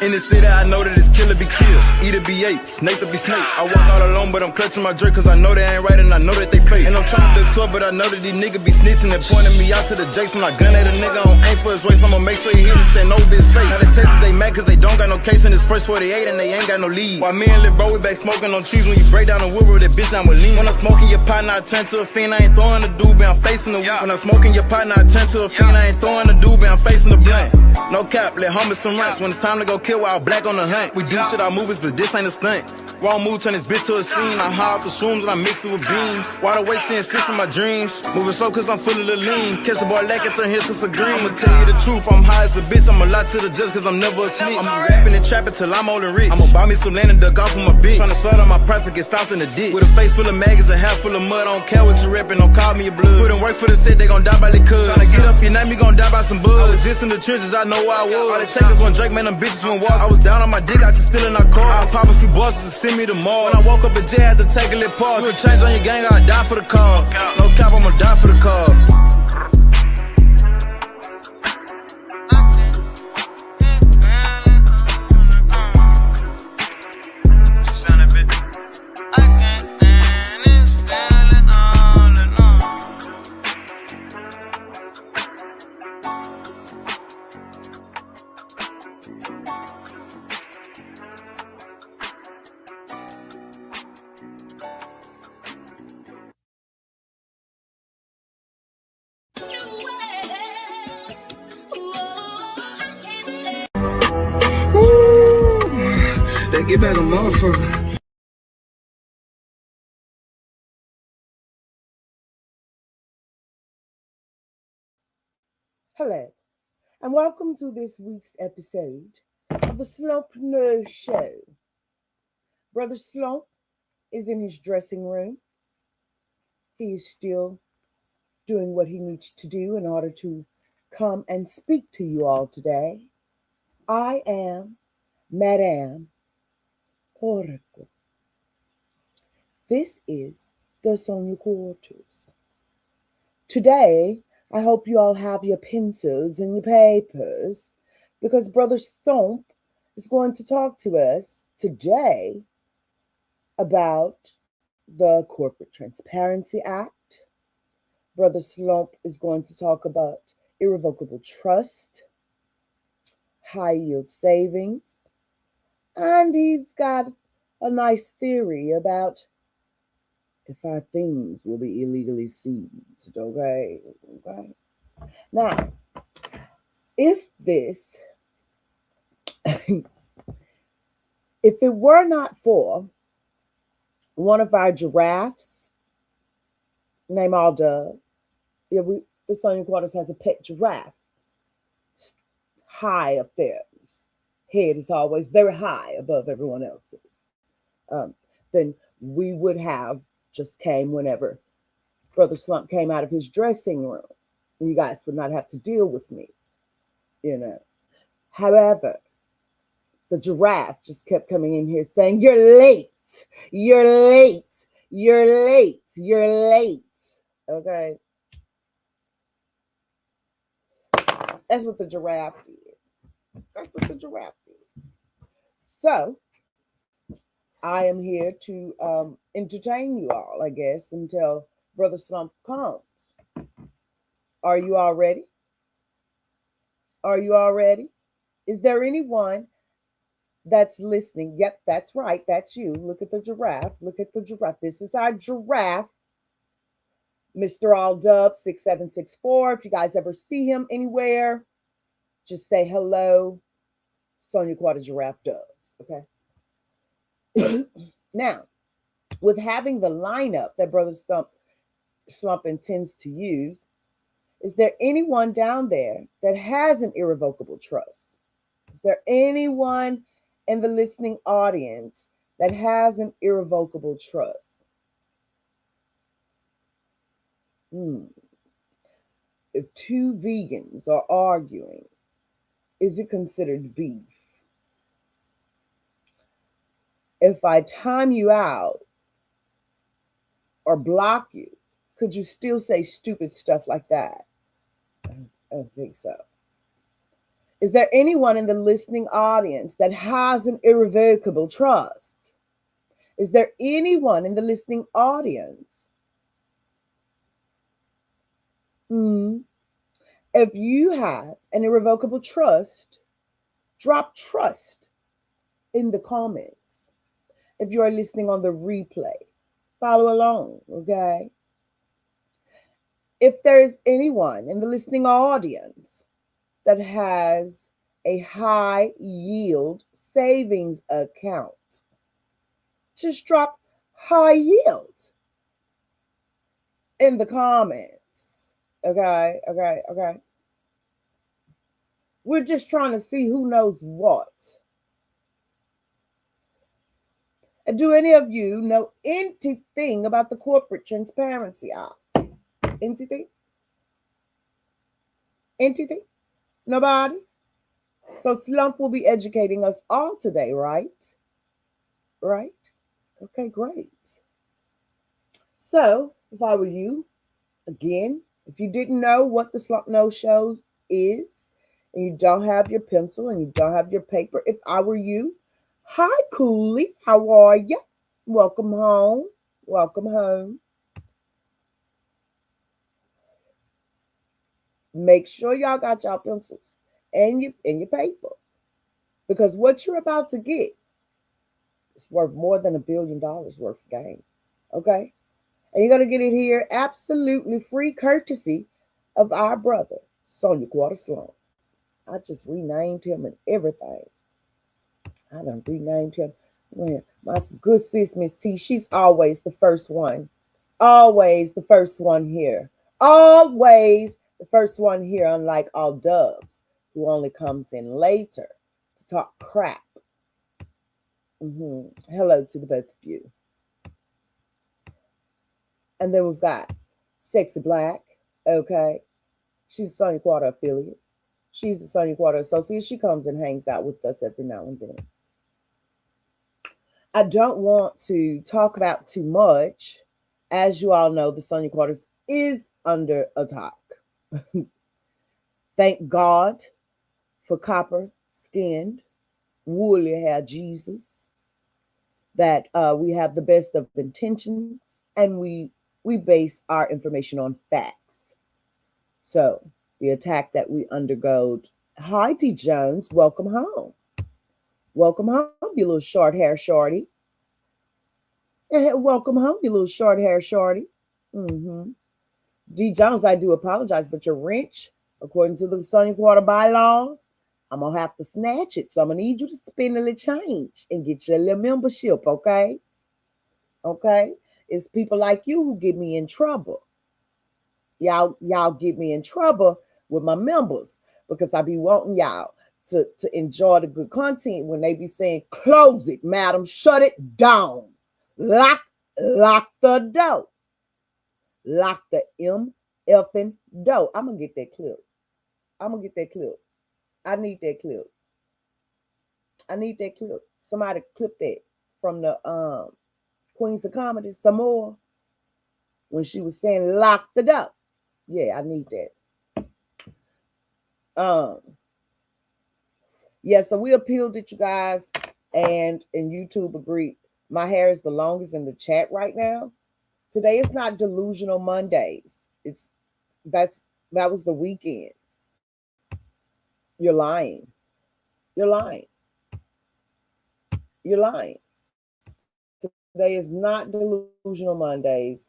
In the city, I know that it's killer be killed, eat to be ate, snake to be snake. I walk all alone, but I'm clutching my jerk, cause I know they ain't right and I know that they fake. And I'm trying to duck tour, but I know that these niggas be snitching and pointing me out to the jakes. When I gun at a nigga on aim for his waist, I'ma make sure he hit and stand over his face. Now they tell they mad cause they don't got no case in his first 48 and they ain't got no lead. While me and Lil Bro, we back smoking on trees. When you break down the wood with that bitch, now I'm lean. When I'm smoking your partner, I turn to a fiend. I ain't throwing the doobie, I'm facing the weed. When I'm smoking your partner, I turn to a fiend. I ain't throwing the doobie, I'm facing the blunt. No cap, let hummus some rants. When it's time to go kill, while black on the hunt. We do shit out movies, but this ain't a stunt. Wrong move, turn this bitch to a scene. I high off the shrooms and I mix it with beans. Wide awake, seeing shit from my dreams. Moving slow cause I'm full of the lean. Catch the boy lacking, turn here to some green. I'ma tell you the truth, I'm high as a bitch. I'ma lie to the judge cause I'm never asleep. I'm rapping and trapping till I'm old and rich. I'ma buy me some land and duck off with my bitch. Tryna sort on my price and get found in the ditch. With a face full of maggots, a hat full of mud. I don't care what you reppin', don't call me a blood. Put in work for the set, they gon' die by the cuz. Tryna get up your name, you gon' die by some bugs. I was just in the trenches, I know where I was. All it take is one Drake, man, them bitches went walk. I was down on my dick, I just still in our car. I pop a few bosses to send me to mall. When I woke up in jail, I had to take a little pause. You a change on your gang, I'll die for the cause. No cap, I'ma die for the cause. They get back a motherfucker. Hello, and welcome to this week's episode of the Slump Knows show. Brother Slump is in his dressing room. He is still doing what he needs to do in order to come and speak to you all today. I am Madame Porco. This is the Sonia Quarters. Today, I hope you all have your pencils and your papers because Brother Stomp is going to talk to us today about the Corporate Transparency Act. Brother Slump is going to talk about irrevocable trust, high yield savings, and he's got a nice theory about if our things will be illegally seized, okay? Now, if it were not for one of our giraffes, named All Doves, the Sonia Quarters has a pet giraffe, it's high up there. His head is always very high above everyone else's. Then we would have just came whenever Brother Slump came out of his dressing room. And you guys would not have to deal with me, However, the giraffe just kept coming in here saying, "You're late, you're late, you're late, you're late." Okay? That's what the giraffe did. So, I am here to entertain you all, I guess, until Brother Slump comes. Are you all ready? Is there anyone that's listening? Yep, that's right. That's you. Look at the giraffe. This is our giraffe, Mr. All Dub 6764. If you guys ever see him anywhere, just say hello, Sonia Quarter Giraffe Dubs, okay? Now, with having the lineup that Brother Slump intends to use, is there anyone down there that has an irrevocable trust? Is there anyone in the listening audience that has an irrevocable trust? If two vegans are arguing, is it considered beef? If I time you out or block you, could you still say stupid stuff like that? I don't think so. Is there anyone in the listening audience that has an irrevocable trust? Is there anyone in the listening audience? If you have an irrevocable trust, drop trust in the comments. If you are listening on the replay, follow along, okay? If there is anyone in the listening audience that has a high yield savings account, just drop high yield in the comments. Okay. We're just trying to see who knows what. And do any of you know anything about the Corporate Transparency Act? Anything? Anything? Nobody? So Slump will be educating us all today, right? Right? Okay, great. So, if I were you, again, if you didn't know what the Slump Knows show is, and you don't have your pencil and you don't have your paper, if I were you, hi, Cooley, how are you? Welcome home. Welcome home. Make sure y'all got y'all pencils and your paper, because what you're about to get is worth more than $1 billion worth of gain. Okay? And you're going to get it here absolutely free, courtesy of our brother, Sonia Quarter Slump. I just renamed him and everything. I done renamed him. My good sis, Miss T, she's always the first one. Always the first one here. Always the first one here, unlike all dubs, who only comes in later to talk crap. Hello to the both of you. And then we've got Sexy Black, okay? She's a Sonia Quarter affiliate. She's a Sonia Quarter associate. She comes and hangs out with us every now and then. I don't want to talk about too much. As you all know, the Sonia Quarters is under attack. Thank God for copper-skinned, woolly hair Jesus, that we have the best of intentions, and we base our information on facts. So the attack that we undergo. Hi, D. Jones. Welcome home. Welcome home, you little short hair shorty. Welcome home, you little short hair shorty. D. Jones, I do apologize, but your wrench, according to the Sonia Quarter bylaws, I'm going to have to snatch it. So I'm going to need you to spend a little change and get your little membership, okay? Okay? It's people like you who get me in trouble. Y'all get me in trouble with my members, because I be wanting y'all to enjoy the good content when they be saying, close it, madam, shut it down. Lock the door. Lock the effing door. I'm going to get that clip. I need that clip. Somebody clip that from the Queens of Comedy some more, when she was saying lock the door. Yeah, I need that. Yeah, so we appealed it, you guys, and YouTube agreed. My hair is the longest in the chat right now. Today is not Delusional Mondays. That was the weekend. You're lying. Today is not Delusional Mondays.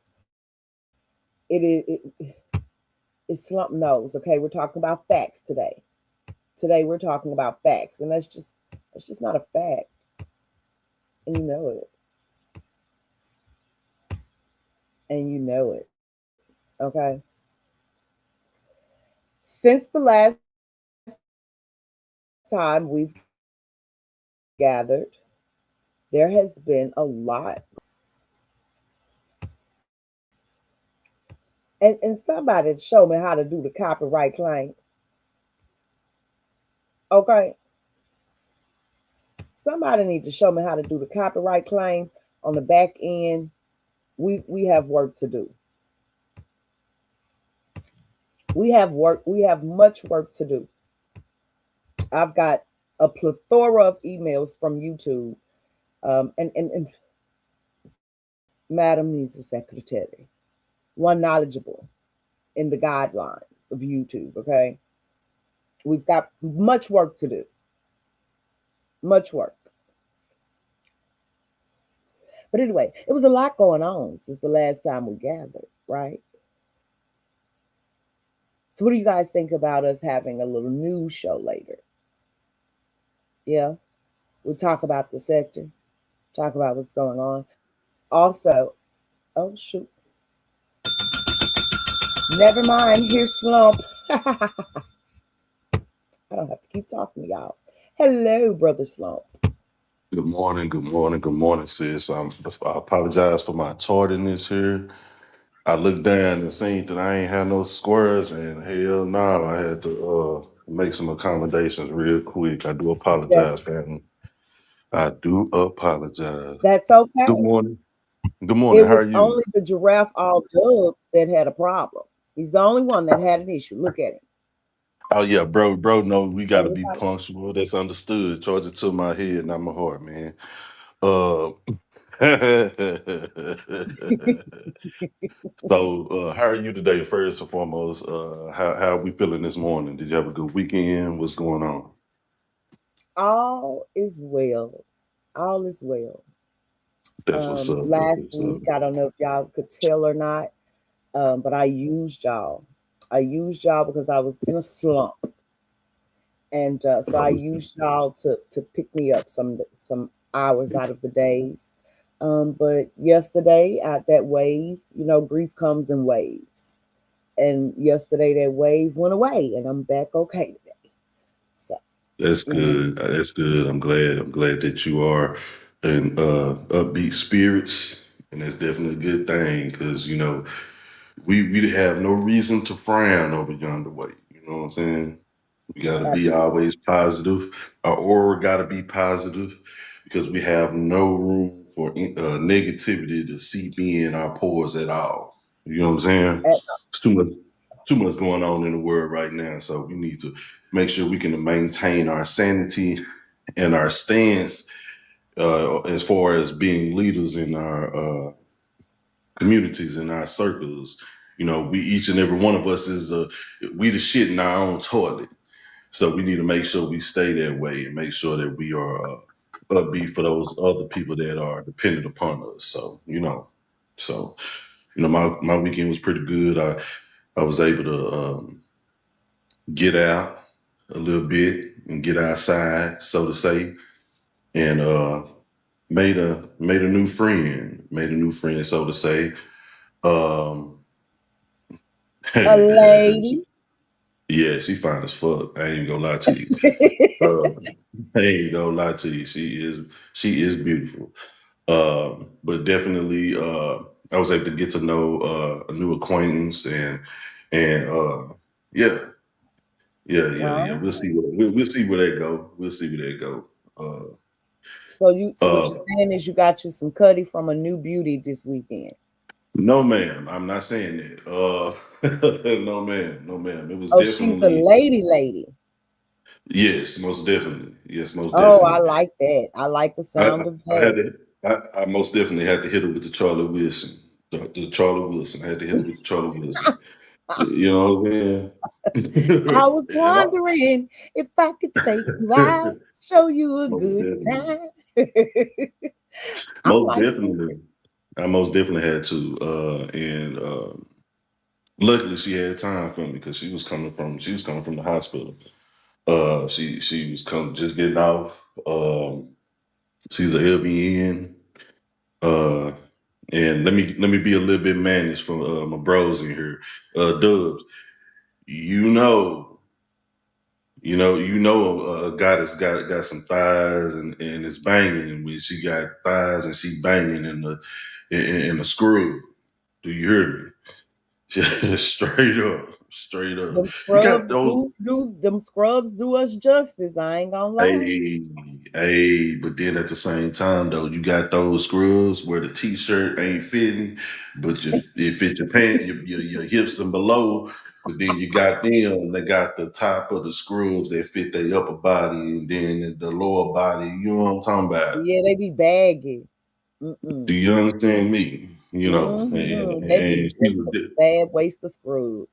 It's Slump Knows. Okay, we're talking about facts today. Today we're talking about facts, and that's just not a fact, and you know it. Okay. Since the last time we've gathered, there has been a lot. And somebody show me how to do the copyright claim. Okay. Somebody need to show me how to do the copyright claim on the back end. We have work to do. We have much work to do. I've got a plethora of emails from YouTube. And Madam needs a secretary, one knowledgeable in the guidelines of YouTube. Okay, we've got much work to do, much work. But anyway, it was a lot going on since the last time we gathered, right? So, what do you guys think about us having a little news show later? Yeah, we'll talk about the sector, talk about what's going on. Also, oh shoot, never mind. Here's Slump. I don't have to keep talking to y'all. Hello, brother Slump. Good morning, good morning, good morning, sis. I apologize for my tardiness here. I looked down and seen that I ain't had no squares, and hell no, I had to make some accommodations real quick. I do That, apologize, family. I do apologize. that's Good okay. morning. Good morning. It How are was you? only the giraffe all dubs that had a problem. He's the only one that had an issue. Look at him. Oh yeah, bro. No, we got to be Everybody. punctual. That's understood. Charge it to my head, not my heart, man. Uh, So, how are you today? First and foremost, how are we feeling this morning? Did you have a good weekend? What's going on? All is well. All is well. That's what's up. That's Last what's up. week, I don't know if y'all could tell or not, but I used y'all. I used y'all because I was in a slump, and so I used y'all to pick me up some hours out of the days. But yesterday, at that wave, grief comes in waves, and yesterday that wave went away, and I'm back okay today. So, That's mm, good. That's good. I'm glad. I'm glad that you are in upbeat spirits, and that's definitely a good thing because we have no reason to frown over yonder way. You know what I'm saying? We got to be absolutely, always positive. Our aura got to be positive because we have no room for negativity to seep in our pores at all. You know what I'm saying? at, It's too much going on in the world right now. So we need to make sure we can maintain our sanity and our stance as far as being leaders in our communities, in our circles. We each and every one of us is we the shit in our own toilet. So we need to make sure we stay that way and make sure that we are upbeat for those other people that are dependent upon us. My weekend was pretty good. I was able to get out a little bit and get outside, so to say, and made a new friend, so to say. Um, a hey, lady. she fine as fuck. I ain't gonna lie to you. I ain't gonna lie to you. She is beautiful. But definitely, I was able to get to know a new acquaintance, and yeah, yeah. We'll Oh, see. We'll see where that go. We'll see where that go. Uh, so what uh, you're saying is you got you some cutty from a new beauty this weekend. no, ma'am. I'm not saying that. No, ma'am. No, ma'am. It was Oh, she's a definitely lady. yes, most definitely. Yes, most Oh, I definitely. like that. I like the I, sound of I had that. to. I most definitely had to hit her with the Charlie Wilson. The Charlie Wilson. I had to hit her with the Charlie Wilson. You know what I'm I saying? was And wondering if I could take you out, show you a most good definitely, time. I most like it. definitely, I most definitely had to. And luckily, she had time for me because she was coming from the hospital. She was coming just getting off. She's a LVN. Uh, and let me be a little bit managed for my bros in here. Dubs, you know, a guy that's got some thighs and is banging when she got thighs and she banging in the screw. Do you hear me? Straight up. Them You got scrubs those. do them scrubs do us justice. I ain't gonna lie. Hey, but then at the same time though, you got those scrubs where the t-shirt ain't fitting, but it fit your pants, your hips and below. But then you got them, they got the top of the scrubs that fit their upper body and then the lower body, you know what I'm talking about? Yeah, they be baggy. Do Mm-mm. you understand me? You know, They be and she was bad waist of screw.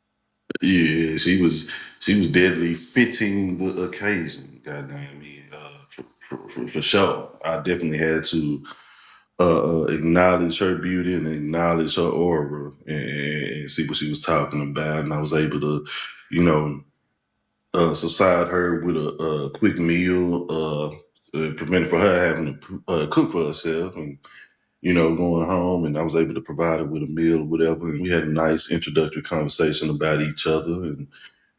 yeah, she was deadly fitting the occasion. Goddamn me, for sure. I definitely had to acknowledge her beauty and acknowledge her aura and see what she was talking about, and I was able to, you know, subside her with a quick meal, preventing for her having to cook for herself, and you know, going home, and I was able to provide her with a meal or whatever. And we had a nice introductory conversation about each other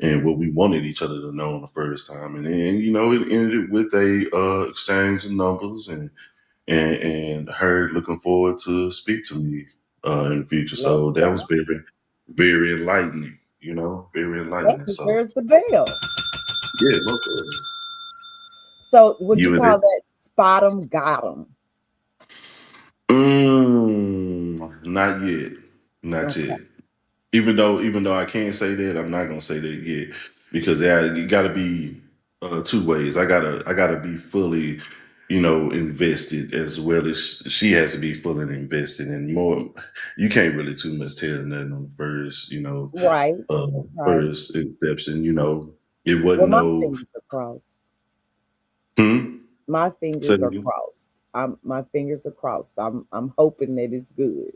and what we wanted each other to know on the first time. And then, you know, it ended with a exchange of numbers and her looking forward to speak to me in the future. Love So that was that. very, very enlightening, you know, very That enlightening. So deserves the bell. yeah, most definitely. So would you You and call it. that spot 'em, got 'em? Not yet. Not Okay. yet. Even though I can't say that, I'm not gonna say that yet because it got to be two ways. I gotta be fully, you know, invested as well as she has to be fully invested and more. You can't really too much tell nothing on the first, you know, Right. Right. first inception. You know, it Well, wasn't my no. fingers are crossed. Hmm. My Say fingers it are again. crossed. My fingers are crossed. I'm hoping that it's good.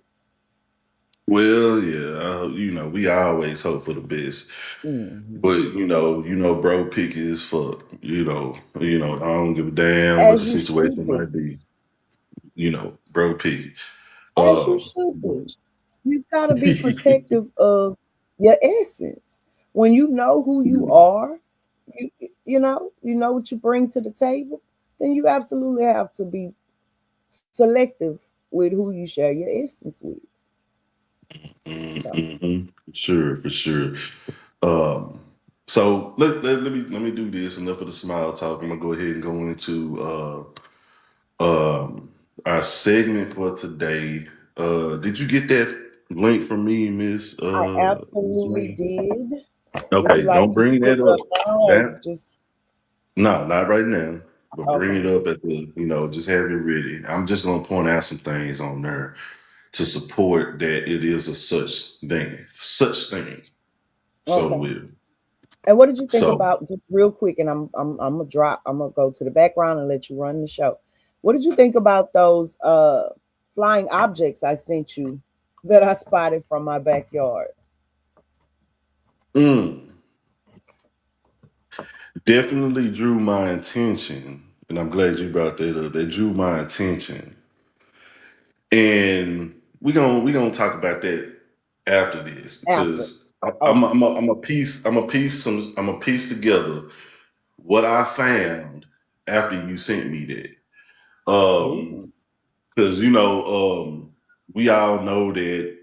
Well, yeah, you know, we always hope for the best. Hmm. But you know, bro, picky as fuck. You know, I don't give a damn what As the you should situation be. might be. You know, bro, picky. As you Uh, should be. You've got to be protective of your essence. When you know who you are, you you know what you bring to the table, then you absolutely have to be selective with who you share your essence with. So mm-hmm. Sure, for sure. Um, so let me do this. Enough of the smile talk. I'm gonna go ahead and go into our segment for today. Did you get that link from me, I Miss absolutely May? did. Would you Okay, like don't to bring pull that it up up. now or That just No, not right now. But bring it okay? up at the, you know, just have it ready. I'm just gonna point out some things on there to support that it is a such thing. So Okay. will. And what did you think So about just real quick? And I'm gonna drop. I'm gonna go to the background and let you run the show. What did you think about those flying objects I sent you that I spotted from my backyard? mm, definitely drew my attention. And I'm glad you brought that up. That drew my attention. And we gonna talk about that after this After. because Okay. I'm a piece together what I found after you sent me that. Ooh. Because you know, we all know that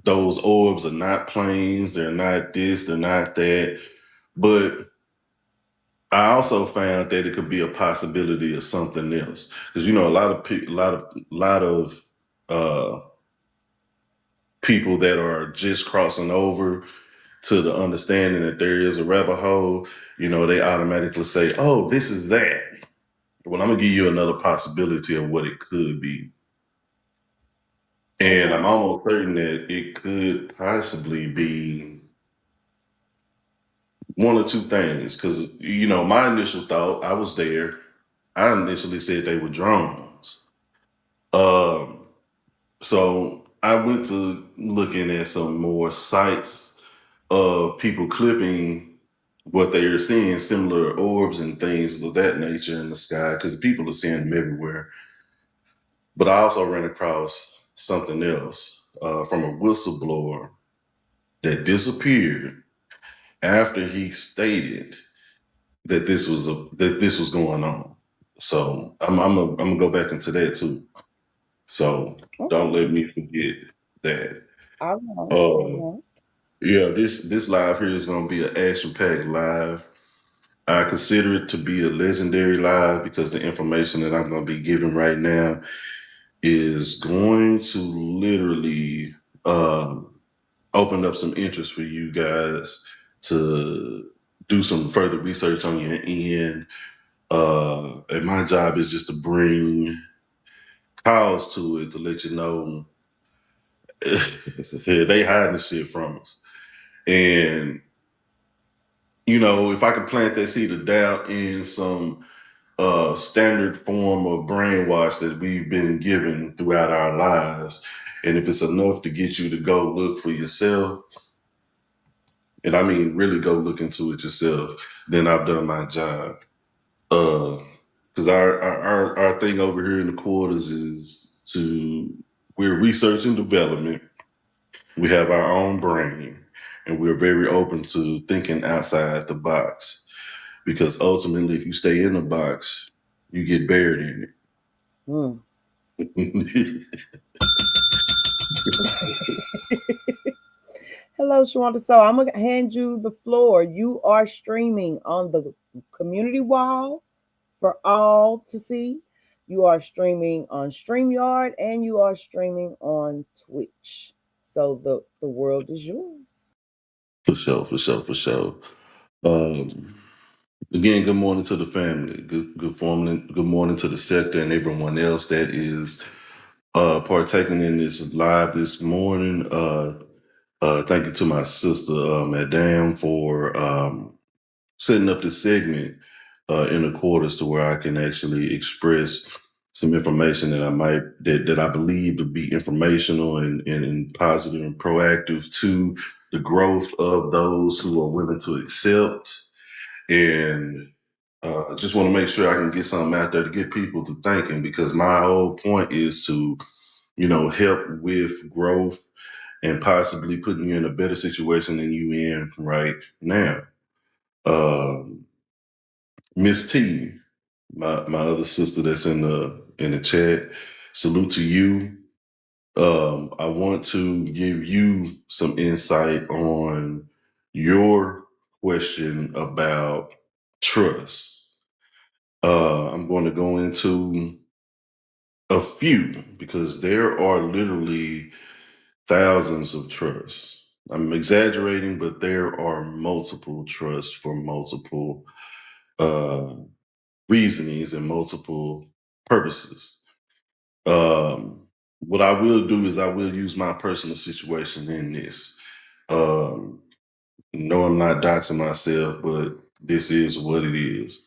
those orbs are not planes, they're not this, they're not that. But I also found that it could be a possibility of something else. Because you know, a lot of uh, people that are just crossing over to the understanding that there is a rabbit hole, you know, they automatically say, "Oh, this is that." Well, I'm gonna give you another possibility of what it could be. And I'm Okay. almost certain that it could possibly be one or two things. Because, you know, my initial thought, I was there. I initially said they were drones. Um, so I went to looking at some more sites of people clipping what they are seeing, similar orbs and things of that nature in the sky, because people are seeing them everywhere. But I also ran across something else from a whistleblower that disappeared after he stated that this was going on. So I'm gonna go back into that too. So don't Okay. let me forget that. All right. All Uh, right. yeah, this live here is gonna be an action packed live. I consider it to be a legendary live because the information that I'm gonna be giving right now is going to literally um, opened up some interest for you guys to do some further research on your end. And my job is just to bring calls to it to let you know they hiding shit from us. And, you know, if I could plant that seed of doubt in some standard form of brainwash that we've been given throughout our lives, and if it's enough to get you to go look for yourself, and I mean really go look into it yourself, then I've done my job. Because our thing over here in the quarters is we're research and development. We have our own brain, and we're very open to thinking outside the box. Because ultimately, if you stay in the box, you get buried in it. Mm. Hello, Shawanda. So I'm going to hand you the floor. You are streaming on the community wall for all to see. You are streaming on StreamYard, and you are streaming on Twitch. So the world is yours. For sure. Again, good morning to the family. Good morning to the sector and everyone else that is partaking in this live this morning. Thank you to my sister, Madame, for setting up this segment in the quarters to where I can actually express some information that I believe to be informational and positive and proactive to the growth of those who are willing to accept. And just want to make sure I can get something out there to get people to thinking, because my whole point is to, you know, help with growth and possibly putting you in a better situation than you in right now. Miss T, my other sister that's in the chat, salute to you. I want to give you some insight on your question about trust. I'm going to go into a few because there are literally thousands of trusts. I'm exaggerating, but there are multiple trusts for multiple uh, reasonings and multiple purposes. What I will do is I will use my personal situation in this. No, I'm not doxing myself, but this is what it is.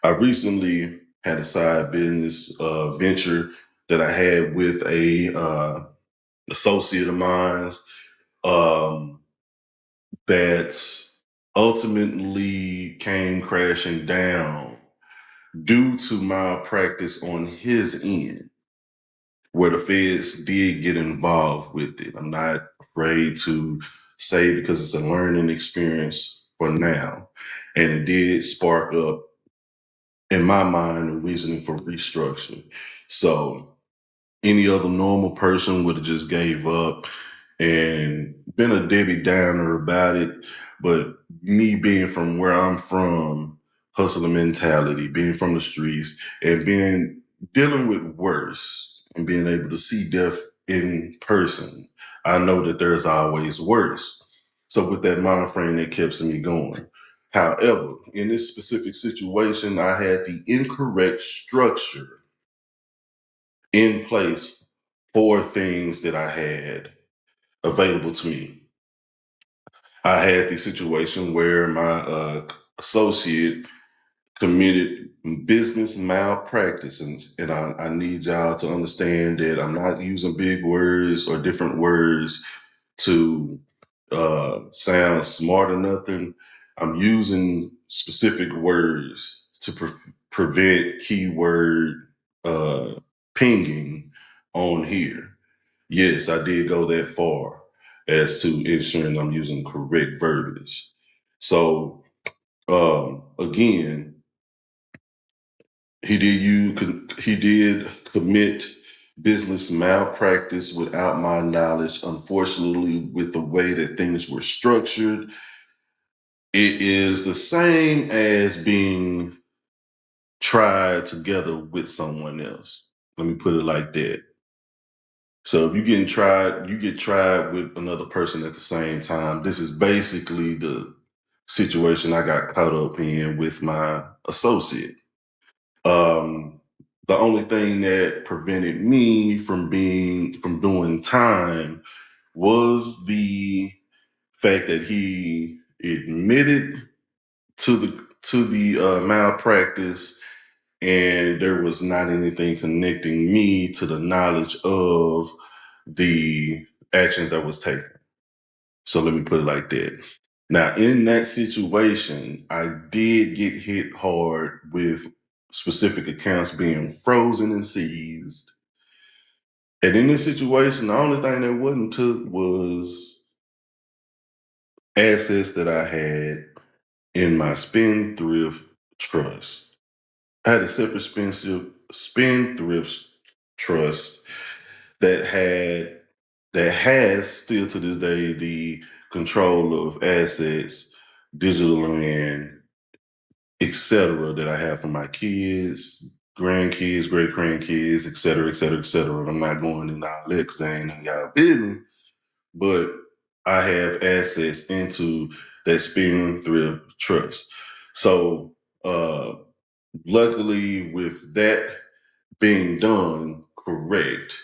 I recently had a side business venture that I had with a associate of mine that ultimately came crashing down due to malpractice on his end, where the feds did get involved with it. I'm not afraid to say, because it's a learning experience for now. And it did spark up, in my mind, a reasoning for restructuring. So any other normal person would have just gave up and been a Debbie Downer about it. But me being from where I'm from, hustler mentality, being from the streets, and dealing with worse and being able to see death in person, I know that there's always worse. So with that mind frame, that keeps me going. However, in this specific situation, I had the incorrect structure in place for things that I had available to me. I had the situation where my associate committed business malpractice, and I need y'all to understand that I'm not using big words or different words to sound smart or nothing. I'm using specific words to prevent keyword pinging on here. Yes, I did go that far as to ensuring I'm using correct verbiage. So again, he did commit business malpractice without my knowledge. Unfortunately, with the way that things were structured, it is the same as being tried together with someone else. Let me put it like that. So if you get tried with another person at the same time. This is basically the situation I got caught up in with my associate. The only thing that prevented me from doing time was the fact that he admitted to the malpractice, and there was not anything connecting me to the knowledge of the actions that was taken. So let me put it like that. Now, in that situation, I did get hit hard with specific accounts being frozen and seized. And in this situation, the only thing that wasn't took was assets that I had in my spendthrift trust. I had a separate spendthrift trust that has still to this day the control of assets, digital and etc. that I have for my kids, grandkids, great grandkids, et cetera, et cetera, et cetera. I'm not going into all that because I ain't none of y'all business, but I have assets into that spendthrift trust. So luckily with that being done correct,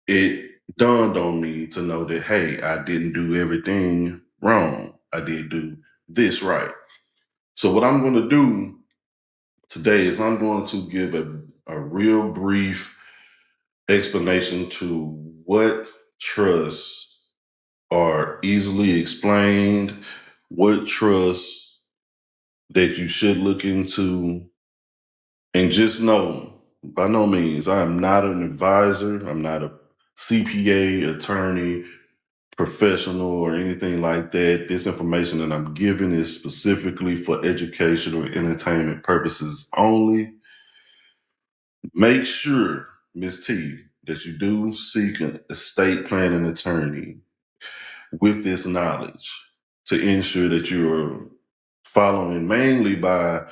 it dawned on me to know that, hey, I didn't do everything wrong. I did do this right. So what I'm going to do today is I'm going to give a real brief explanation to what trusts are easily explained, what trusts that you should look into, and just know, by no means, I am not an advisor. I'm not a CPA, attorney, professional, or anything like that. This information that I'm giving is specifically for educational or entertainment purposes only. Make sure, Ms. T, that you do seek an estate planning attorney with this knowledge to ensure that you're following mainly by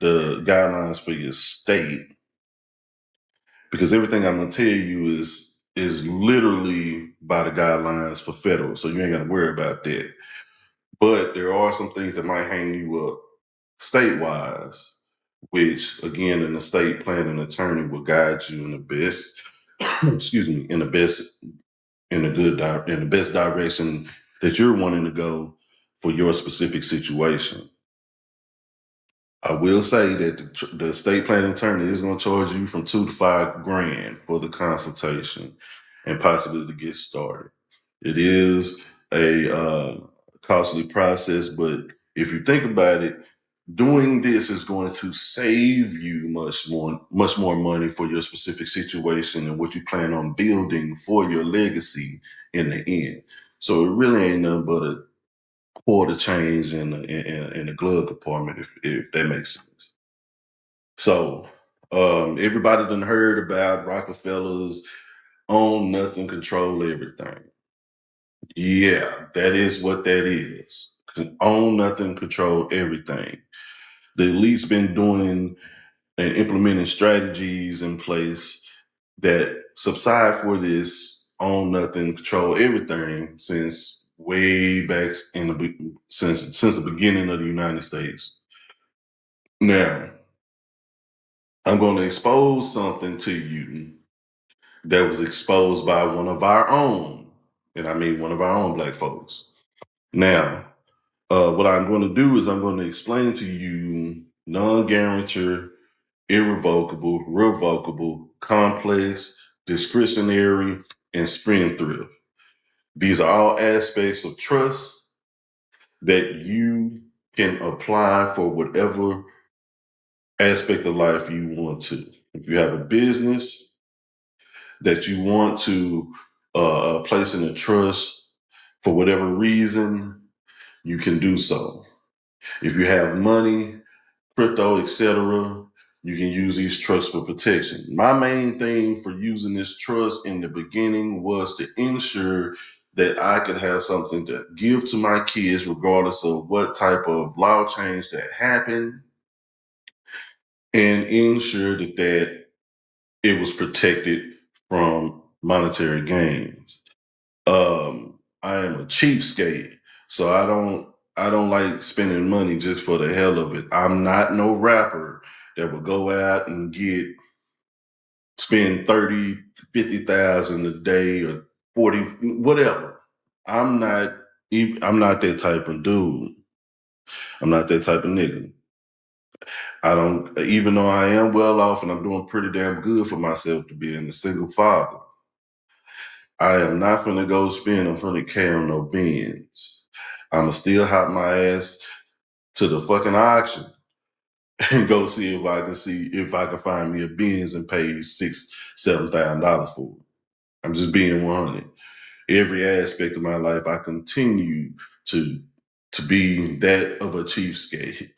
the guidelines for your state, because everything I'm gonna tell you is literally by the guidelines for federal, so you ain't gotta worry about that. But there are some things that might hang you up state-wise, which again, an estate planning attorney will guide you in the best, excuse me, in the best direction that you're wanting to go for your specific situation. I will say that the estate planning attorney is going to charge you from $2,000 to $5,000 for the consultation and possibly to get started. It is a costly process, but if you think about it, doing this is going to save you much more money for your specific situation and what you plan on building for your legacy in the end. So it really ain't nothing but a quarter change in the glove compartment, if that makes sense. So everybody done heard about Rockefellers own nothing, control everything. Yeah, that is what that is. Own nothing, control everything. The elite's been doing and implementing strategies in place that subside for this own nothing, control everything since way back since the beginning of the United States. Now, I'm going to expose something to you that was exposed by one of our own, and I mean one of our own Black folks. Now, what I'm going to do is I'm going to explain to you non-guarantor, irrevocable, revocable, complex, discretionary, and spendthrift. These are all aspects of trust that you can apply for whatever aspect of life you want to. If you have a business that you want to place in a trust for whatever reason, you can do so. If you have money, crypto, etc., you can use these trusts for protection. My main thing for using this trust in the beginning was to ensure that I could have something to give to my kids, regardless of what type of law change that happened, and ensure that it was protected from monetary gains. I am a cheapskate, so I don't like spending money just for the hell of it. I'm not no rapper that will go out and spend 30, 50,000 a day or 40, whatever. I'm not that type of dude. I'm not that type of nigga. I don't, even though I am well off and I'm doing pretty damn good for myself to being a single father, I am not finna go spend 100K on no Benz. I'ma still hop my ass to the fucking auction and go see if I can find me a Benz and pay $6,000-7,000 for it. I'm just being 100. Every aspect of my life, I continue to be that of a cheapskate.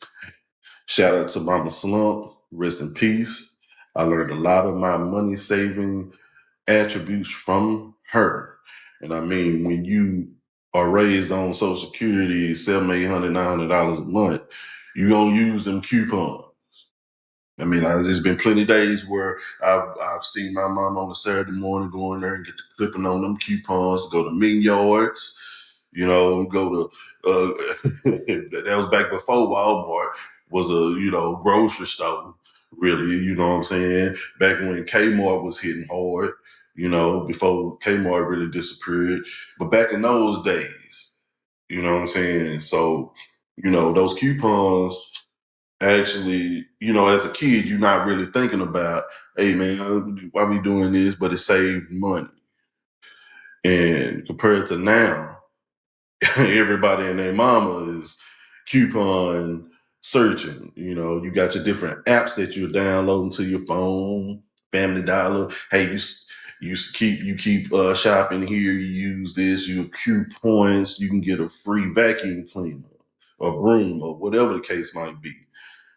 Shout out to Mama Slump, rest in peace. I learned a lot of my money saving attributes from her. And I mean, when you are raised on Social Security, $700, $800, $900 a month, you gonna use them coupons. I mean, there's been plenty of days where I've seen my mom on a Saturday morning go in there and get the clipping on them coupons, go to Mean Yards, go to that was back before Walmart was a grocery store, really. You know what I'm saying? Back when Kmart was hitting hard, before Kmart really disappeared. But back in those days, you know what I'm saying? So, those coupons. Actually, as a kid, you're not really thinking about, hey man, why we doing this? But it saved money. And compared to now, everybody and their mama is coupon searching. You got your different apps that you're downloading to your phone, Family Dollar. Hey, you keep shopping here. You use this. You accrue points. You can get a free vacuum cleaner or broom or whatever the case might be.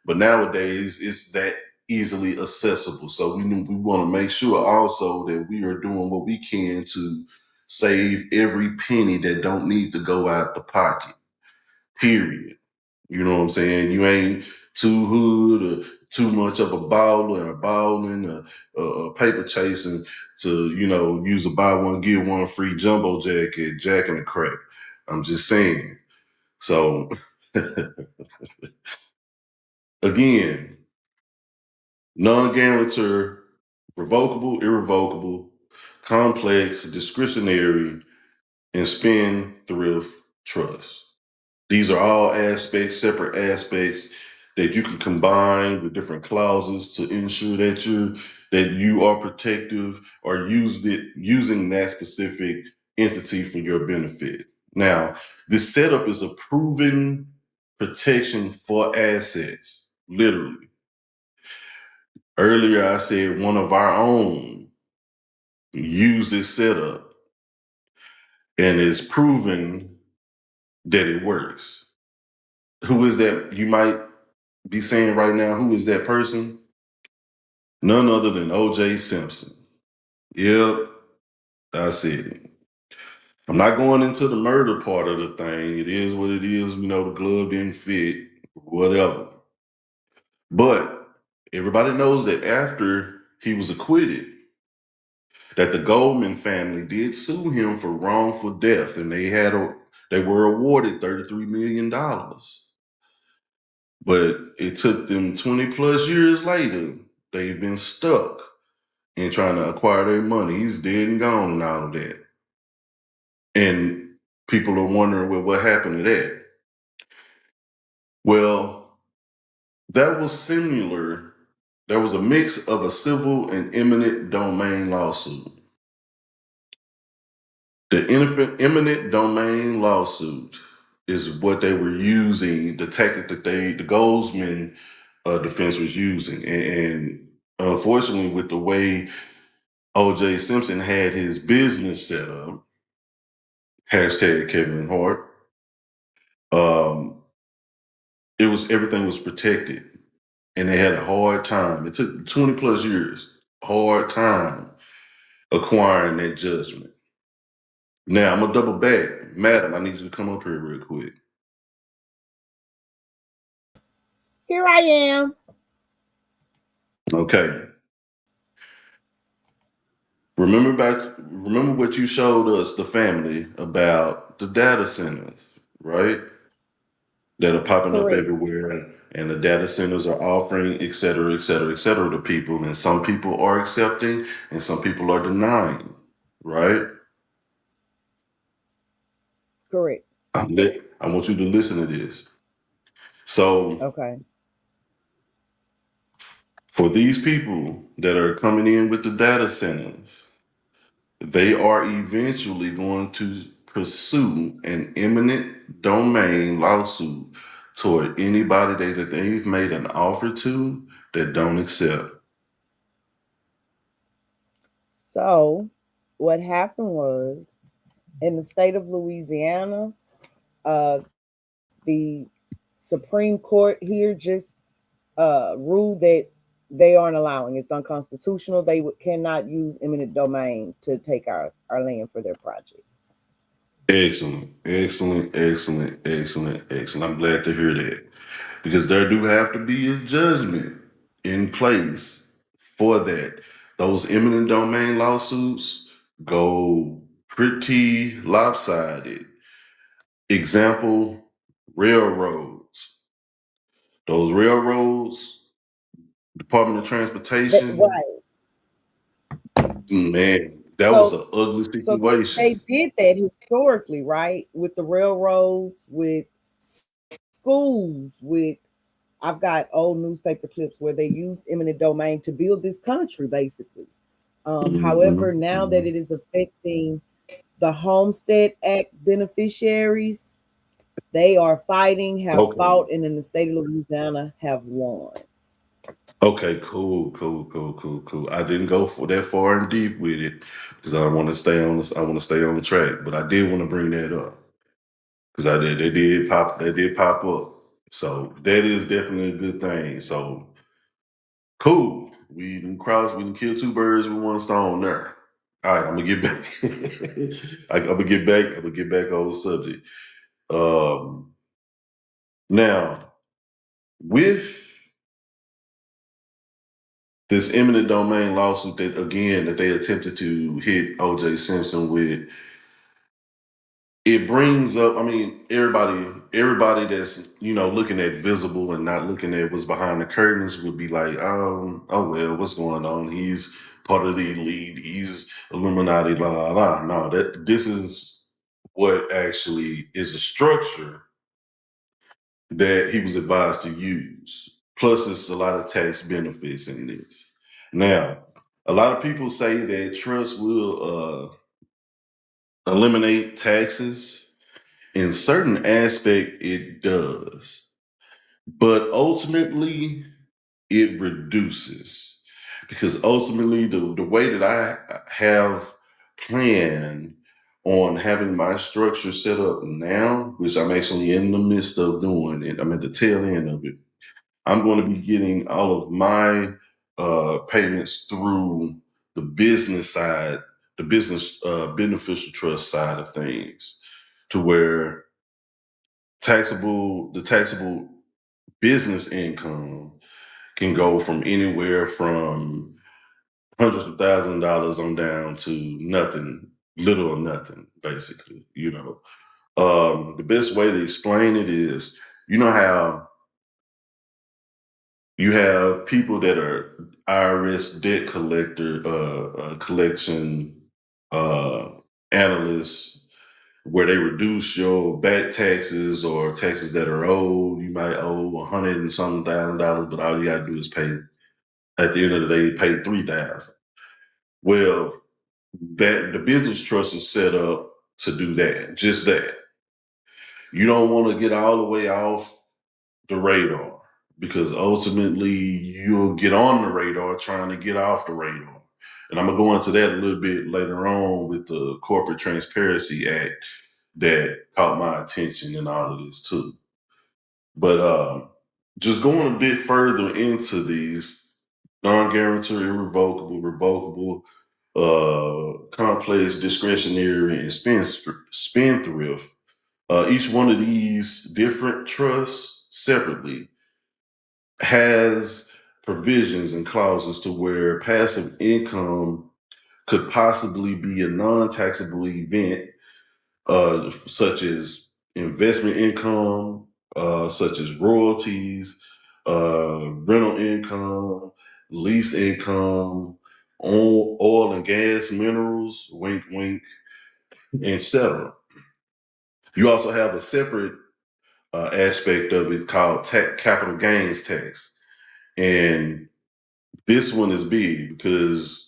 But nowadays, it's that easily accessible. So we want to make sure also that we are doing what we can to save every penny that don't need to go out the pocket, period. You know what I'm saying? You ain't too hood or too much of a baller or balling or paper chasing to, use a buy one, get one free jumbo jacket, Jack and the Crack. I'm just saying. So again, non-guarantor, revocable, irrevocable, complex, discretionary, and spend, thrift, trust. These are all separate aspects that you can combine with different clauses to ensure that you are protective or using that specific entity for your benefit. Now, this setup is a proven protection for assets, literally. Earlier, I said one of our own used this setup and is proven that it works. Who is that? You might be saying right now, who is that person? None other than O.J. Simpson. Yep, I said it. I'm not going into the murder part of the thing. It is what it is. The glove didn't fit, whatever. But everybody knows that after he was acquitted, that the Goldman family did sue him for wrongful death, and they were awarded $33 million. But it took them 20 plus years later. They've been stuck in trying to acquire their money. He's dead and gone and all of that. And people are wondering, well, what happened to that? Well, that was similar. There was a mix of a civil and eminent domain lawsuit. The eminent domain lawsuit is what they were using, the tactic that the Goldsman defense was using. And unfortunately, with the way O.J. Simpson had his business set up, hashtag Kevin Hart, everything was protected. And they had a hard time. It took 20 plus years, hard time acquiring that judgment. Now, I'm going to double back. Madam, I need you to come up here real quick. Here I am. Okay. remember what you showed us, the family, about the data centers, right? That are popping up Correct. everywhere, and the data centers are offering, et cetera, et cetera, et cetera, to people, and some people are accepting, and some people are denying, right? Correct. I want you to listen to this. So, Okay. for these people that are coming in with the data centers, they are eventually going to pursue an eminent domain lawsuit toward anybody that they've made an offer to that don't accept. So, what happened was in the state of Louisiana, uh, the Supreme Court here just ruled that they aren't allowing it's unconstitutional. They cannot use eminent domain to take our land for their projects. Excellent, excellent, excellent, excellent, excellent. I'm glad to hear that because there do have to be a judgment in place for that. Those eminent domain lawsuits go pretty lopsided. Example, railroads. Those railroads, Department of Transportation, Right. man, that was So an ugly so they situation. did that historically, right? With the railroads, with schools, with I've got old newspaper clips where they used eminent domain to build this country, basically. However, Mhm, now that mhm. it is affecting the Homestead Act beneficiaries, they are fighting, have Okay. fought, and in the state of Louisiana have won. Okay, cool, cool, cool, cool, cool. I didn't go for that far and deep with it because I want to stay on this. I want to stay on the track, but I did want to bring that up because I did. They did pop up. So that is definitely a good thing. So cool. We can kill two birds with one stone there. All right, I'm gonna get back. I'm gonna get back. I'm gonna get back on the subject. Um, now with this eminent domain lawsuit that they attempted to hit OJ Simpson with, it brings up, I mean, everybody that's, looking at visible and not looking at what's behind the curtains would be like, oh well, what's going on? He's part of the elite, he's Illuminati, la la la. No, this is what actually is a structure that he was advised to use. Plus, there's a lot of tax benefits in this. Now, a lot of people say that trust will eliminate taxes. In certain aspect, it does, but ultimately, it reduces because ultimately, the way that I have planned on having my structure set up now, which I'm actually in the midst of doing it, I'm at the tail end of it. I'm going to be getting all of my payments through the business side, the business beneficial trust side of things, to where the taxable business income can go from anywhere from hundreds of $1,000s on down to nothing, little or nothing, basically. The best way to explain it is, you know how you have people that are IRS debt collection uh, analysts, where they reduce your back taxes or taxes that are owed. You might owe 100 and something $1,000, but all you got to do is pay. At the end of the day, pay 3,000. Well, that the business trust is set up to do that, just that. You don't want to get all the way off the radar because ultimately you'll get on the radar trying to get off the radar. And I'm gonna go into that a little bit later on with the Corporate Transparency Act that caught my attention in all of this too. But just going a bit further into these non-guarantor, irrevocable, revocable, complex, discretionary, and spendthrift. Each one of these different trusts separately has provisions and clauses to where passive income could possibly be a non-taxable event, such as investment income, such as royalties, rental income, lease income, oil and gas, minerals, wink, wink, etc. You also have a separate aspect of it called capital gains tax. And this one is big because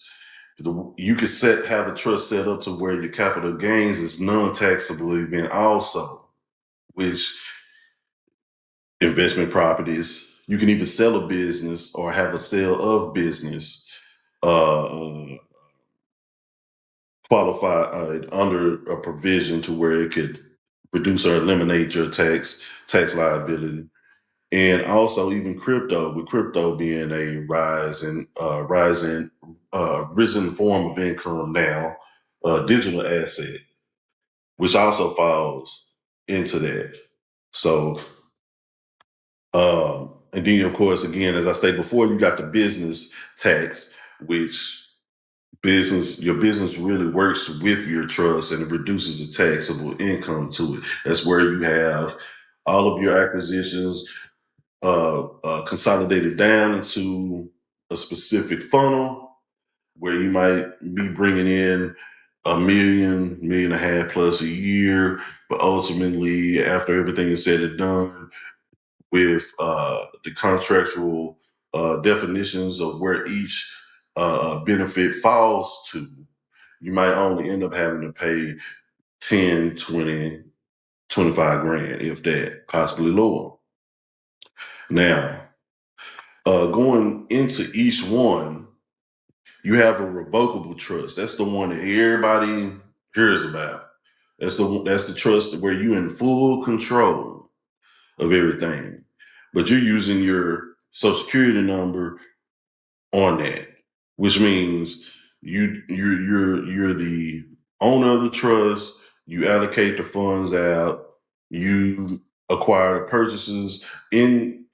you could have a trust set up to where your capital gains is non-taxable event also, which investment properties, you can either sell a business or have a sale of business qualify under a provision to where it could reduce or eliminate your tax liability. And also even crypto, with crypto being a risen form of income now, digital asset, which also falls into that. So, and then of course, again, as I stated before, you got the business tax, which your business really works with your trust and it reduces the taxable income to it. That's where you have all of your acquisitions consolidated down into a specific funnel where you might be bringing in $1.5 million plus a year, but ultimately, after everything is said and done, with the contractual definitions of where each benefit falls to, you might only end up having to pay 10, 20, 25 grand, if that, possibly lower. Now, going into each one, you have a revocable trust. That's the one that everybody hears about. That's the trust where you're in full control of everything, but you're using your social security number on that, which means you're the owner of the trust. You allocate the funds out. You acquire the purchases in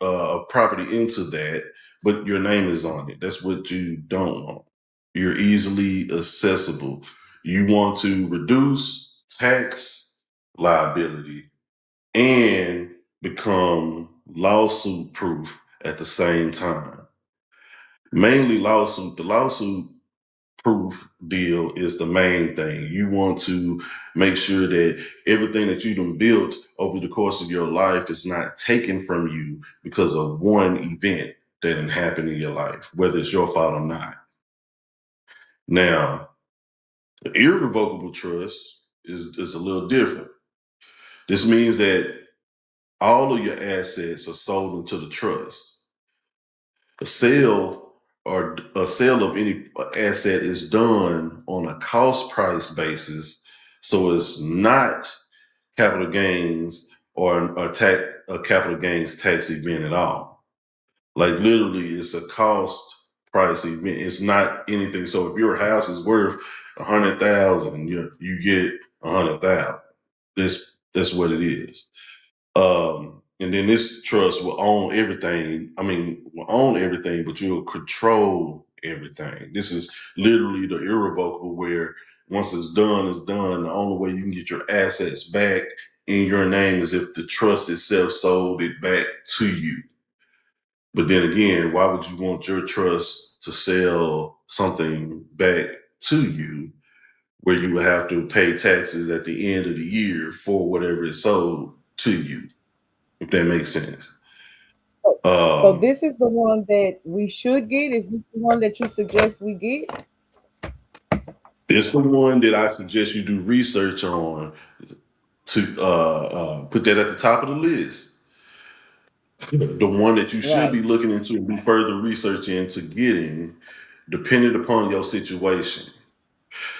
property into that, but your name is on it. That's what you don't want. You're easily accessible. You want to reduce tax liability and become lawsuit proof at the same time. Mainly lawsuit. The lawsuit proof deal is the main thing. You want to make sure that everything that you done built over the course of your life is not taken from you because of one event that didn't happen in your life, whether it's your fault or not. Now, the irrevocable trust is a little different. This means that all of your assets are sold into the trust. A sale of any asset is done on a cost price basis, so it's not capital gains or a capital gains tax event at all. Like literally, it's a cost price event. It's not anything. So if your house is worth 100,000, you get 100,000. That's what it is. And then this trust will own everything. Will own everything, but you'll control everything. This is literally the irrevocable where once it's done, it's done. The only way you can get your assets back in your name is if the trust itself sold it back to you. But then again, why would you want your trust to sell something back to you where you would have to pay taxes at the end of the year for whatever it sold to you? If that makes sense. So this is the one that we should get. Is this the one that you suggest we get? It's the one that I suggest you do research on to put that at the top of the list. The one that you should Right. be looking into and do further research into getting, depending upon your situation.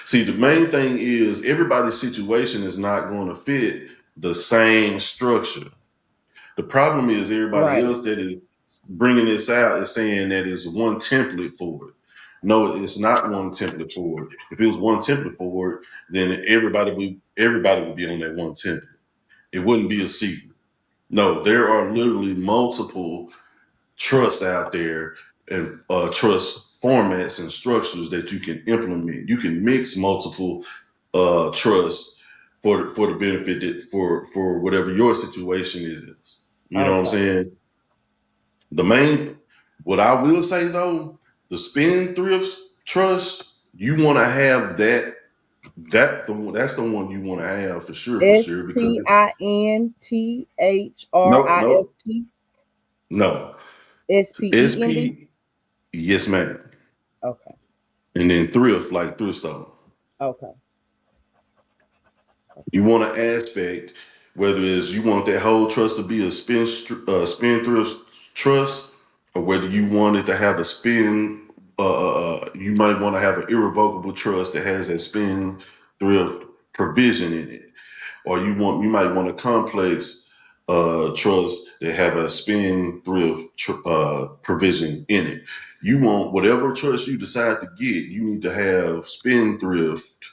See, the main thing is everybody's situation is not going to fit the same structure. The problem is everybody Right. else that is bringing this out is saying that it's one template for it. No, it's not one template for it. If it was one template for it, then everybody would be on that one template. It wouldn't be a secret. No, there are literally multiple trusts out there and trust formats and structures that you can implement. You can mix multiple trusts for the benefit that for whatever your situation is. You know what I'm saying? What I will say though, the spendthrift trust, you want to have that's the one you want to have for sure, because no, SPINTHRIFT. no, SPEND. SP, yes, ma'am, Okay. and then thrift like thrift store. Okay. You want to aspect whether it's you want that whole trust to be a spendthrift trust, or whether you want it to have a spin. You might want to have an irrevocable trust that has that spendthrift provision in it, or you might want a complex trust that have a spendthrift provision in it. You want whatever trust you decide to get, you need to have spendthrift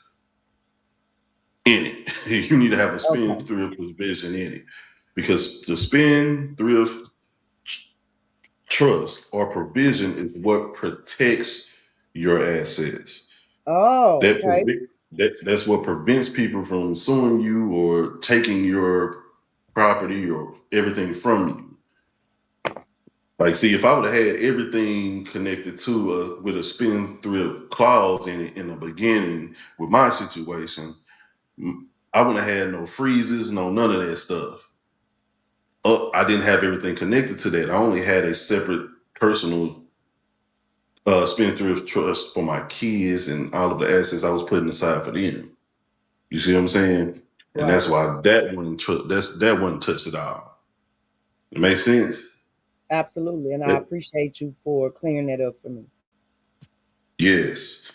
in it. You need to have a Okay. spendthrift provision in it, because the spendthrift trust or provision is what protects your assets. Oh, That, okay. that's what prevents people from suing you or taking your property or everything from you. Like, see, if I would have had everything connected to with a spendthrift clause in it in the beginning with my situation, I wouldn't have had no freezes, none of that stuff. I didn't have everything connected to that. I only had a separate personal spendthrift trust for my kids and all of the assets I was putting aside for them. You see what I'm saying? And Right. that's why that one touched it all. It makes sense. Absolutely. And I It- appreciate you for clearing that up for me. yes.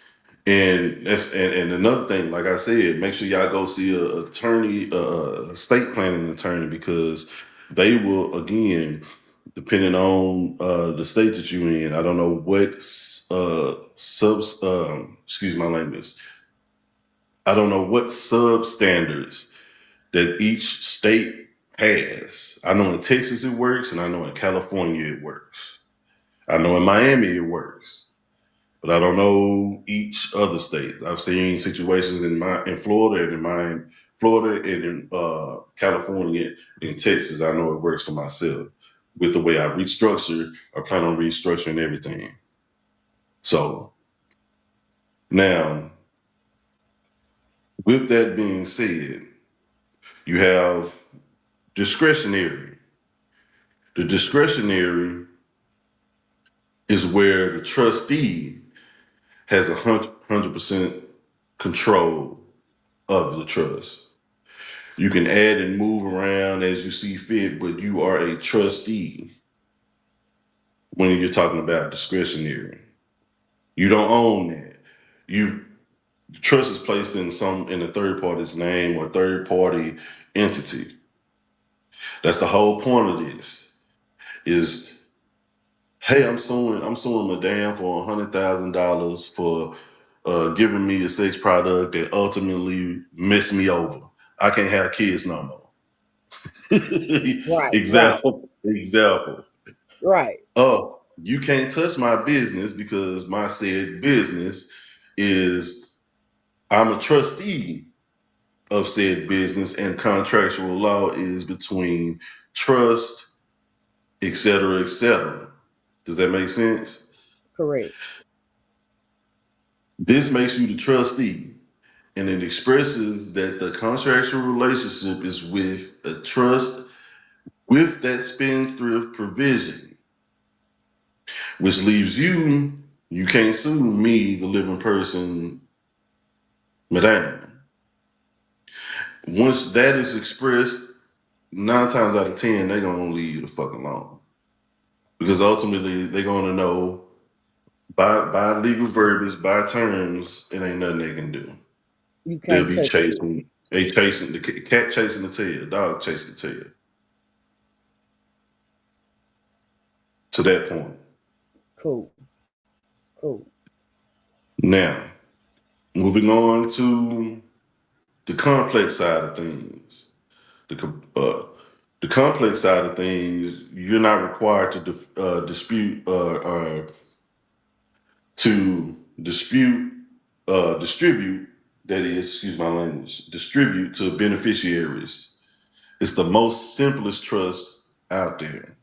And and another thing, like I said, make sure y'all go see a attorney, a estate planning attorney, because they will, again, depending on the state that you're in. I don't know what excuse my language. I don't know what sub standards that each state has. I know in Texas it works, and I know in California it works. I know in Miami it works. But I don't know each other state. I've seen situations in Florida and in California, in Texas. I know it works for myself with the way I restructure or plan on restructuring everything. So now, with that being said, you have discretionary. The discretionary is where the trustee has 100% control of the trust. You can add and move around as you see fit, but you are a trustee when you're talking about discretionary. You don't own that. The trust is placed in a third party's name or third party entity. That's the whole point of this. Is, hey, I'm suing Madame for $100,000 for giving me a sex product that ultimately messed me over. I can't have kids no more. Right. Right. Example. Right. Oh, you can't touch my business because my said business is, I'm a trustee of said business, and contractual law is between trust, et cetera, et cetera. Does that make sense? Correct. This makes you the trustee, and it expresses that the contractual relationship is with a trust with that spendthrift provision, which leaves you can't sue me, the living person, madame. Once that is expressed, 9 times out of 10, they're gonna leave you the fuck alone. Because ultimately they're gonna know by legal verbiage, by terms, it ain't nothing they can do. You They'll can't be touch it. chasing the cat chasing the tail, dog chasing the tail. To that point. Cool. Cool. Now, moving on to the complex side of things. The complex side of things, you're not required to dispute or to distribute, that is, excuse my language, distribute to beneficiaries. It's the most simplest trust out there.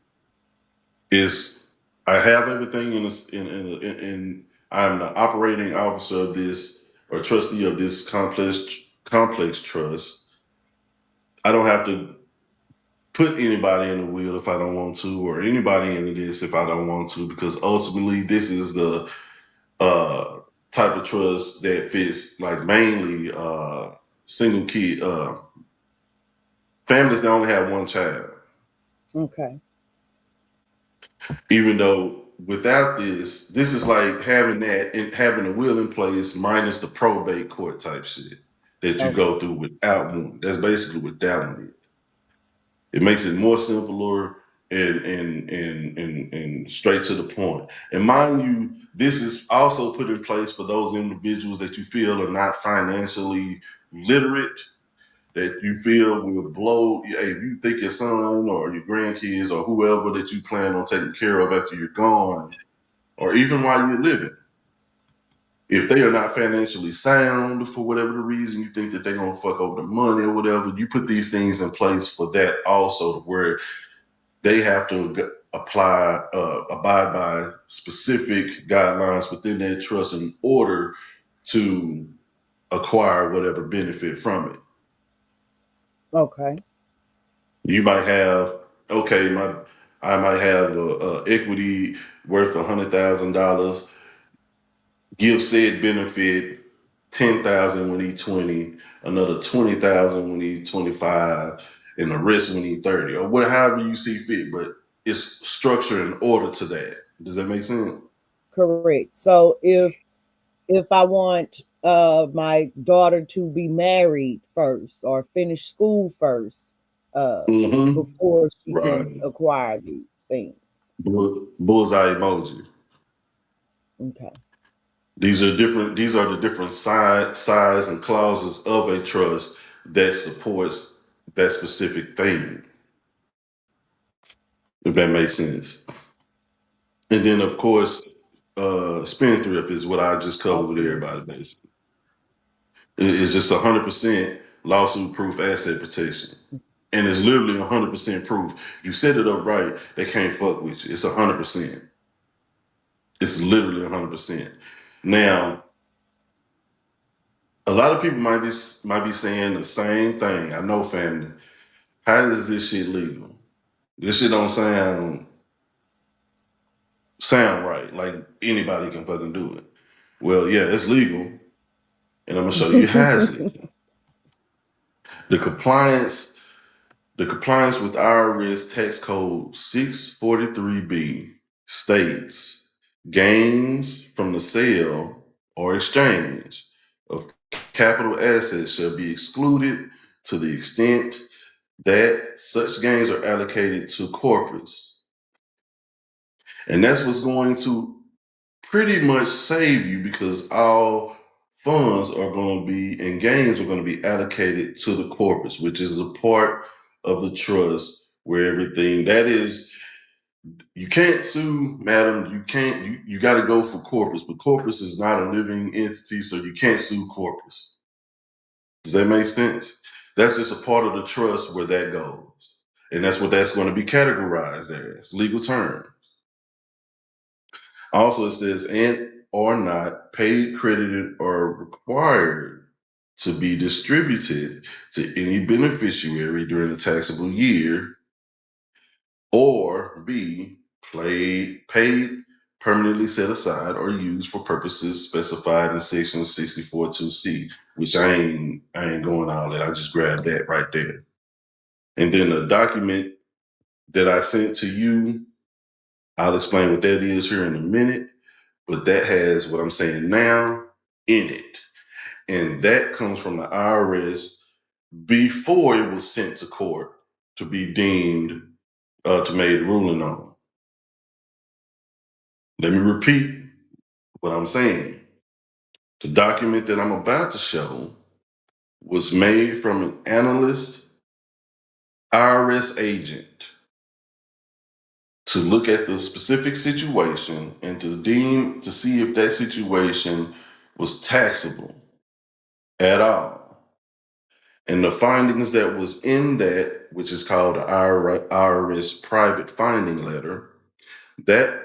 Is I have everything in I'm the operating officer of this or trustee of this complex trust. I don't have to put anybody in the wheel if I don't want to, or anybody into this if I don't want to, because ultimately this is the type of trust that fits like mainly single kid families that only have one child. Okay. Even though without this is like having that and having a will in place minus the probate court type shit that you go through without one. That's basically without it. It makes it more simpler and straight to the point. And mind you, this is also put in place for those individuals that you feel are not financially literate, that you feel will blow. Hey, if you think your son or your grandkids or whoever that you plan on taking care of after you're gone, or even while you're living, if they are not financially sound for whatever the reason, you think that they're gonna fuck over the money or whatever, you put these things in place for that also, where they have to abide by specific guidelines within their trust in order to acquire whatever benefit from it. Okay. You might have, I might have a equity worth $100,000. Give said benefit 10,000 when he's 20, another 20,000 when he's 25, and the rest when he's 30, or whatever you see fit. But it's structured in order to that. Does that make sense? Correct. So if I want my daughter to be married first or finish school first, before she can Right. acquire these things. Bullseye emoji. Okay. These are the different size and clauses of a trust that supports that specific thing. If that makes sense. And then of course, spendthrift is what I just covered with everybody, basically. It's just 100% lawsuit proof asset protection. And it's literally 100% proof. If you set it up right, they can't fuck with you. It's 100%. It's literally 100%. Now, a lot of people might be saying the same thing. I know, family. How is this shit legal? This shit don't sound right. Like anybody can fucking do it. Well, yeah, it's legal, and I'm gonna show you how it's legal. The compliance with IRS tax code 643B states gains from the sale or exchange of capital assets shall be excluded to the extent that such gains are allocated to corporates. And that's what's going to pretty much save you, because all funds are going to be and gains are going to be allocated to the corporates, which is the part of the trust where everything that is, you can't sue, madam. You can't, you got to go for corpus, but corpus is not a living entity, so you can't sue corpus. Does that make sense? That's just a part of the trust where that goes. And that's what that's going to be categorized as, legal term. Also, it says, and or not paid, credited, or required to be distributed to any beneficiary during the taxable year, or B, paid, permanently set aside, or used for purposes specified in section 64.2C, which I ain't going all that. I just grabbed that right there. And then the document that I sent to you, I'll explain what that is here in a minute. But that has what I'm saying now in it. And that comes from the IRS before it was sent to court to be deemed, to made ruling on. Let me repeat what I'm saying. The document that I'm about to show was made from an analyst, IRS agent, to look at the specific situation and to see if that situation was taxable at all. And the findings that was in that, which is called the IRS private finding letter, that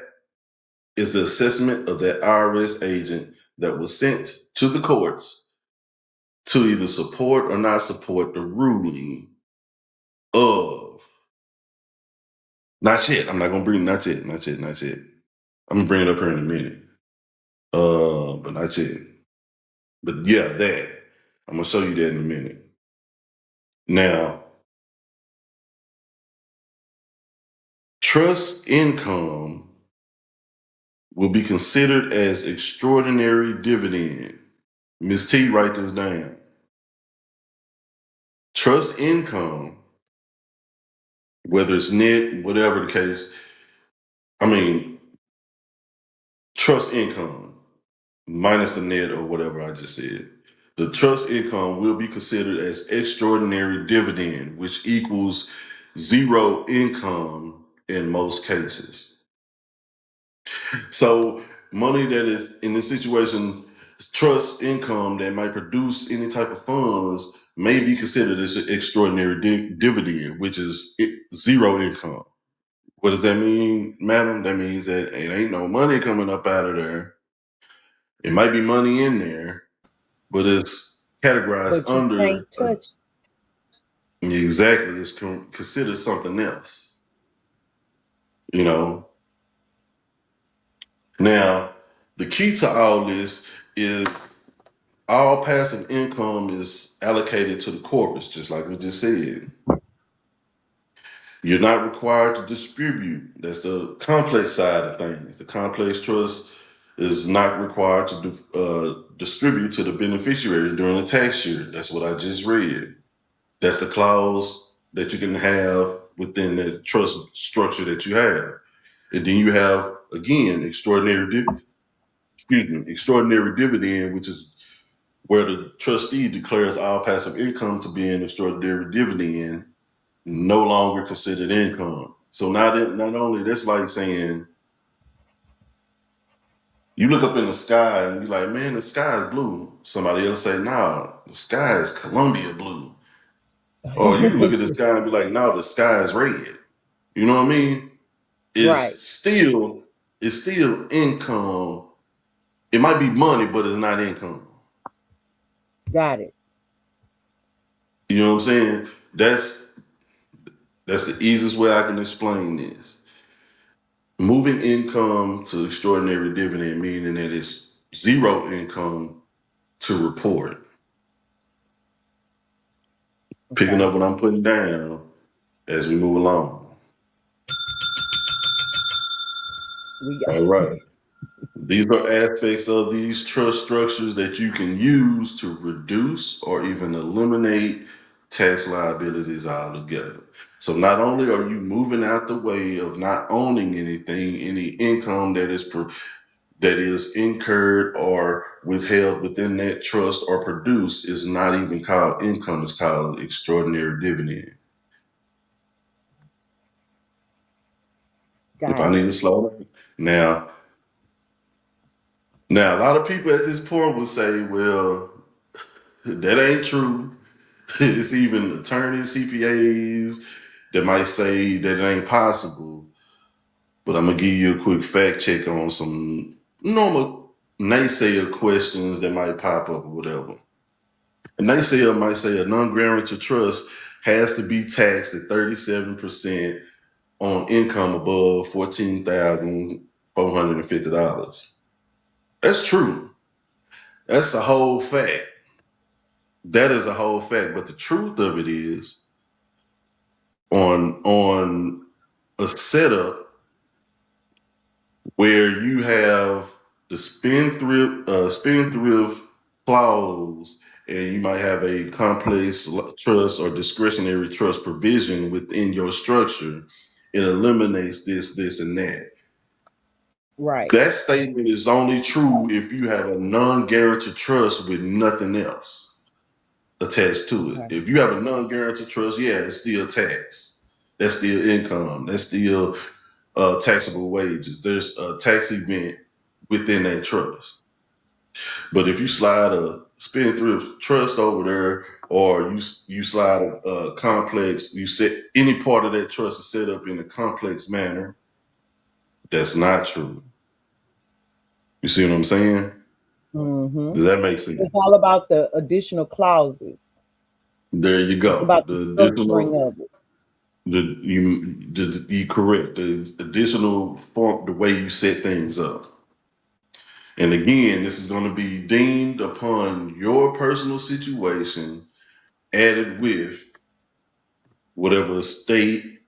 is the assessment of that IRS agent that was sent to the courts to either support or not support the ruling of. Not yet. I'm not gonna bring not yet. I'm gonna bring it up here in a minute. But not yet. But yeah, that. I'm gonna show you that in a minute. Now, trust income will be considered as extraordinary dividend. Ms. T, write this down. Trust income, whether it's net, whatever the case, trust income, minus the net or whatever I just said. The trust income will be considered as extraordinary dividend, which equals zero income in most cases. So money that is in this situation, trust income that might produce any type of funds may be considered as an extraordinary dividend, which is zero income. What does that mean, madam? That means that it ain't no money coming up out of there. It might be money in there, but it's categorized But you under. can't touch. Exactly. It's considered something else. You know? Now, the key to all this is all passive income is allocated to the corpus, just like we just said. You're not required to distribute. That's the complex side of things. The complex trust is not required to distribute to the beneficiary during the tax year. That's what I just read. That's the clause that you can have within the trust structure that you have. And then you have, again, extraordinary dividend, which is where the trustee declares all passive income to be an extraordinary dividend, no longer considered income. So not only that's like saying you look up in the sky and you're like, man, the sky is blue. Somebody else say, no, the sky is Columbia blue. Or you look at the sky and be like, no, the sky is red. You know what I mean? Right. It's still income. It might be money, but it's not income. Got it. You know what I'm saying? That's the easiest way I can explain this. Moving income to extraordinary dividend, meaning that it's zero income to report. Okay. Picking up what I'm putting down as we move along. All right. These are aspects of these trust structures that you can use to reduce or even eliminate tax liabilities altogether. So not only are you moving out the way of not owning anything, any income that is incurred or withheld within that trust or produced is not even called income, it's called extraordinary dividend. Got If I need to slow down. Now, a lot of people at this point will say, well, that ain't true. It's even attorneys, CPAs that might say that it ain't possible. But I'm going to give you a quick fact check on some normal naysayer questions that might pop up or whatever. A naysayer might say a non-guarantor trust has to be taxed at 37% on income above $14,450. That's true. That's a whole fact. That is a whole fact. But the truth of it is, on a setup where you have the spendthrift clause, and you might have a complex trust or discretionary trust provision within your structure, it eliminates this, and that. Right. That statement is only true if you have a non-guarantor trust with nothing else attached to it. Okay. If you have a non-guarantor trust, yeah, it's still tax. That's still income. That's still taxable wages. There's a tax event within that trust. But if you slide a spendthrift trust over there, or you slide a complex, you set any part of that trust is set up in a complex manner, that's not true. You see what I'm saying? Mm-hmm. Does that make sense? It's all about the additional clauses. There you It's go. about the The structuring additional, of it. you correct. The additional form, the way you set things up. And again, this is going to be deemed upon your personal situation, added with whatever state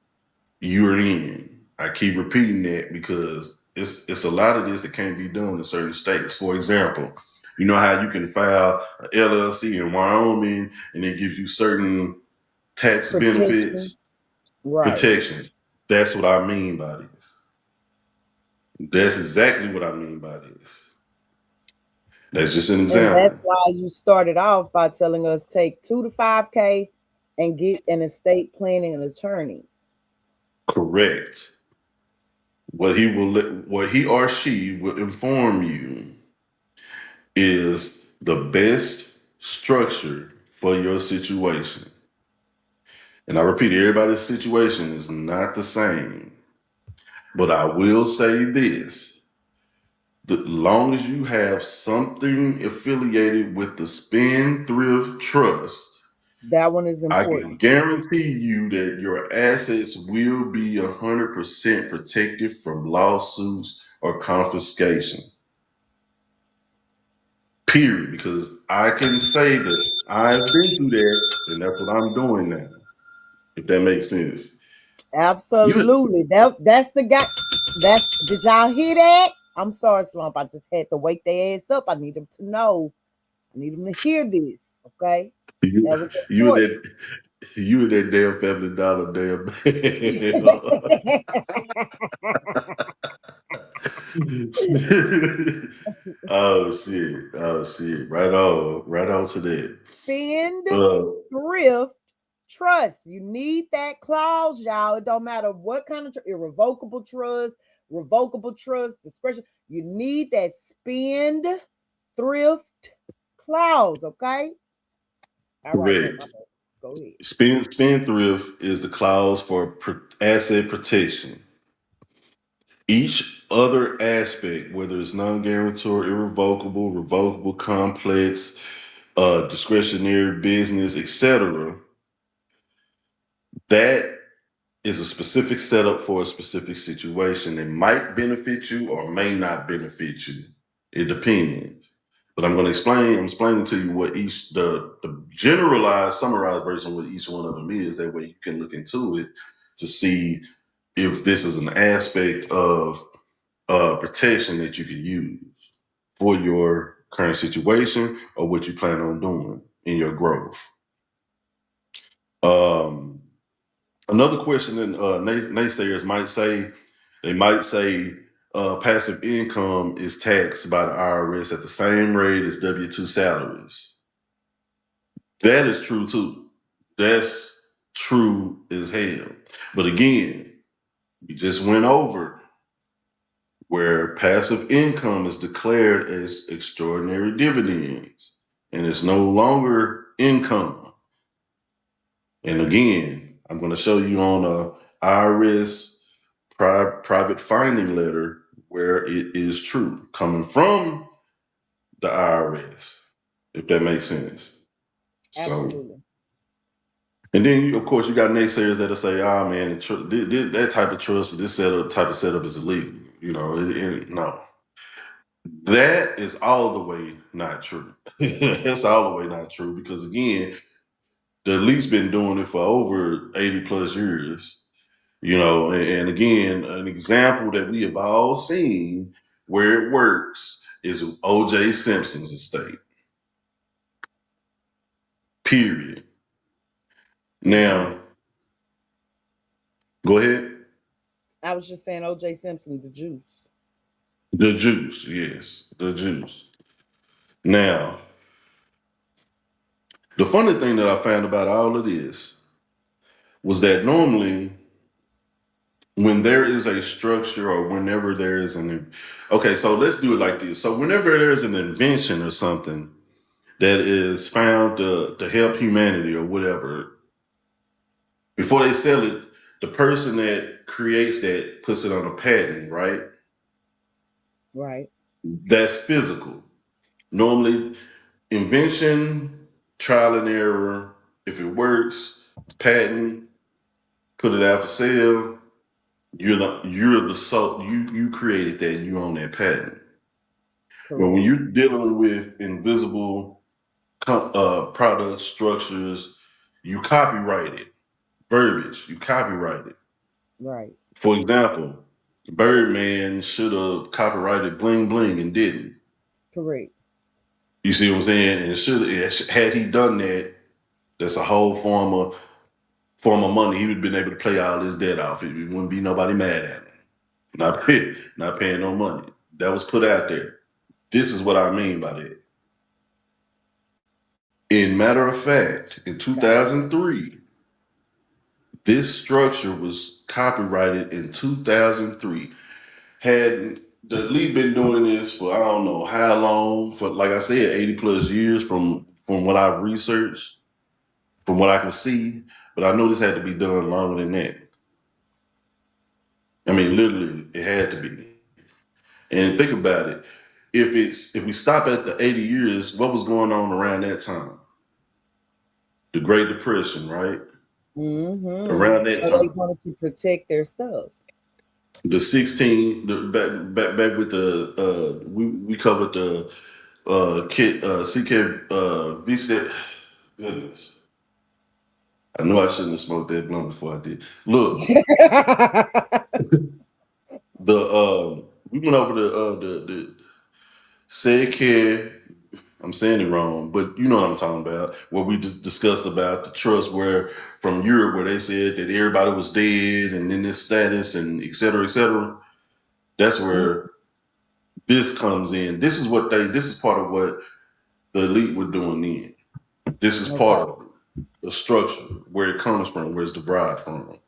you're in. I keep repeating that because it's a lot of this that can't be done in certain states. For example, you know how you can file an LLC in Wyoming and it gives you certain tax Protection. benefits, Right. protections. That's what I mean by this. That's exactly what I mean by this. That's just an And that's example. why you started off by telling us take 2 to 5K and get an estate planning and attorney. Correct. What he or she will inform you is the best structure for your situation. And I repeat, everybody's situation is not the same. But I will say this: the long as you have something affiliated with the Spendthrift Trust, That one is I can important. guarantee you that your assets will be 100% protected from lawsuits or confiscation. Period. Because I can say that I've been through that, and that's what I'm doing now. If that makes sense. You, Absolutely. That's the guy. Did y'all hear that? I'm sorry, Slump. I just had to wake their ass up. I need them to know. I need them to hear this. Okay. you, That was you and important. that, you and that damn Family Dollar damn. Oh shit! Oh shit! Right on to that. Spend, Uh, thrift, trust. You need that clause, y'all. It don't matter what kind of irrevocable trust, revocable trust, discretion. You need that spend, thrift clause. Okay. All right, bro. correct. Go ahead. Spendthrift is the clause for asset protection. Each other aspect, whether it's non-guarantor, irrevocable, revocable, complex, discretionary business, etc., that is a specific setup for a specific situation that might benefit you or may not benefit you. It depends. But I'm explaining to you what each the generalized, summarized version of what each one of them is. That way you can look into it to see if this is an aspect of protection that you can use for your current situation or what you plan on doing in your growth. Um, Another question that naysayers might say, they might say passive income is taxed by the IRS at the same rate as W-2 salaries. That is true too. That's true as hell. But again, we just went over where passive income is declared as extraordinary dividends and it's no longer income. And again, I'm going to show you on a IRS private finding letter where it is true coming from the IRS, if that makes sense. So, Absolutely. and then of course you got naysayers that'll say, "Ah, man, that type of trust, this type of setup is illegal." You know, no, that is all the way not true. That's all the way not true because again, the elite's been doing it for over 80 plus years. You know, and again, an example that we have all seen where it works is O.J. Simpson's estate. Period. The Now, juice. go ahead. I was just saying OJ Simpson, the juice. The juice, yes, the juice. Now, the funny thing that I found about all of this was that normally when there is a structure or whenever there is okay, so let's do it like this. So whenever there's an invention or something that is found to help humanity or whatever, before they sell it, the person that creates that puts it on a patent, right? Right. That's physical. Normally, invention, trial and error. If it works, patent, put it out for sale. You created that. You own that patent. But when Correct. you're dealing with invisible product structures, you copyright it. Verbiage, you copyright it. Right. For example, Birdman should have copyrighted bling bling and didn't. Correct. You see what I'm saying? And had he done that, that's a whole form of money. He would have been able to play all his debt off. It wouldn't be nobody mad at him. Not paying no money. That was put out there. This is what I mean by that. In matter of fact, in Got it. 2003, this structure was copyrighted in 2003. Had the league been doing this for I don't know how long, for like I said, 80 plus years from what I've researched, from what I can see, but I know this had to be done longer than that. I mean, literally, it had to be. And think about it. If we stop at the 80 years, what was going on around that time? The Great Depression, right? Mm-hmm. Around that So they time. wanted to protect their stuff. The 16, back with the we covered the kit CK VSTEP. Goodness. I knew I shouldn't have smoked that blunt before I did. Look, we went over the said care. I'm saying it wrong, but you know what I'm talking about. Where we discussed about the trust, where from Europe, where they said that everybody was dead and in this status and et cetera, et cetera. That's where this comes in. This is part of what the elite were doing then. This is Okay. part of it, the structure, where it comes from, where it's derived from.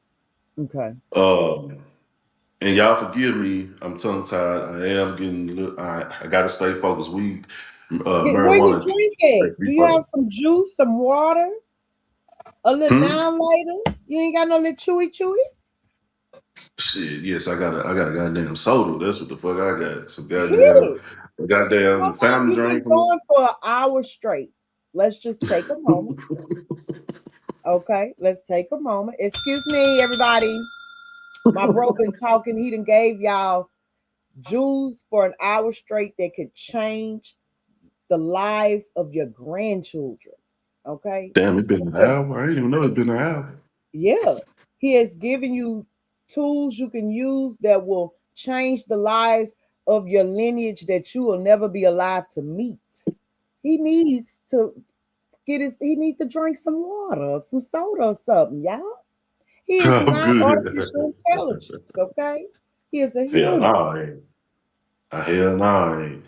Okay. And y'all forgive me, I'm tongue tied. I am getting. I got to stay focused. Where you Marijuana drink it? takes me Do you have focused. some juice, some water, a little Hmm? now later? You ain't got no little chewy? Shit, yes, I got a goddamn soda. That's what the fuck I got. Some Hit goddamn, it. a goddamn Hold on. fountain You drink. been going for an hour straight. Let's just take a moment. Okay. Let's take a moment. Excuse me, everybody. My bro been talking. He done gave y'all jewels for an hour straight that could change the lives of your grandchildren. Okay. Damn, it's been an hour. I didn't even know it's been an hour. Yeah. He has given you tools you can use that will change the lives of your lineage that you will never be alive to meet. He needs to he needs to drink some water, some soda or something, y'all. He is I'm not good. artificial intelligence, okay? He is a Hell no, human. I ain't. Hell no, I ain't.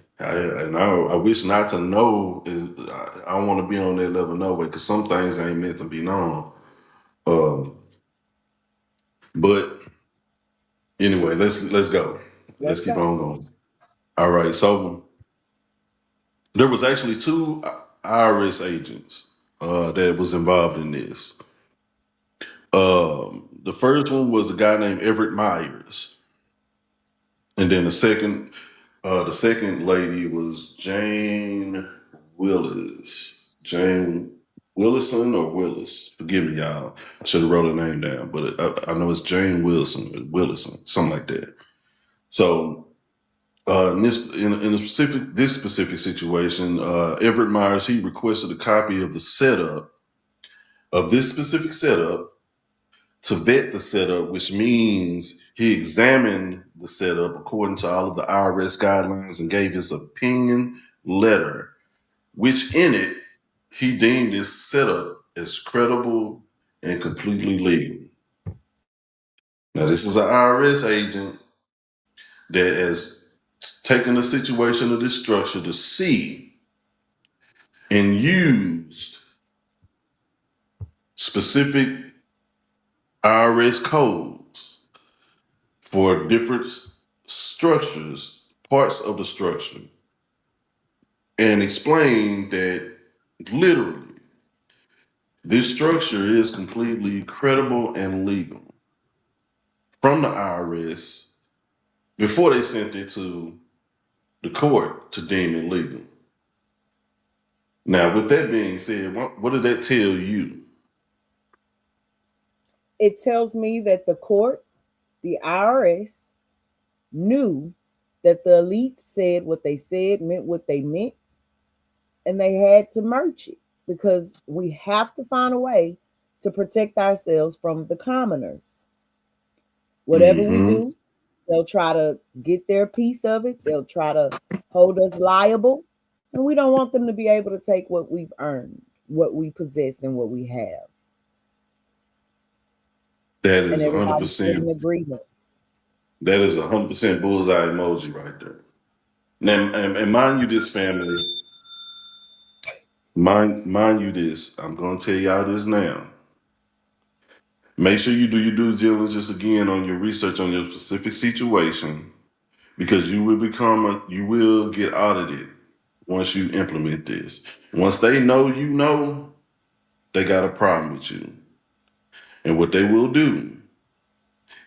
I wish not to know. I don't want to be on that level no way, because some things ain't meant to be known. Um, but anyway, let's go. Let's Let's keep go. on going. All right. So there was actually two IRS agents that was involved in this. The first one was a guy named Everett Myers, and then the second lady was Jane Willis. Jane Willison or Willis. Forgive me, y'all. I should have wrote her name down, but I know it's Jane Willison, something like that. So in this specific situation, Everett Myers, he requested a copy of the setup of this specific setup to vet the setup, which means he examined the setup according to all of the IRS guidelines and gave his opinion letter, which in it he deemed this setup as credible and completely legal. Now, this is an IRS agent that has taken the situation of this structure to see and used specific IRS codes for different structures, parts of the structure, and explained that literally this structure is completely credible and legal from the IRS before they sent it to the court to deem it legal. Now, with that being said, what did that tell you? It tells me that the court, the IRS, knew that the elites said what they said, meant what they meant, and they had to merge it because we have to find a way to protect ourselves from the commoners. Whatever we Mm-hmm. do, they'll try to get their piece of it. They'll try to hold us liable. And we don't want them to be able to take what we've earned, what we possess, and what we have. That And is everybody's in 100%. agreement. That is 100% bullseye emoji right there. Now, and mind you, this family, mind you, this. I'm gonna tell y'all this now. Make sure you do your due diligence again on your research on your specific situation, because you will get audited once you implement this. Once they know you know, they got a problem with you. And what they will do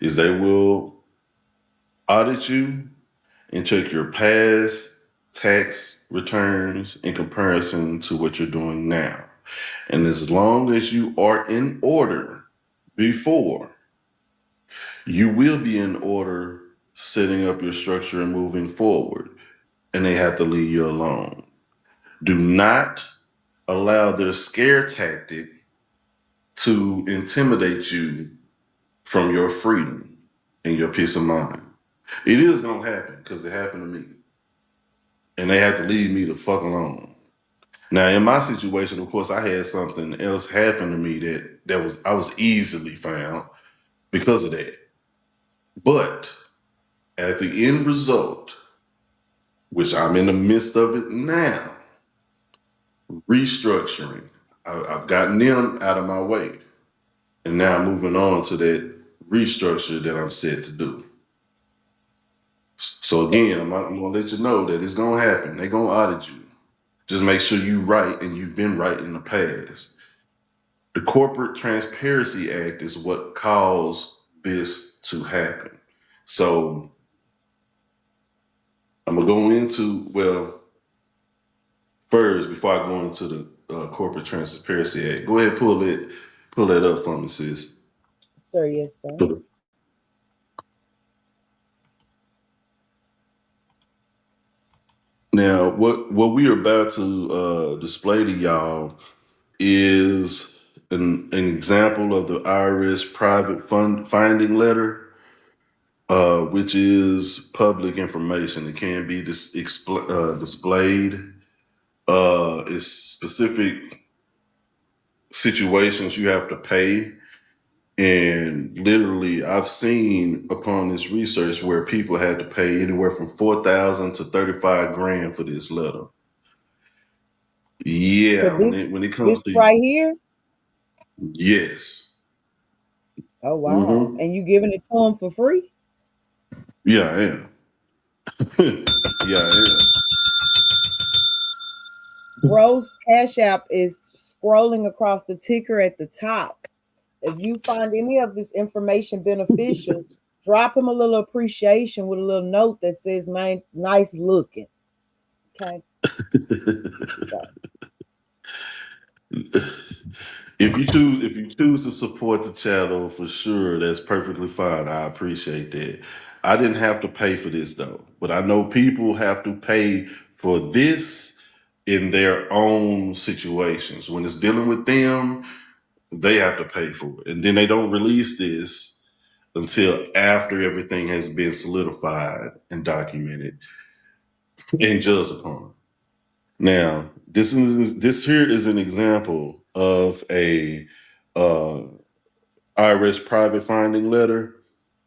is they will audit you and check your past tax returns in comparison to what you're doing now. And as long as you are in order before, you will be in order setting up your structure and moving forward. And they have to leave you alone. Do not allow their scare tactic to intimidate you from your freedom and your peace of mind. It is going to happen because it happened to me. And they had to leave me the fuck alone. Now, in my situation, of course, I had something else happen to me that I was easily found because of that. But as the end result, which I'm in the midst of it now, restructuring, I've gotten them out of my way. And now I'm moving on to that restructure that I'm set to do. So again, I'm going to let you know that it's going to happen. They're going to audit you. Just make sure you're right and you've been right in the past. The Corporate Transparency Act is what caused this to happen. So I'm going to go into, well, first, before I go into the Corporate Transparency Act, go ahead and pull that up for me, sis. Sir, yes, sir. Now, what we are about to display to y'all is an example of the IRS private finding letter, which is public information. It can be displayed. It's specific situations you have to pay. And literally, I've seen upon this research where people had to pay anywhere from $4,000 to $35,000 for this letter. Yeah, when it comes this to right here. Yes. Oh wow! Mm-hmm. And you giving it to them for free? Yeah, I am. Yeah, I am. Bro's Cash App is scrolling across the ticker at the top. If you find any of this information beneficial, drop him a little appreciation with a little note that says, "Man, nice looking." Okay. If you choose to support the channel, for sure, that's perfectly fine. I appreciate that. I didn't have to pay for this though, but I know people have to pay for this in their own situations. When it's dealing with them, they have to pay for it, and then they don't release this until after everything has been solidified and documented and judged upon. Now, this here is an example of a IRS private finding letter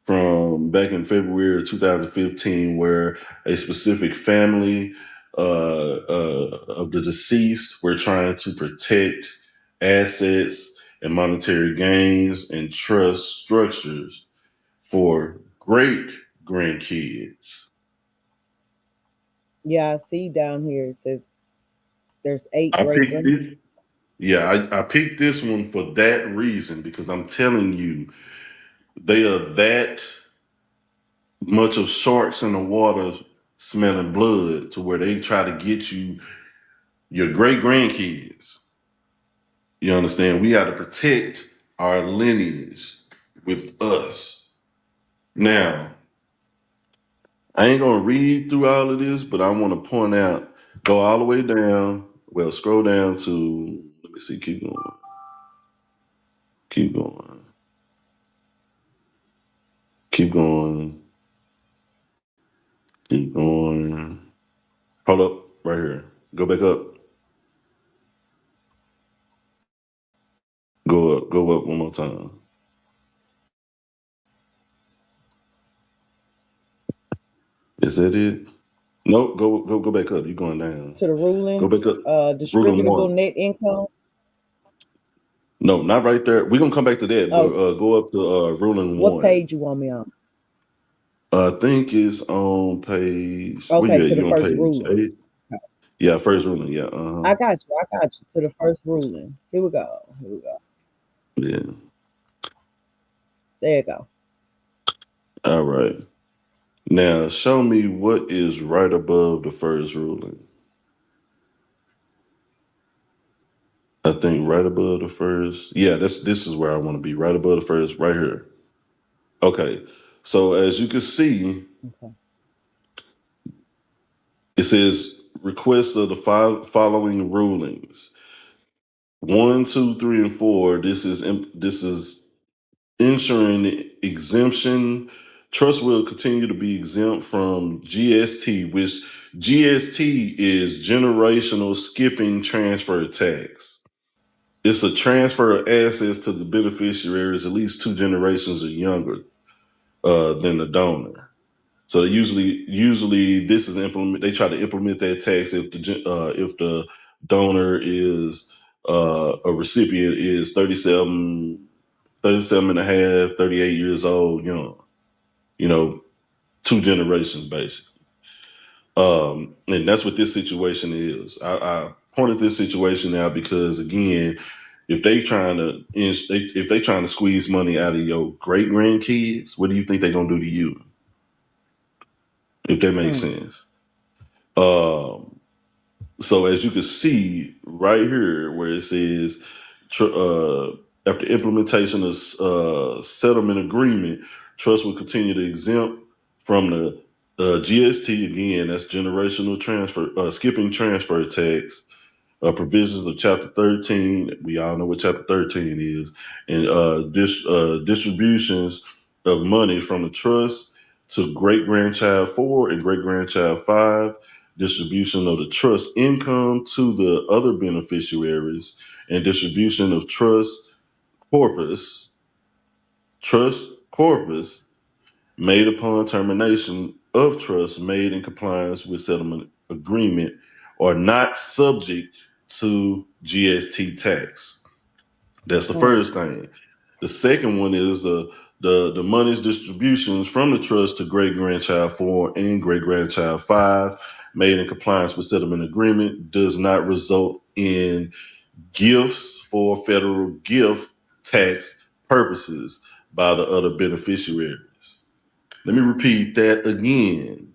from back in February of 2015, where a specific family of the deceased were trying to protect assets and monetary gains and trust structures for great grandkids. Yeah, I see down here it says there's 8 I great picked grand. it. Yeah, I picked this one for that reason because I'm telling you, they are that much of sharks in the water smelling blood to where they try to get you, your great grandkids. You understand? We got to protect our lineage with us. Now, I ain't gonna read through all of this, but I want to point out, go all the way down. Well, scroll down to, let me see, keep going, keep going, keep going. Hold up, right here. Go back up. Go up one more time. Is that it? Nope. Go back up. You're going down. To the Go ruling, back up. Ruling distributable one. net income. No, not right there. We're gonna come back to that, but Oh, go up to ruling what one. page you want me on? I think it's on page. Where Okay, you at? to the You on first page ruling. 8? Yeah, first ruling. Yeah. I got you. I got you. To the first ruling. Here we go. Here we go. Yeah. There you go. All right. Now show me what is right above the first ruling. I think right above the first. Yeah, this is where I want to be. Right above the first, right here. Okay. So as you can see, Okay. it says requests of the following rulings. 1, 2, 3, and 4. This is ensuring the exemption. Trust will continue to be exempt from GST, which GST is generational skipping transfer tax. It's a transfer of assets to the beneficiaries at least 2 generations or younger than the donor. So they usually this is implement. They try to implement that tax if the donor is a recipient is 37 and a half, 38 years old, young. You know, 2 generations basically. And that's what this situation is. I pointed this situation out because again, if they trying to squeeze money out of your great grandkids, what do you think they're gonna do to you? If that makes Mm. sense. Um, so as you can see right here, where it says after implementation of settlement agreement, trust will continue to exempt from the GST again. That's generational transfer, skipping transfer tax. Provisions of Chapter 13. We all know what Chapter 13 is, and distributions of money from the trust to great grandchild 4 and great grandchild 5. Distribution of the trust income to the other beneficiaries, and distribution of corpus, trust corpus made upon termination of trust made in compliance with settlement agreement are not subject to GST tax. That's the Mm. first thing. The second one is the money's distributions from the trust to great grandchild 4 and great grandchild 5 made in compliance with settlement agreement does not result in gifts for federal gift tax purposes by the other beneficiaries. Let me repeat that again.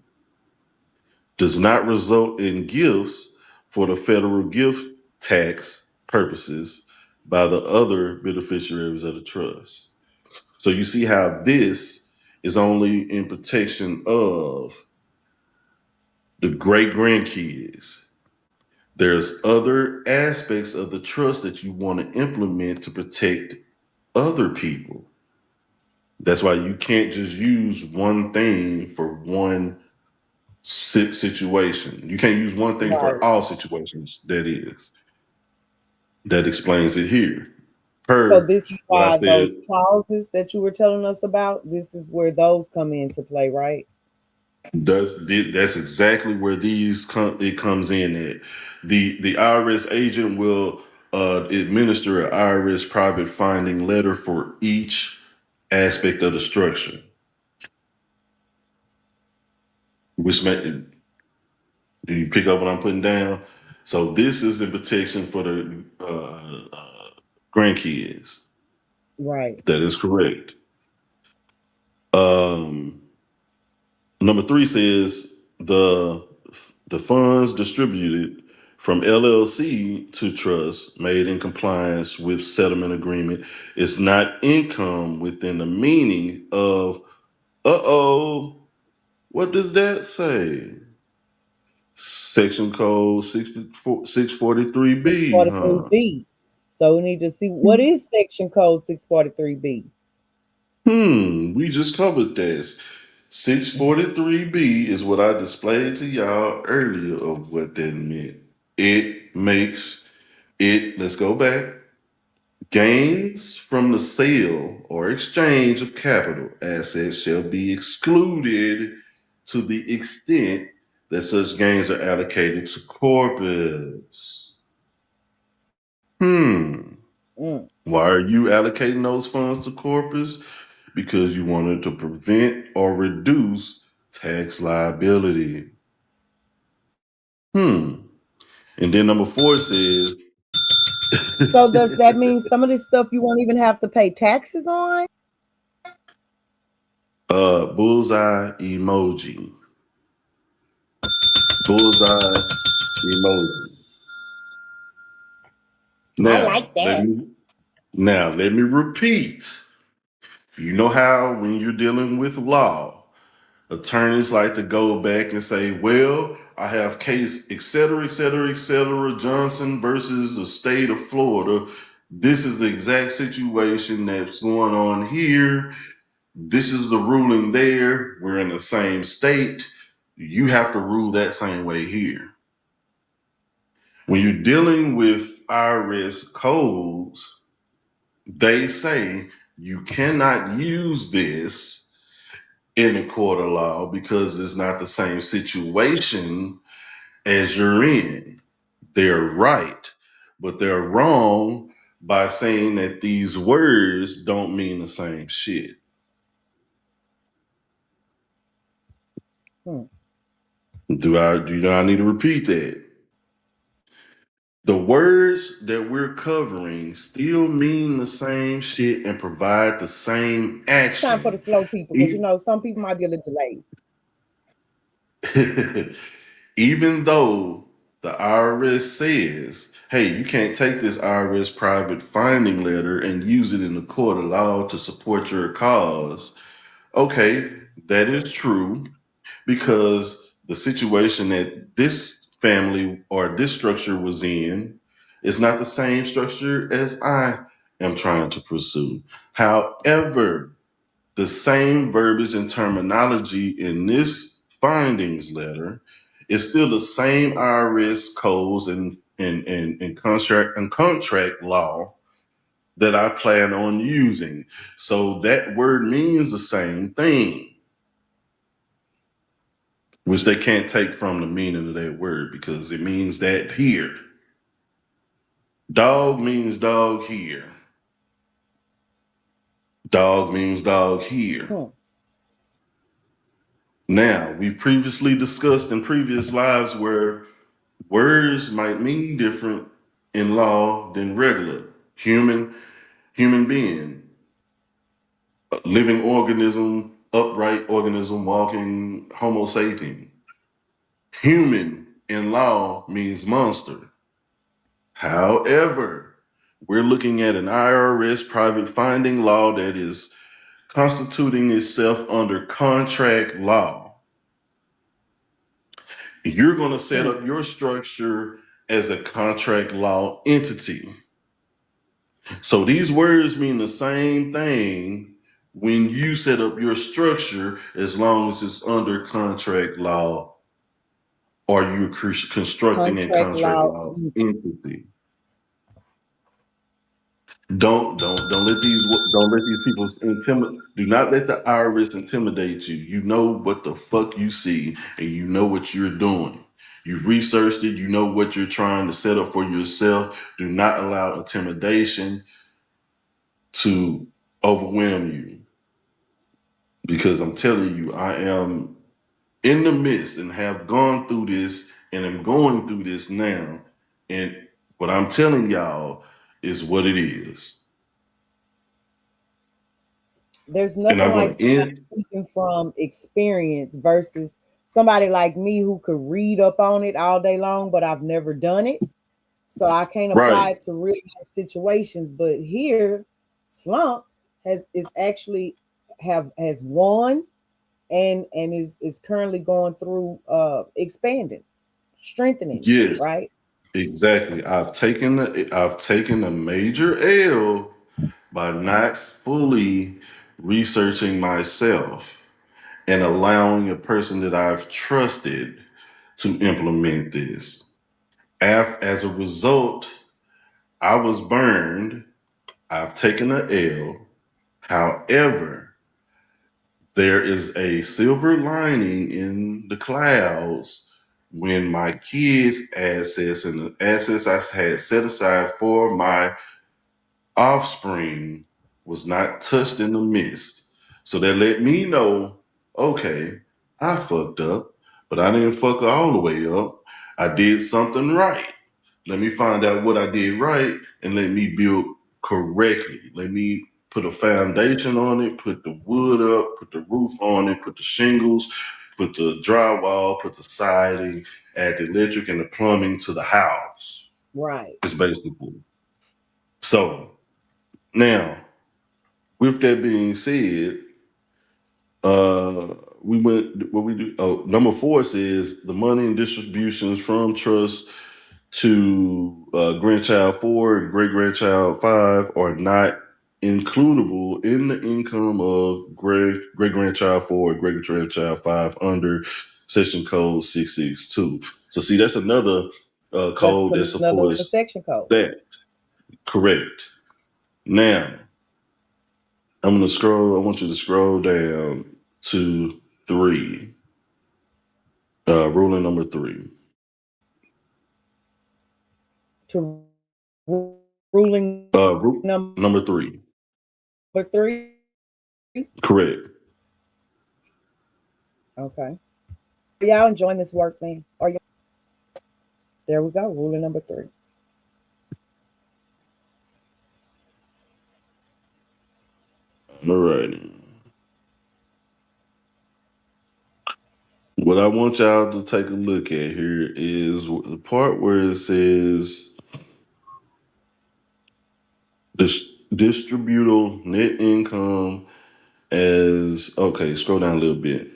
Does not result in gifts for the federal gift tax purposes by the other beneficiaries of the trust. So you see how this is only in protection of the great grandkids. There's other aspects of the trust that you want to implement to protect other people. That's why you can't just use one thing for one situation. You can't use one thing Right. for all situations. That explains it here. So Per this is what I why said, those clauses that you were telling us about, this is where those come into play, right? that's exactly where it comes in at. The IRS agent will administer an IRS private finding letter for each aspect of the structure. which do you pick up what I'm putting down? So this is in protection for the grandkids. Right. That is correct. Um, Number 3 says the funds distributed from LLC to trust made in compliance with settlement agreement is not income within the meaning of what does that say? Section code 643B, huh? 643B. So we need to see what is section code 643B. We just covered this. 643B is what I displayed to y'all earlier of what that meant. It makes it, let's go back. Gains from the sale or exchange of capital assets shall be excluded to the extent that such gains are allocated to corpus. Mm. Why are you allocating those funds to corpus? Because you wanted to prevent or reduce tax liability. And then number 4 says, So does that mean some of this stuff you won't even have to pay taxes on? bullseye emoji. Bullseye emoji. I Now, like that. let me repeat. You know how when you're dealing with law, attorneys like to go back and say, well, I have case, et cetera, et cetera, et cetera, Johnson versus the state of Florida. This is the exact situation that's going on here. This is the ruling there. We're in the same state. You have to rule that same way here. When you're dealing with IRS codes, they say you cannot use this in a court of law because it's not the same situation as you're in. They're right, but they're wrong by saying that these words don't mean the same shit. Do I need to repeat that? The words that we're covering still mean the same shit and provide the same Time for the action. slow people because some people might be a little delayed. Even though the IRS says, hey, you can't take this IRS private finding letter and use it in the court of law to support your cause. Okay, that is true because the situation that this family or this structure was in is not the same structure as I am trying to pursue. However, the same verbiage and terminology in this findings letter is still the same IRS codes and contract law that I plan on using. So that word means the same thing, which they can't take from the meaning of that word because it means that here. Dog means dog here. Dog means dog here. Now, we previously discussed in previous lives where words might mean different in law than regular. Human being, living organism, upright organism, walking, Homo sapien. Human in law means monster. However, we're looking at an IRS private finding law that is constituting itself under contract law. You're going to set up your structure as a contract law entity. So these words mean the same thing when you set up your structure as long as it's under contract law or you're constructing a Contract contract law. law entity. Don't let these people intimidate. Do not let the IRS intimidate you. You know what the fuck you see, and you know what you're doing. You've researched it. You know what you're trying to set up for yourself. Do not allow intimidation to overwhelm you, because I'm telling you, I am in the midst and have gone through this and am going through this now. And what I'm telling y'all is what it is. There's And nothing I'm like going to somebody end. speaking from experience versus somebody like me who could read up on it all day long, but I've never done it. So I can't apply Right. it to real life situations. But here, Slump is actually has won and is currently going through expanding, strengthening, Yes, right? exactly. I've taken a major L by not fully researching myself and allowing a person that I've trusted to implement this. As a result, I was burned. I've taken a L. However, there is a silver lining in the clouds when my kids' assets and the assets I had set aside for my offspring was not touched in the mist. So that let me know, okay, I fucked up, but I didn't fuck all the way up. I did something right. Let me find out what I did right and let me build correctly. Let me put a foundation on it, put the wood up, put the roof on it, put the shingles, put the drywall, put the siding, add the electric and the plumbing to the house. Right. It's basically. So now, with that being said, we went what we do. Oh, number 4 says the money and distributions from trust to grandchild 4 and great grandchild 5 are not includable in the income of great grandchild 4 and great grandchild 5 under section code 662. So see, that's another That's code that another supports section code. that. Correct. Now, I'm going to scroll. I want you to scroll down to 3. Ruling number 3. To ruling Number 3. number 3. Correct. Okay. Are y'all enjoying this work, man? Are you? There we go. Ruling number 3. All righty. What I want y'all to take a look at here is the part where it says distributable net income as, okay, scroll down a little bit.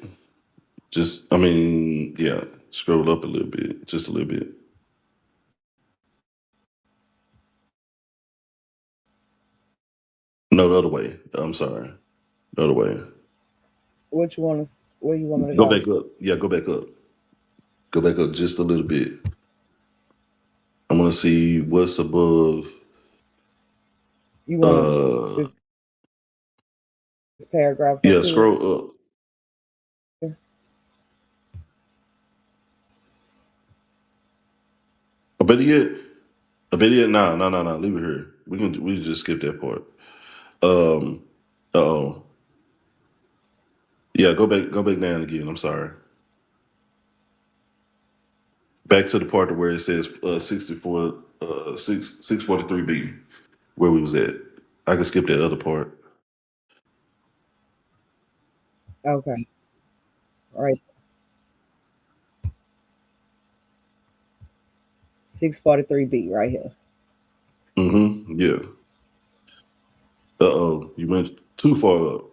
Yeah, scroll up a little bit, just a little bit. No, the other way. I'm sorry. The other way. Which one is where you want me to Go go? back up. Yeah, go back up. Go back up just a little bit. I'm gonna see what's above. You want this paragraph up Yeah, here? scroll up. I bet yet. I bet yet. Nah, no, no, no. Leave it here. We just skip that part. Um. Oh. Yeah. Go back down again. I'm sorry. Back to the part where it says 64 643B where we was at. I can skip that other part. Okay. All right. 643B right here. Mm-hmm. Yeah. Uh-oh. You went too far up.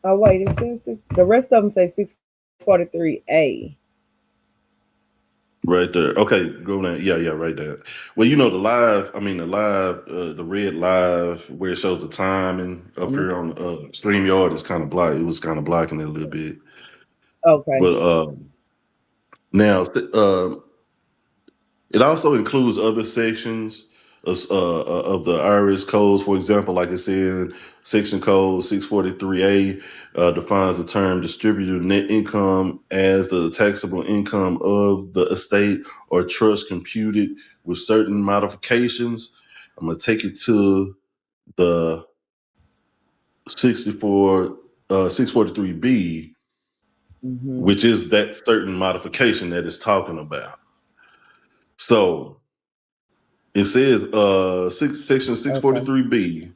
Oh wait, it says the rest of them say 643A. Right there. Okay, go down. Yeah, yeah, right there. Well, the red live where it shows the time and up here on StreamYard is kind of black. It was kind of blocking it a little bit. Okay. But now it also includes other sections of the IRS codes. For example, like it said, section code 643A defines the term distributed net income as the taxable income of the estate or trust computed with certain modifications. I'm going to take it to the 64. 643B, which is that certain modification that it's talking about. So it says section 643B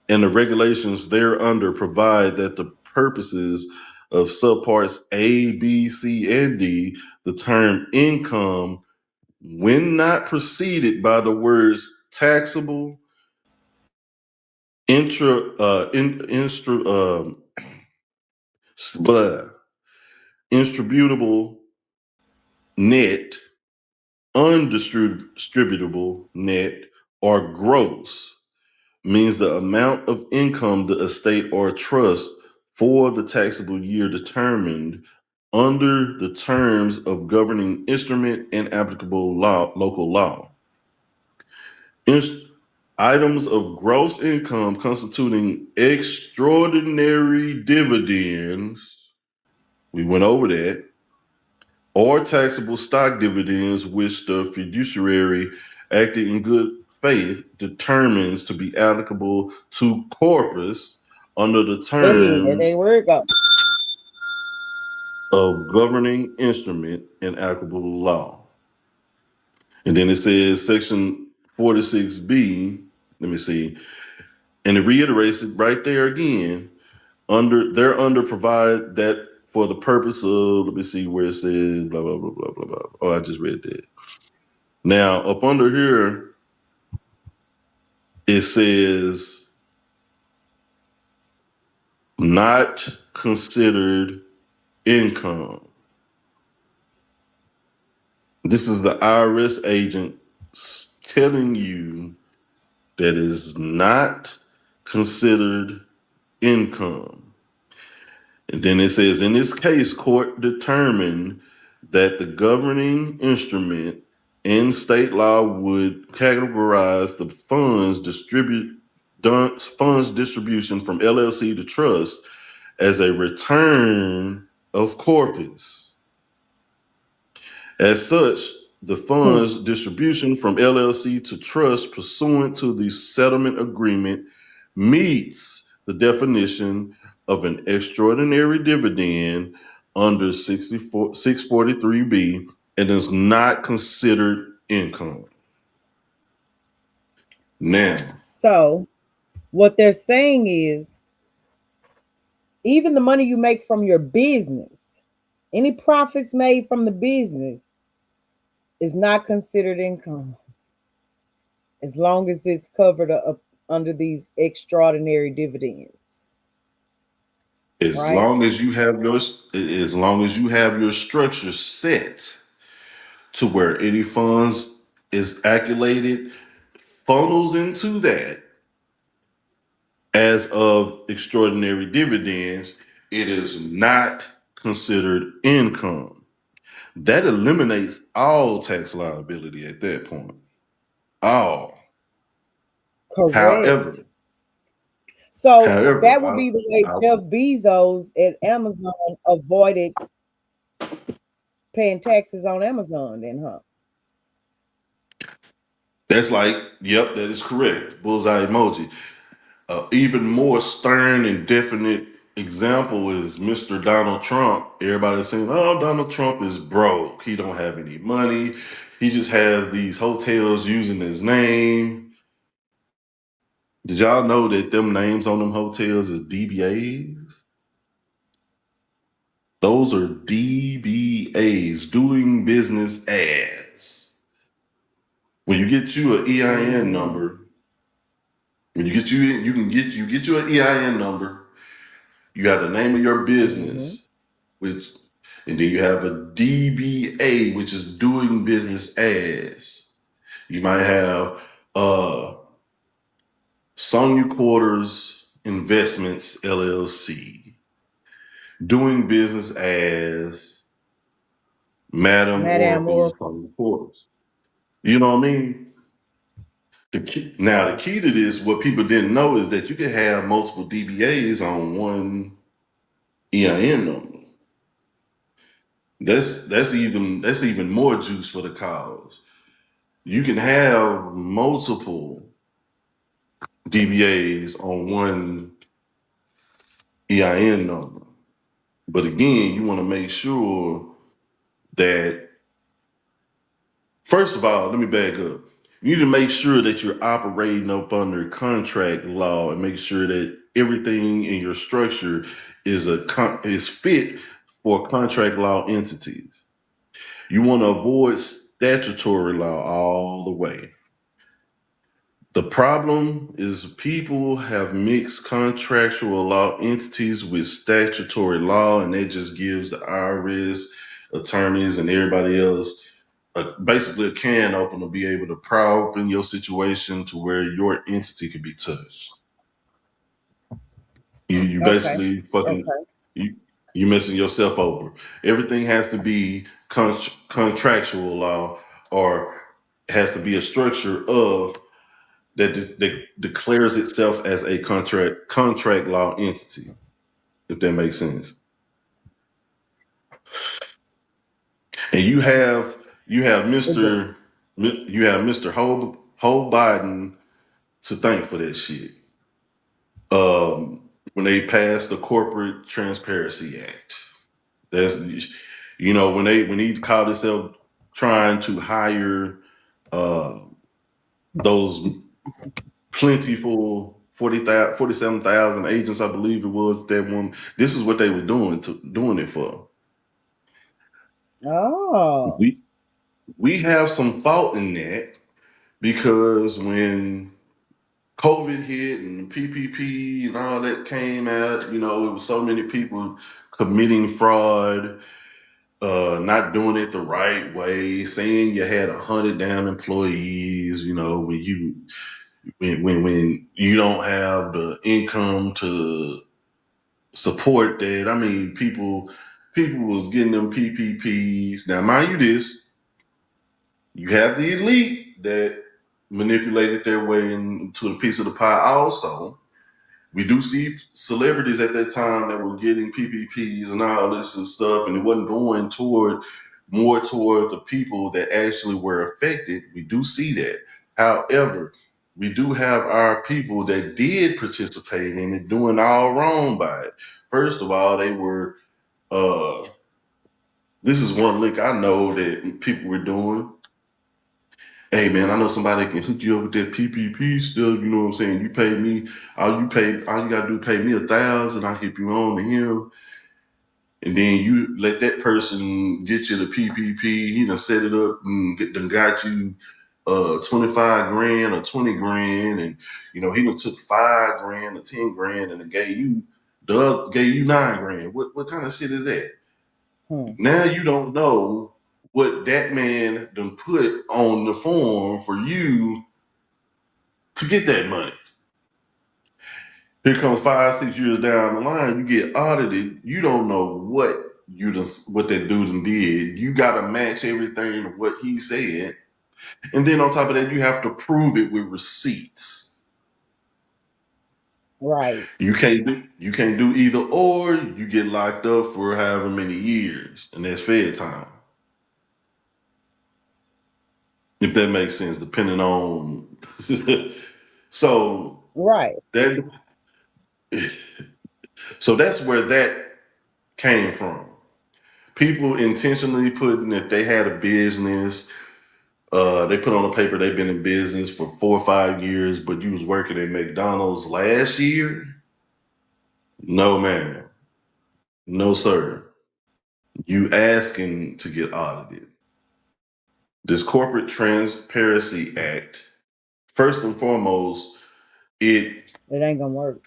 and the regulations thereunder provide that the purposes of subparts A, B, C, and D, the term income, when not preceded by the words taxable, distributable net, undistributable net, or gross, means the amount of income the estate or trust for the taxable year determined under the terms of governing instrument and applicable local law. Items of gross income constituting extraordinary dividends, we went over that, or taxable stock dividends which the fiduciary acting in good faith determines to be applicable to corpus under the terms of governing instrument and applicable law. And then it says section 46B, let me see, and it reiterates it right there again, under provide that for the purpose of, let me see where it says blah, blah, blah, blah, blah, blah. Oh, I just read that. Now, up under here, it says not considered income. This is the IRS agent telling you that is not considered income. And then it says, in this case, court determined that the governing instrument in state law would categorize the funds distribution from LLC to trust as a return of corpus. As such, the funds distribution from LLC to trust pursuant to the settlement agreement meets the definition of an extraordinary dividend under 643B and is not considered income. Now, so what they're saying is, even the money you make from your business, any profits made from the business, is not considered income as long as it's covered up under these extraordinary dividends. As long as you have your structure set to where any funds is accumulated funnels into that as of extraordinary dividends, it is not considered income. That eliminates all tax liability at that point. All. Correct. However, that would be the way Jeff Bezos at Amazon avoided paying taxes on Amazon, then, huh? That's like, yep, that is correct. Bullseye emoji. Even more stern and definite example is Mr. Donald Trump. Everybody's saying, oh, Donald Trump is broke. He don't have any money. He just has these hotels using his name. Did y'all know that them names on them hotels is DBAs? Those are DBAs, doing business as. When you get you an EIN number, when you get you an EIN number, you have the name of your business, and then you have a DBA, which is doing business as. You might have Sonia Quarters Investments LLC, doing business as Madam Oracle's Sonia Quarters. You know what I mean? The key to this, what people didn't know, is that you can have multiple DBAs on one EIN number. That's even more juice for the cause. You can have multiple DBAs on one EIN number. But again, you want to make sure that, first of all, let me back up. You need to make sure that you're operating up under contract law and make sure that everything in your structure is fit for contract law entities. You want to avoid statutory law all the way. The problem is people have mixed contractual law entities with statutory law, and that just gives the IRS, attorneys, and everybody else basically a can opener to be able to pry open your situation to where your entity could be touched. You Okay. basically fucking Okay. you you messing yourself over. Everything has to be contractual law, or it has to be a structure of that declares itself as a contract law entity, if that makes sense. And you have It does. Mr. Ho Biden to thank for that shit. When they passed the Corporate Transparency Act, that's when he called himself trying to hire those plentiful 47,000 agents, I believe it was that one. This is what they were doing it for. Oh. We have some fault in that because when COVID hit and PPP and all that came out, it was so many people committing fraud, not doing it the right way, saying you had 100 damn employees, when you don't have the income to support that. I mean, people was getting them PPPs. Now, mind you, you have the elite that manipulated their way into a piece of the pie. Also, we do see celebrities at that time that were getting PPPs and all this and stuff, and it wasn't going more toward the people that actually were affected. We do see that. However, we do have our people that did participate in it doing all wrong by it. First of all, they were this is one lick I know that people were doing. Hey man, I know somebody can hook you up with that PPP stuff. You know what I'm saying? You pay me, all you gotta do is pay me $1,000. I hit you on to him, and then you let that person get you the PPP. He done set it up and done got you 25 grand or 20 grand, and he done took 5 grand or 10 grand and gave you 9 grand. What kind of shit is that? Hmm. Now you don't know what that man done put on the form for you to get that money. Here comes 5, 6 years down the line, you get audited. You don't know what that dude done did. You got to match everything to what he said, and then on top of that, you have to prove it with receipts. Right. You can't do either or. You get locked up for however many years, and that's Fed time. If that makes sense, depending on so Right. that so that's where that came from. People intentionally putting if they had a business, they put on the paper they've been in business for 4 or 5 years, but you was working at McDonald's last year. No, man. No, sir. You asking to get audited. This Corporate Transparency Act, first and foremost, it It ain't gonna work.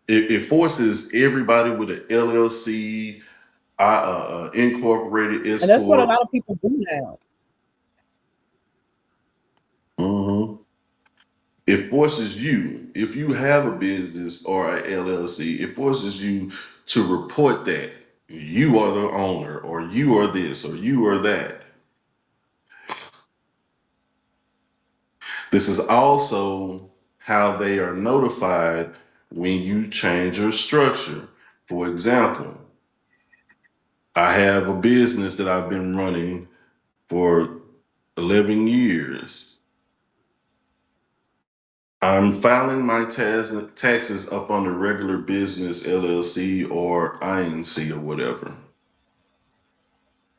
it forces everybody with an LLC, incorporated S And that's what a corp. lot of people do now. Mhm. It forces you, if you have a business or a LLC, it forces you to report that you are the owner, or you are this, or you are that. This is also how they are notified when you change your structure. For example, I have a business that I've been running for 11 years. I'm filing my taxes up on the regular business LLC or INC or whatever.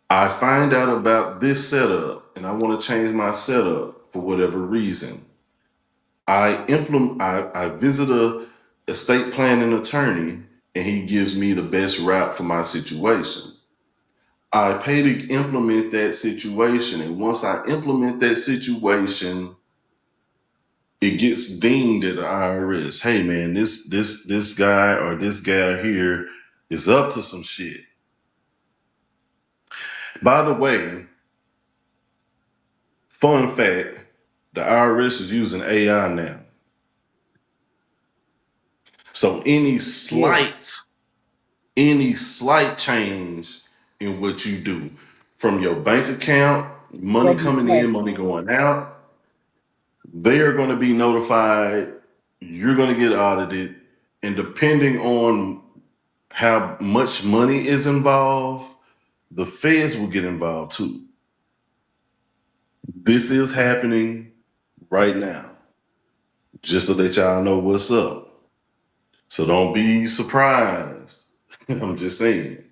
I find out about this setup and I want to change my setup for whatever reason. I visit a estate planning attorney and he gives me the best route for my situation. I pay to implement that situation, and once I implement that situation, it gets dinged at the IRS. Hey man, this guy or this gal here is up to some shit. By the way, fun fact, the IRS is using AI now. So any slight change in what you do from your bank account, money coming in, money going out, they are going to be notified. You're going to get audited. And depending on how much money is involved, the feds will get involved too. This is happening right now. Just to let y'all know what's up. So don't be surprised. I'm just saying.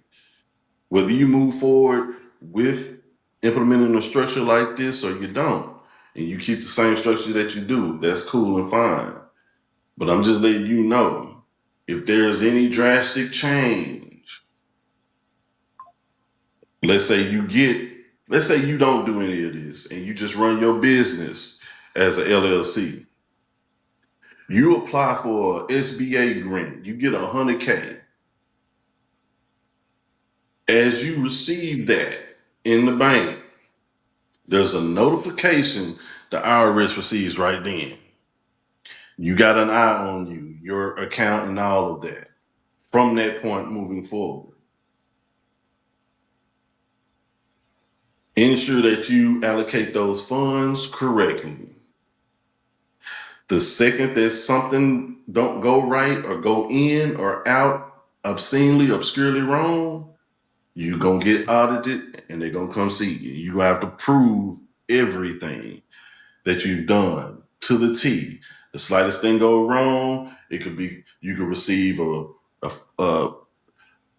Whether you move forward with implementing a structure like this or you don't, and you keep the same structure that you do, that's cool and fine. But I'm just letting you know, if there's any drastic change, let's say you don't do any of this and you just run your business as a LLC. You apply for a SBA grant, you get $100K. As you receive that in the bank, there's a notification the IRS receives right then. You got an eye on you, your account, and all of that from that point moving forward. Ensure that you allocate those funds correctly. The second that something don't go right or go in or out obscenely, obscurely wrong, you're going to get audited and they're going to come see you. You have to prove everything that you've done to the T. The slightest thing go wrong, you could receive a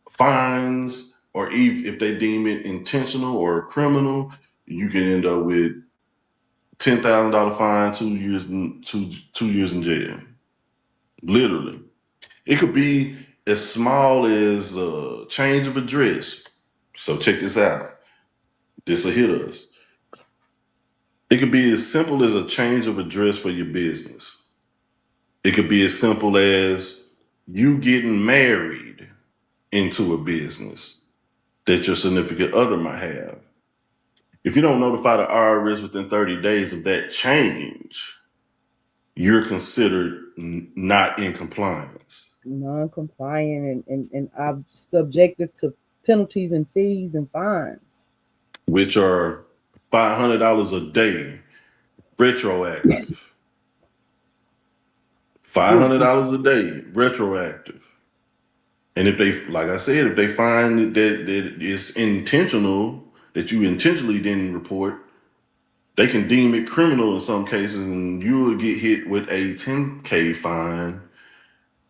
fines, or if they deem it intentional or criminal, you can end up with $10,000 fine, 2 years in jail. Literally. It could be as small as a change of address. So check this out. This will hit us. It could be as simple as a change of address for your business. It could be as simple as you getting married into a business that your significant other might have. If you don't notify the IRS within 30 days of that change, you're considered not in compliance. Non-compliant and subjective to penalties and fees and fines, which are $500 a day, retroactive. $500 a day, retroactive. And if they, like I said, if they find that it's intentional, that you intentionally didn't report, they can deem it criminal in some cases, and you will get hit with a $10K fine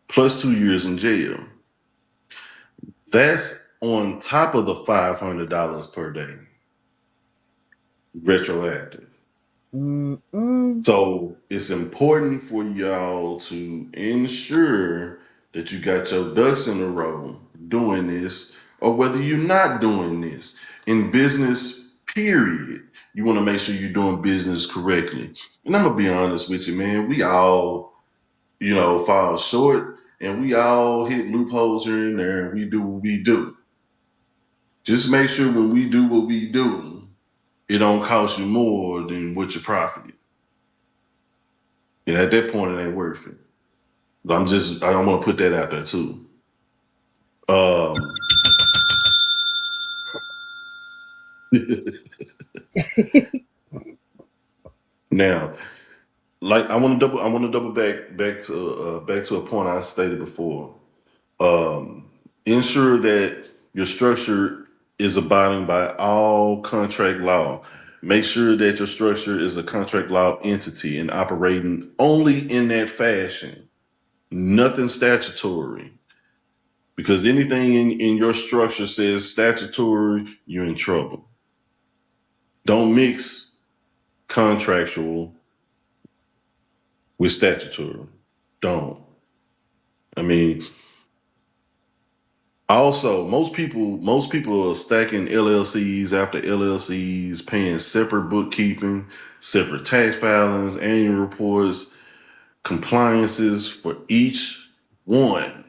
plus 2 years in jail. That's on top of the $500 per day, retroactive. So it's important for y'all to ensure that you got your ducks in a row doing this, or whether you're not doing this in business, period. You want to make sure you're doing business correctly. And I'm going to be honest with you, man. We all, fall short, and we all hit loopholes here and there, and we do what we do. Just make sure when we do what we do, it don't cost you more than what you profited. And at that point, it ain't worth it. But I don't want to put that out there too. Now, like I want to double back to a point I stated before. Ensure that your structure is abiding by all contract law. Make sure that your structure is a contract law entity and operating only in that fashion. Nothing statutory. Because anything in your structure says statutory, you're in trouble. Don't mix contractual with statutory. Don't. I mean, also, most people are stacking LLCs after LLCs, paying separate bookkeeping, separate tax filings, annual reports, compliances for each one.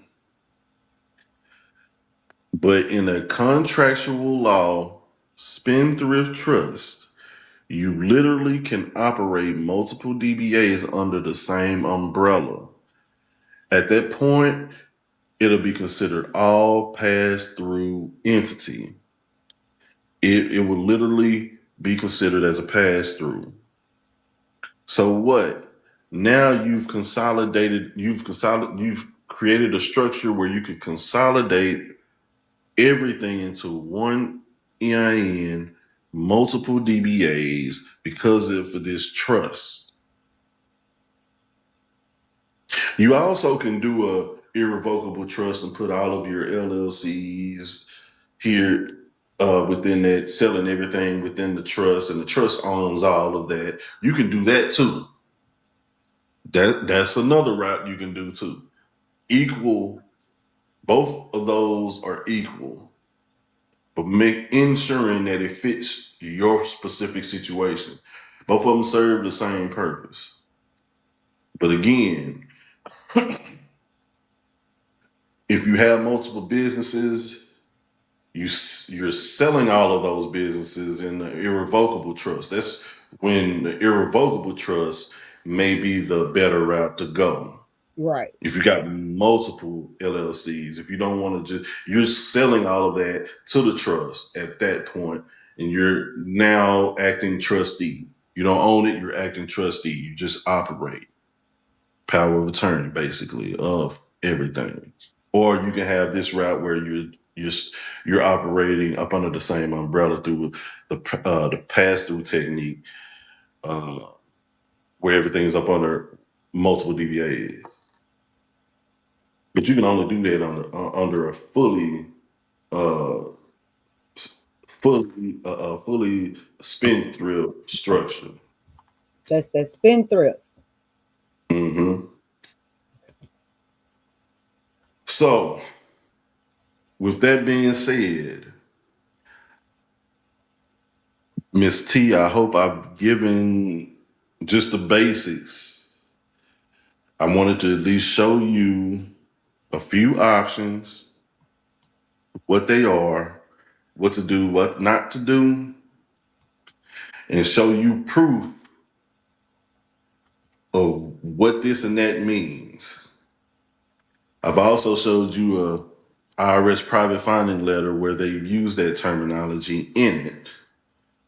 But in a contractual law, spendthrift trust, you literally can operate multiple DBAs under the same umbrella. At that point, it'll be considered all pass-through entity. It will literally be considered as a pass-through. So what? Now you've created a structure where you can consolidate everything into one EIN, multiple DBAs because of this trust. You also can do a irrevocable trust and put all of your LLCs here within that, selling everything within the trust, and the trust owns all of that. You can do that too. That's another route you can do too. Equal, both of those are equal, but make ensuring that it fits your specific situation. Both of them serve the same purpose. But again, if you have multiple businesses, you're selling all of those businesses in the irrevocable trust. That's when the irrevocable trust may be the better route to go. Right. If you got multiple LLCs, if you don't want to you're selling all of that to the trust at that point, and you're now acting trustee. You don't own it, you're acting trustee. You just operate. Power of attorney, basically, of everything. Or you can have this route where you're operating up under the same umbrella through the pass-through technique, where everything's up under multiple DBAs. But you can only do that under a fully spendthrift structure. That's that spendthrift. Mm-hmm. So, with that being said, Miss T, I hope I've given just the basics. I wanted to at least show you a few options, what they are, what to do, what not to do, and show you proof of what this and that means. I've also showed you a IRS private finding letter where they've used that terminology in it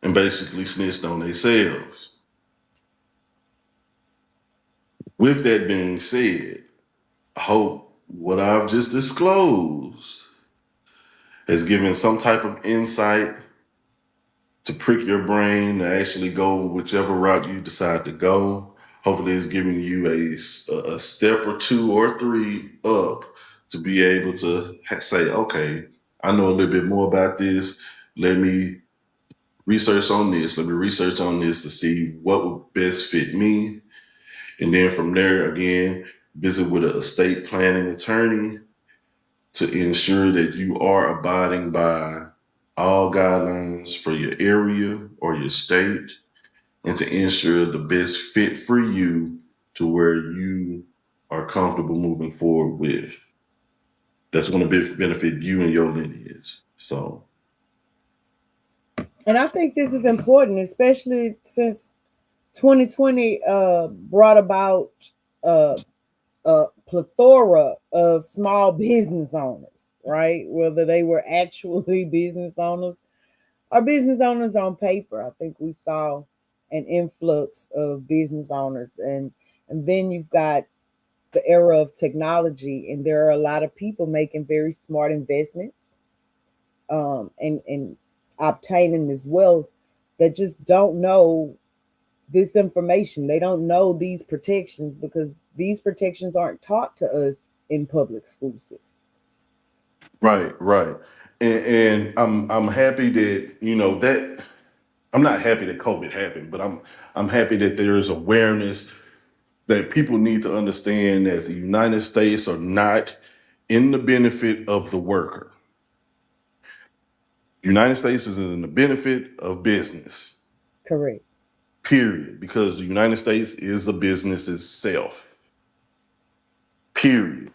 and basically snitched on themselves. With that being said, I hope what I've just disclosed has given some type of insight to prick your brain to actually go whichever route you decide to go. Hopefully it's giving you a step or two or three up to be able to say, okay, I know a little bit more about this. Let me research on this. Let me research on this to see what would best fit me. And then from there, again, visit with an estate planning attorney to ensure that you are abiding by all guidelines for your area or your state, and to ensure the best fit for you to where you are comfortable moving forward with. That's going to benefit you and your lineage. So, And I think this is important, especially since 2020 brought about a plethora of small business owners, right? Whether they were actually business owners or business owners on paper. I think we saw an influx of business owners, and then you've got the era of technology, and there are a lot of people making very smart investments and obtaining this wealth that just don't know this information. They don't know these protections because these protections aren't taught to us in public school systems. Right, right. And I'm happy that, that I'm not happy that COVID happened, but I'm happy that there is awareness that people need to understand that the United States are not in the benefit of the worker. The United States is in the benefit of business, Correct. period, because the United States is a business itself, period.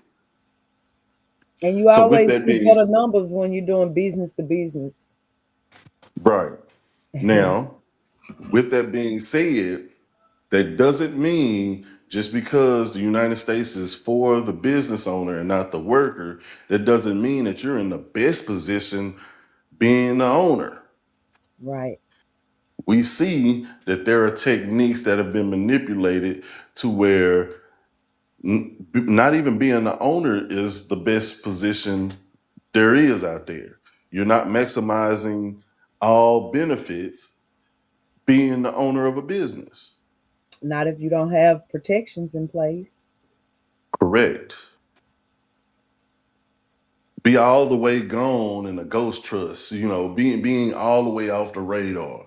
And you So with always that see being better numbers when you're doing business to business. right now, with that being said, that doesn't mean just because the United States is for the business owner and not the worker, that doesn't mean that you're in the best position being the owner. Right. We see that there are techniques that have been manipulated to where not even being the owner is the best position there is out there. You're not maximizing all benefits being the owner of a business. Not if you don't have protections in place. Correct. Be all the way gone in a ghost trust, being all the way off the radar,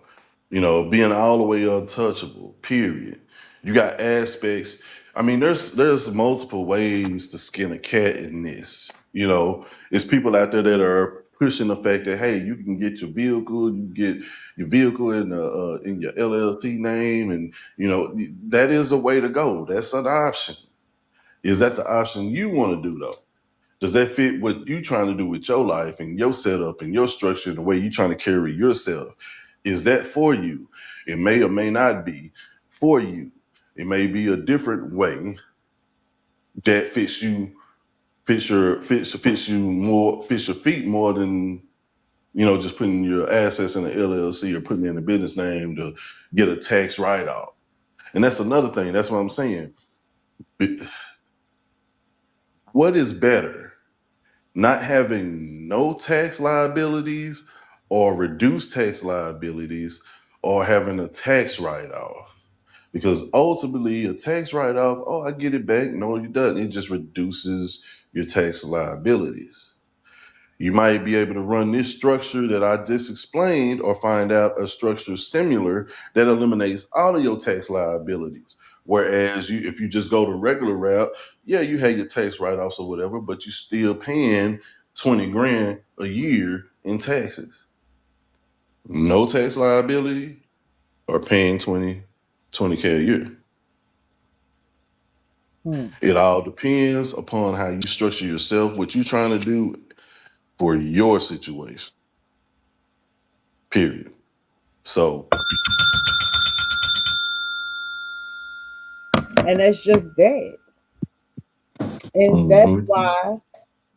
being all the way untouchable, period. You got aspects. I mean, there's multiple ways to skin a cat in this. It's people out there that are pushing the fact that, hey, you can get your vehicle, you get your vehicle in your LLC name, and that is a way to go. That's an option. Is that the option you want to do though? Does that fit what you trying to do with your life and your setup and your structure and the way you trying to carry yourself? Is that for you? It may or may not be for you. It may be a different way that fits you more, fits your feet more than just putting your assets in an LLC or putting in a business name to get a tax write-off. And that's another thing. That's what I'm saying. What is better? Not having no tax liabilities or reduced tax liabilities or having a tax write-off. Because ultimately a tax write-off, oh, I get it back. No, you doesn't. It just reduces your tax liabilities. You might be able to run this structure that I just explained or find out a structure similar that eliminates all of your tax liabilities. Whereas if you just go the regular route, yeah, you have your tax write-offs or whatever, but you still paying 20 grand a year in taxes. No tax liability or paying 20K a year. It all depends upon how you structure yourself, what you're trying to do for your situation. Period. So, And that's just that. And that's mhm. why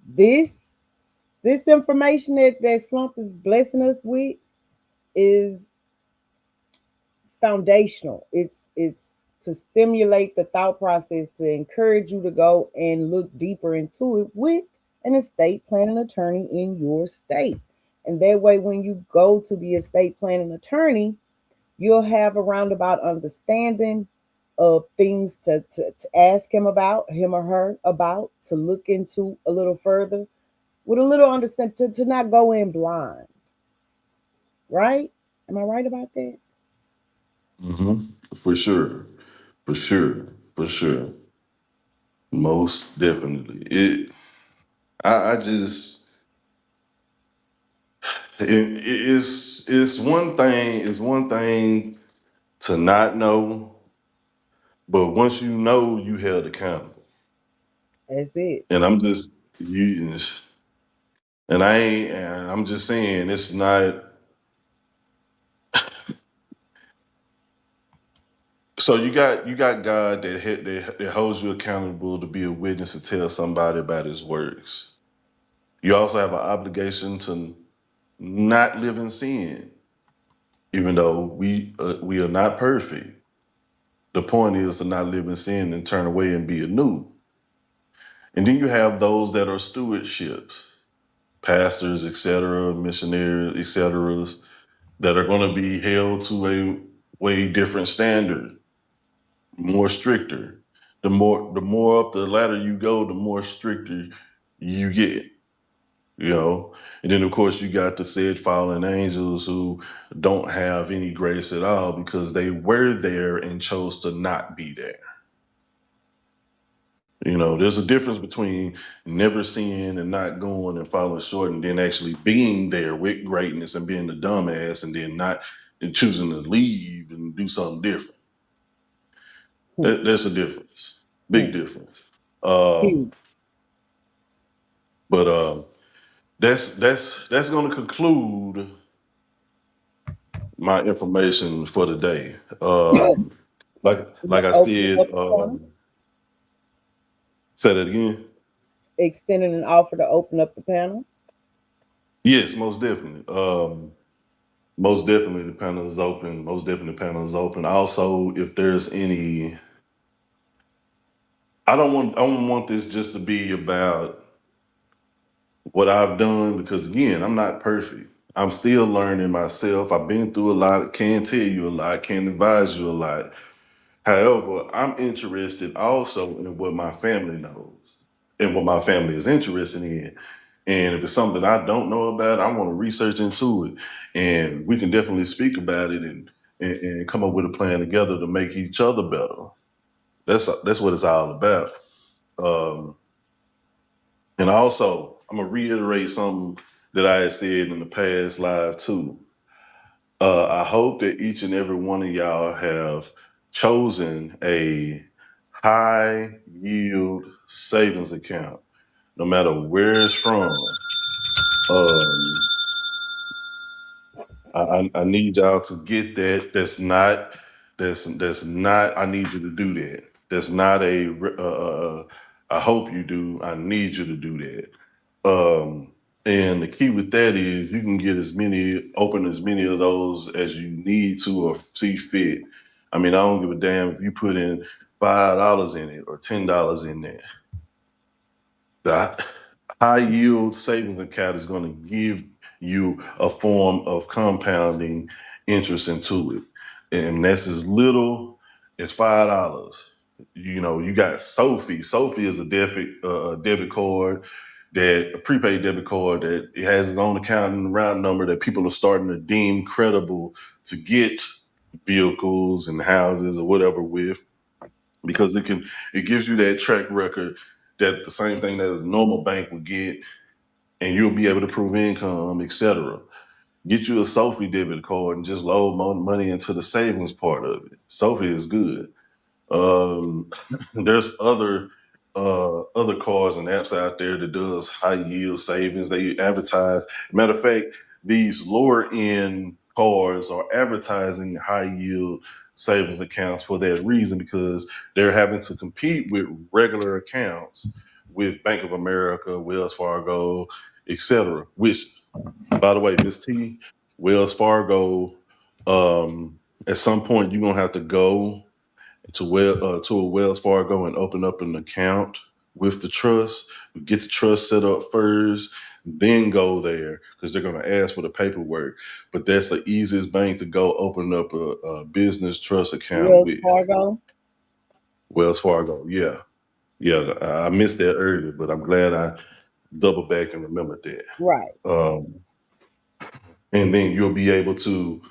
this this information that Slump is blessing us with is foundational. It's to stimulate the thought process, to encourage you to go and look deeper into it with an estate planning attorney in your state. And that way, when you go to the estate planning attorney, you'll have a roundabout understanding of things to ask him or her about, to look into a little further, with a little understand to not go in blind. Right? Am I right about that? For sure. For sure. For sure. Most definitely. I just, it's one thing to not know, but once you know, you held accountable. That's it. And I'm just, you, and I'm just saying, it's not, so you got God that holds you accountable to be a witness to tell somebody about his works. You also have an obligation to not live in sin, even though we are not perfect. The point is to not live in sin and turn away and be anew. And then you have those that are stewardships, pastors, etc., missionaries, etc. that are going to be held to a way different standard, more stricter. The more up the ladder you go, the more stricter you get. You know, and then of course you got the said fallen angels who don't have any grace at all because they were there and chose to not be there. You know, there's a difference between never seeing and not going and falling short, and then actually being there with greatness and being the dumbass, and then not and choosing to leave and do something different. There's a difference, big difference. Huge. But that's going to conclude my information for today. Like I said, say that again. Extending an offer to open up the panel. Yes, most definitely. Most definitely the panel is open. Also, if there's any, I don't want this just to be about what I've done, because again, I'm not perfect. I'm still learning myself. I've been through a lot, can tell you a lot, can advise you a lot. However, I'm interested also in what my family knows and what my family is interested in. And if it's something I don't know about, I want to research into it. And we can definitely speak about it and come up with a plan together to make each other better. That's what it's all about. And also, I'm going to reiterate something that I had said in the past live too. I hope that each and every one of y'all have chosen a high yield savings account, no matter where it's from. I need y'all to get that. That's not. I need you to do that. That's not a. I hope you do. I need you to do that. And the key with that is you can get open as many of those as you need to or see fit. I mean, I don't give a damn if you put in $5 in it or $10 in there. The high yield savings account is going to give you a form of compounding interest into it. And that's as little as $5. You know, you got Sophie. Sophie is a debit card, a prepaid debit card that it has its own account and round number that people are starting to deem credible to get vehicles and houses or whatever with, because it gives you that track record that the same thing that a normal bank would get, and you'll be able to prove income, etc. Get you a Sophie debit card and just load more money into the savings part of it. Sophie is good. There's other cards and apps out there that does high yield savings. They advertise. Matter of fact, these lower end cards are advertising high yield savings accounts for that reason, because they're having to compete with regular accounts with Bank of America, Wells Fargo, etc. Which, by the way, Miss T, Wells Fargo, at some point you're gonna have to go to a Wells Fargo and open up an account with the trust. Get the trust set up first, then go there, because they're going to ask for the paperwork. But that's the easiest bank to go open up a business trust account with. Wells Fargo, yeah. I missed that earlier, but I'm glad I doubled back and remembered that. Right. And then you'll be able to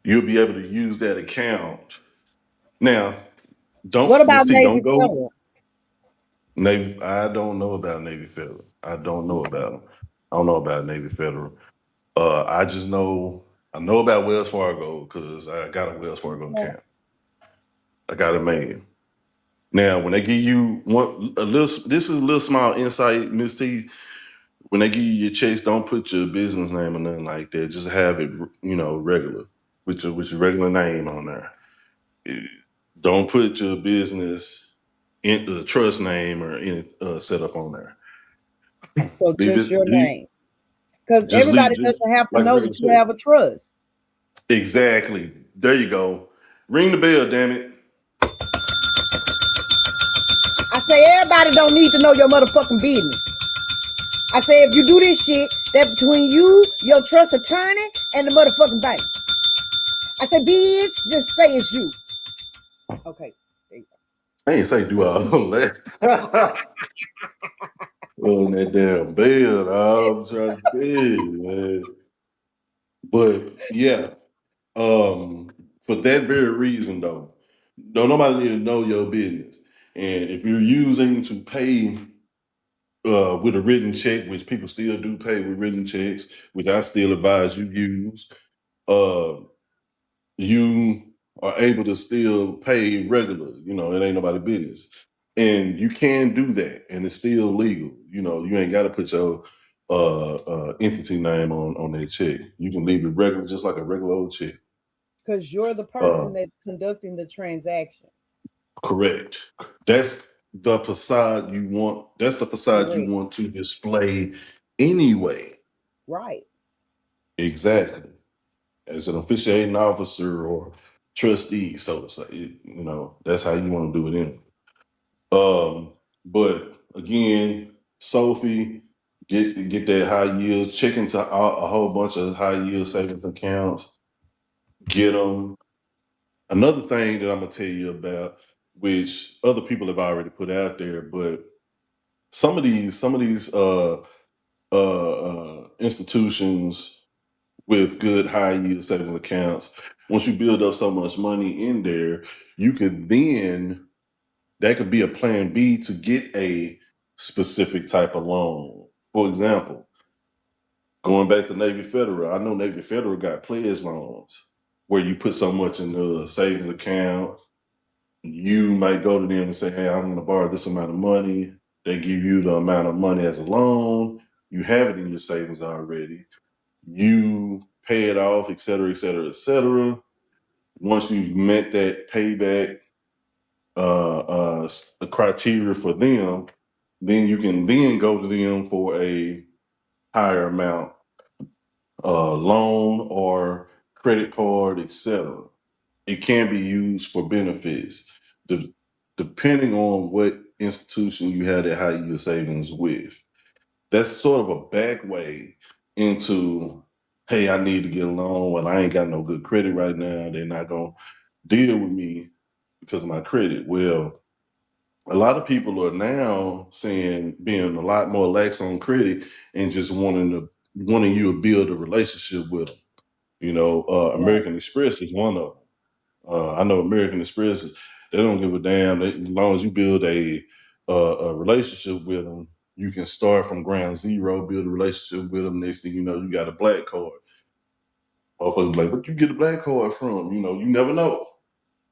use that account. Now, what about Navy Federal? Navy, I don't know about Navy Federal. I don't know about them. I don't know about Navy Federal. I know about Wells Fargo because I got a Wells Fargo account. I got it made. Now, when they give you this is a little small insight, Miss T. When they give you your checks, don't put your business name or nothing like that. Just have it, regular, with your regular name on there. Don't put your business in the trust name or any setup on there. So just your name, because everybody doesn't have to know that you have a trust. Exactly. There you go. Ring the bell, damn it. I say everybody don't need to know your motherfucking business. I say, if you do this shit, that between you, your trust attorney, and the motherfucking bank. I said, bitch, just say it's you. Okay. There you I ain't say do all that. On that damn bed, I'm trying to tell you, man. But yeah, for that very reason though, don't nobody need to know your business. And if you're using to pay with a written check, which people still do pay with written checks, which I still advise you use, uh, you are able to still pay regular. You know, it ain't nobody business. And you can do that and it's still legal. You know, you ain't gotta put your entity name on that check. You can leave it regular, just like a regular old check. because you're the Uh person that's conducting the transaction. correct. That's the facade you want. That's the facade you Correct. want to display anyway. Right. Exactly. As an officiating officer or trustee, so to say. You know, that's how you want to do it in. But again, Sophie, get that high yield, check into a whole bunch of high yield savings accounts, get them. Another thing that I'm gonna tell you about, which other people have already put out there, but some of these institutions with good high yield savings accounts, once you build up so much money in there, you can then that could be a plan B to get a specific type of loan. For example, going back to Navy Federal, I know Navy Federal got pledge loans where you put so much in the savings account. You might go to them and say, hey, I'm going to borrow this amount of money. They give you the amount of money as a loan. You have it in your savings already. You pay it off, et cetera, et cetera, et cetera. Once you've met that payback the criteria for them, then you can then go to them for a higher amount loan or credit card, etc. It can be used for benefits, depending on what institution you had that high yield savings with. That's sort of a back way into, hey, I need to get a loan. Well, I ain't got no good credit right now. They're not gonna deal with me because of my credit. Well, a lot of people are now saying being a lot more lax on credit and just wanting you to build a relationship with them. You know, Right. American Express is one of them. I know American Express they don't give a damn. As long as you build a relationship with them, you can start from ground zero, build a relationship with them. Next thing you know, you got a black card. Motherfuckers like, what you get a black card from? You know, you never know.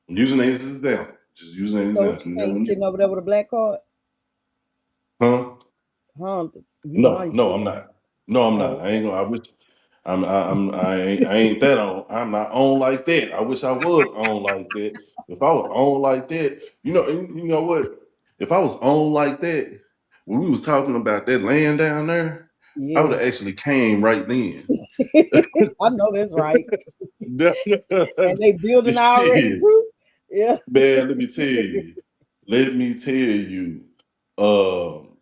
I'm using that as an example. Just using an So what example. you You saying? never You know. sitting over there with a black card? Huh? Huh? You No, behind no, you? I'm not. No, I'm not. Oh, I ain't gonna. I wish I ain't that on. I'm not on like that. I wish I was on like that. If I was on like that, you know what? If I was on like that, when we was talking about that land down there, I would yeah. have actually came right then. I know that's right. And they building already Shit. too. Yeah. Man, let me tell you. Let me tell you. Um,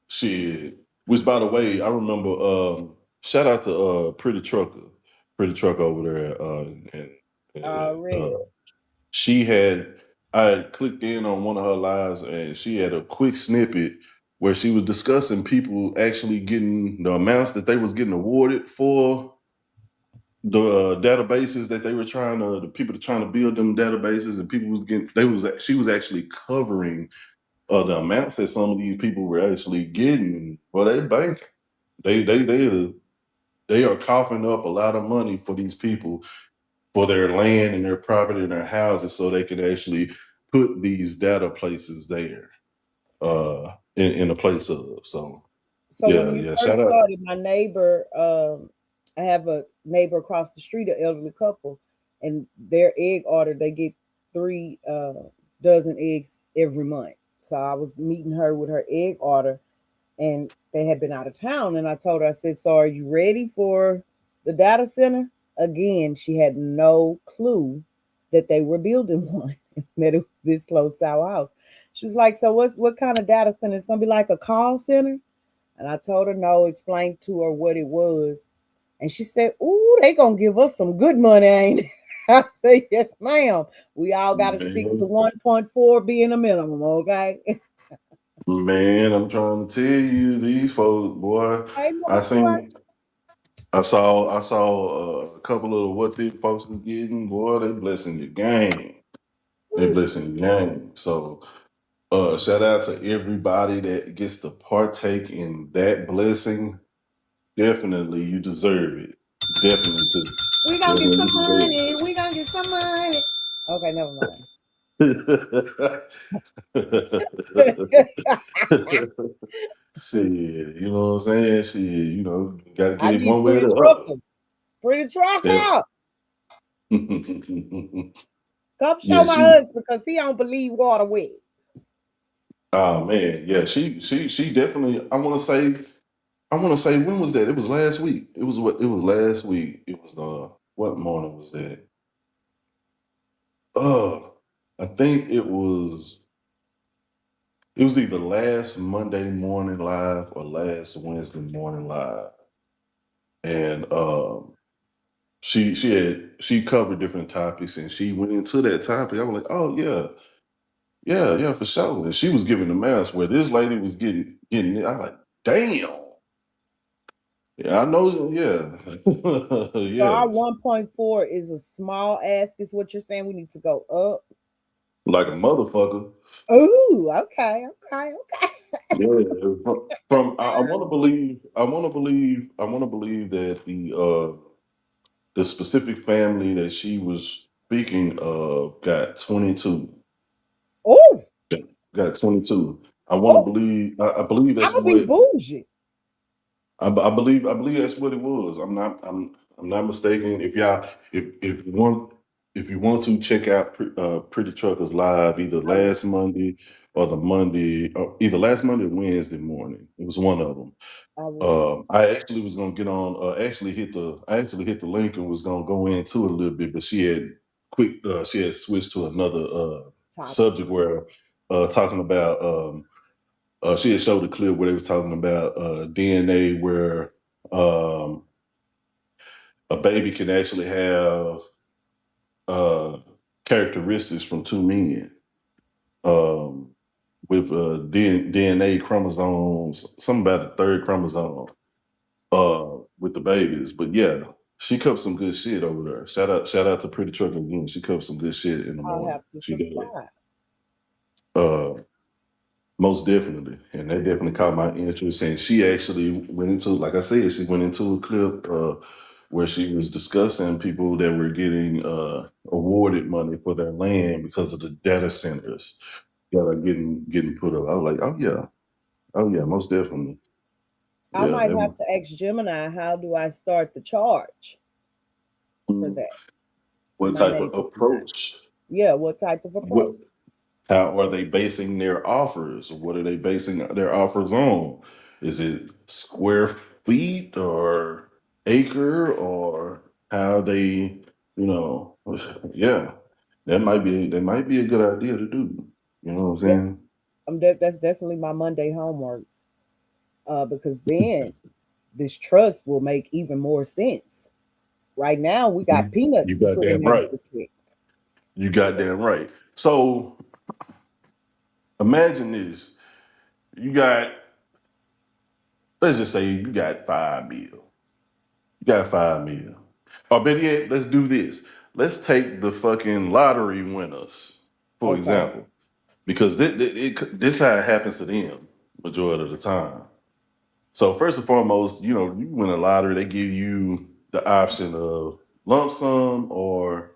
shit. Which, by the way, I remember. Shout out to Pretty Trucker over there. Already. She had. I had clicked in on one of her lives, and she had a quick snippet where she was discussing people actually getting the amounts that they was getting awarded for the databases that they were the people that trying to build them databases, and people was getting she was actually covering the amounts that some of these people were actually getting. Well, they bank, they are coughing up a lot of money for these people for their land and their property and their houses, so they can actually put these data places there in a place of. So So when you shout first out. started, my neighbor, I have a neighbor across the street, an elderly couple, and their egg order, they get three dozen eggs every month. So I was meeting her with her egg order, and they had been out of town. And I told her, I said, so are you ready for the data center? Again, she had no clue that they were building one, that it was this close to our house. She was like, so what kind of data center? It's gonna be like a call center? And I told her no, explained to her what it was. And she said, "Ooh, they gonna give us some good money, ain't it?" I said, "Yes, ma'am. We all gotta stick to Man, 1.4 being a minimum, okay?" man, I'm trying to tell you, these folks, boy. Ain't no I question. seen, I saw a couple of what these folks was getting. Boy, they blessing the game. They blessing the game. So, shout out to everybody that gets to partake in that blessing. Definitely, you deserve it. Definitely, We gonna get definitely some you money. We gonna get some money. Okay, never mind. deserve it. Shit, you know what I'm saying? Shit, you gotta I get it need one way or pretty the other. trucker. Pretty That- trucker. Come show yeah, my she. husband because he don't believe water wet. Oh man, yeah, she definitely. I want to say when was that? It was last week. It was what? It was last week. It was what morning was that? Uh, I think it was. It was either last Monday morning live or last Wednesday morning live, and she covered different topics and she went into that topic. I was like, oh yeah, yeah, yeah, for sure. And she was giving the mass where this lady was getting it. I'm like, damn. Yeah, I know. Yeah, So yeah, our 1.4 is a small ask, is what you're saying. We need to go up. like a motherfucker. Ooh, okay, okay, okay. Yeah, from I want to believe. I want to believe that the specific family that she was speaking of got 22. Oh, Got 22. I want to oh, believe. I believe I'm that's gonna be what. bougie. I believe that's what it was. I'm not mistaken. If you want to check out Pretty Truckers live either I will. last Monday or the Monday or either last Monday or Wednesday morning. It was one of them. I will. I actually was gonna get on. I actually hit the link and was gonna go into it a little bit, but she had switched to another Topic. subject where talking about. She had showed a clip where they was talking about DNA, where um, a baby can actually have uh, characteristics from two men um, with DNA chromosomes, something about the third chromosome with the babies. But yeah, she covered some good shit over there. Shout out to Pretty Trucker again. She covered some good shit in the I'll morning. have to She did. subscribe. Uh, Most definitely. And that definitely caught my interest. And she actually went into, like I said, she went into a clip where she was discussing people that were getting awarded money for their land because of the data centers that are getting put up. I was like, oh yeah, most definitely. I Yeah. might have to ask Gemini, how do I start the charge for Mm. that in What my type of neighborhood? approach? Yeah, what type of What approach? How are they basing their offers? What are they basing their offers on? Is it square feet or acre or how they, you know, yeah, that might be a good idea to do. You know what I'm Yeah, saying? that's definitely my Monday homework. Because then this trust will make even more sense. Right now, we got You peanuts to got put in damn there right. for quick. You got damn right. So imagine this. You got, let's just say you got 5 mil. You got 5 mil. Or better yet, let's do this. Let's take the fucking lottery winners, for Okay. example, because this how it happens to them majority of the time. So first and foremost, you win a lottery, they give you the option of lump sum or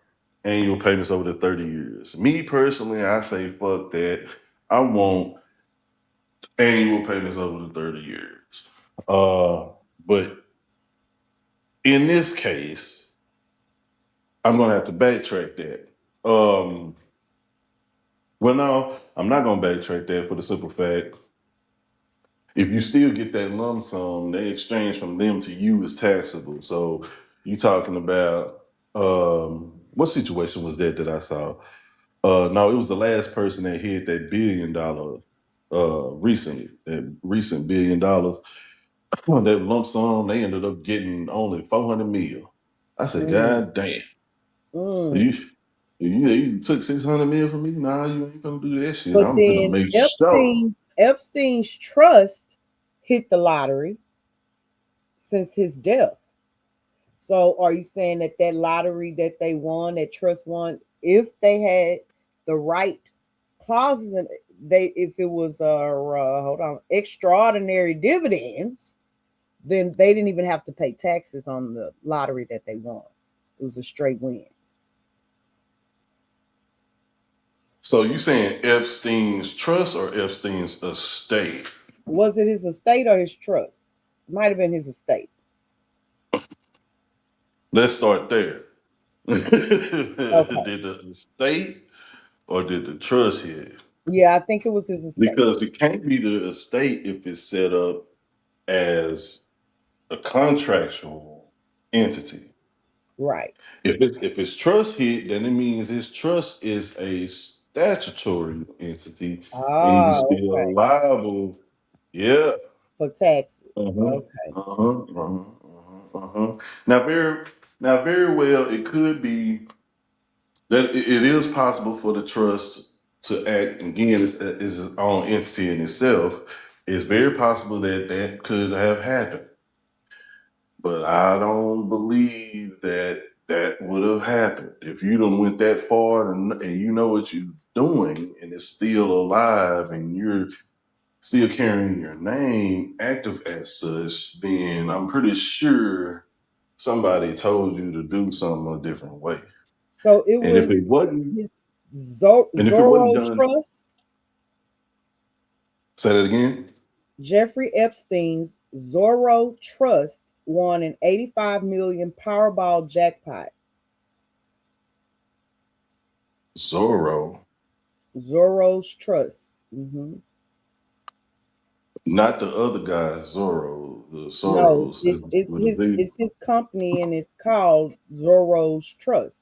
annual payments over the 30 years. Me personally, I say fuck that. I want annual payments over the 30 years. But in this case, I'm gonna have to backtrack that. Um, well, no, I'm not gonna backtrack that for the simple fact if you still get that lump sum, they exchange from them to you is taxable. So you talking about what situation was that I saw? No, it was the last person that hit that $1 billion recently, that recent $1 billion. Well, that lump sum, they ended up getting only 400 mil. I said, Mm, God damn. mm. You, you took 600 mil from me? Nah, you ain't gonna do that shit. But I'm finna then make sure. Epstein's trust hit the lottery since his death. So are you saying that that lottery that they won, that trust won, if they had the right clauses and they, if it was hold on, extraordinary dividends, then they didn't even have to pay taxes on the lottery that they won. It was a straight win. So you saying Epstein's trust or Epstein's estate? Was it his estate or his trust? It might have been his estate. Let's start there. Okay. Did the estate or did the trust hit? Yeah, I think it was his estate. Because it can't be the estate if it's set up as a contractual entity. Right. If it's trust hit, then it means his trust is a statutory entity, and you Ah, still okay. liable. Yeah. For taxes. Uh-huh. Okay. Uh-huh. Uh-huh. Uh-huh. Now, very well, it could be that it is possible for the trust to act again as its own entity in itself. It's very possible that that could have happened. But I don't believe that that would have happened. If you don't went that far and you know what you're doing and it's still alive and you're still carrying your name active as such, then I'm pretty sure somebody told you to do something a different way. So it And if was it wasn't, his and if it wasn't Zorro done, Trust, say that again. Jeffrey Epstein's Zorro Trust won an 85 million Powerball jackpot. Zorro, Zorro's Trust. Hmm. not the other guy, Zorro. The No, Soros is with a Z. it's his company and it's called Zorro's Trust.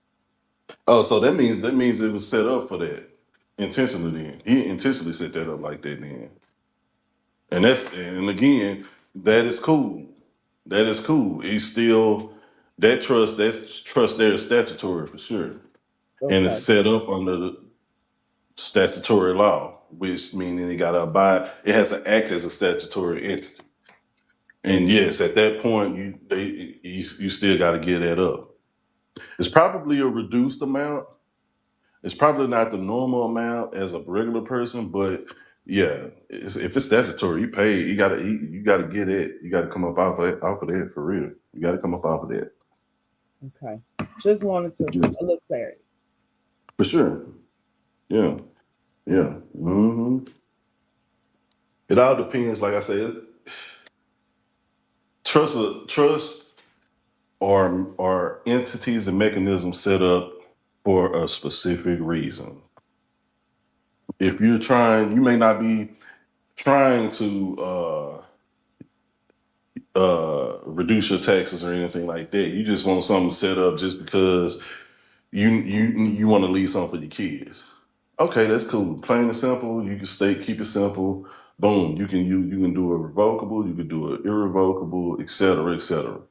Oh, so that means it was set up for that intentionally. Then he intentionally set that up like that. Then, and again, that is cool. That is cool. It's still that trust there is statutory for sure, and it's Okay. set up under the statutory law, which meaning it got to abide. It has to act as a statutory entity. And yes, at that point, you still got to get that up. It's probably a reduced amount. It's probably not the normal amount as a regular person, but yeah, if it's statutory, you pay. You gotta get it. You gotta come up off of that for real. You gotta come up off of that Okay. Just wanted to yeah, a little clarity. for sure. Yeah, yeah. It all depends. Like I said, trust are entities and mechanisms set up for a specific reason. If you're trying, you may not be trying to reduce your taxes or anything like that. You just want something set up just because you want to leave something for your kids. Okay, that's cool. Plain and simple. You can keep it simple. Boom. You can do a revocable. You can do an irrevocable, et cetera, et cetera.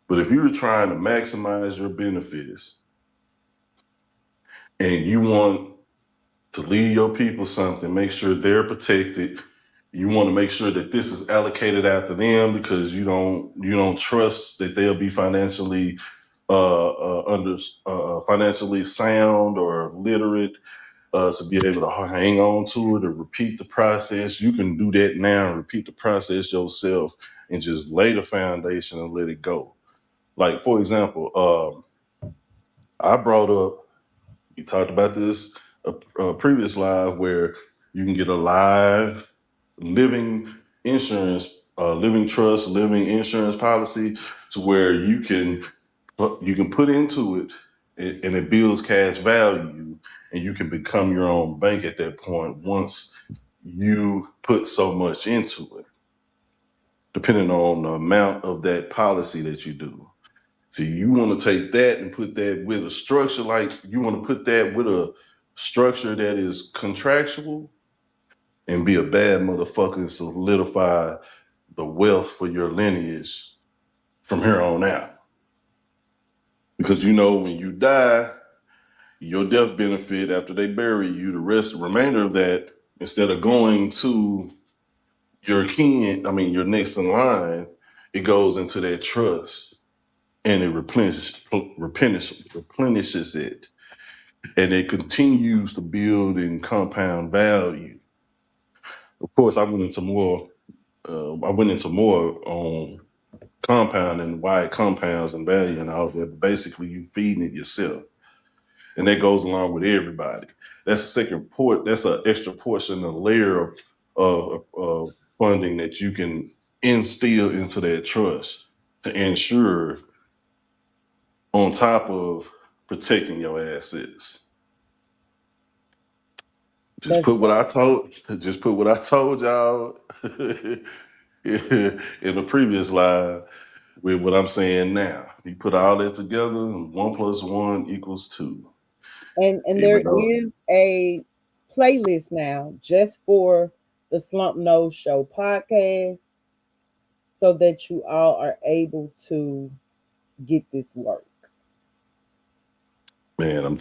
But if you're trying to maximize your benefits and you want to leave your people something, make sure they're protected. You want to make sure that this is allocated after them because you don't trust that they'll be financially under financially sound or literate to be able to hang on to it or repeat the process. You can do that now and repeat the process yourself and just lay the foundation and let it go. Like for example, I brought up we talked about this a previous live where you can get a live living insurance, living trust, living insurance policy to where you can put into it and it builds cash value and you can become your own bank at that point once you put so much into it, depending on the amount of that policy that you do. See, you want to take that and put that with a structure, like you want to put that with a structure that is contractual and be a bad motherfucker and solidify the wealth for your lineage from here on out. Because you know, when you die, your death benefit after they bury you, the remainder of that, instead of going to your your next in line, it goes into that trust and it replenishes it. And it continues to build in compound value. Of course, I went into more on compound and why it compounds in value and all that. But basically, you feeding it yourself, and that goes along with everybody. That's a second port. That's an extra portion, a layer of funding that you can instill into that trust to ensure, on top of protecting your assets. Just put what I told y'all in the previous live with what I'm saying now. You put all that together, and 1 + 1 = 2. And there Even though, is a playlist now just for the Slump Knows Show podcast so that you all are able to get this work. man, I'm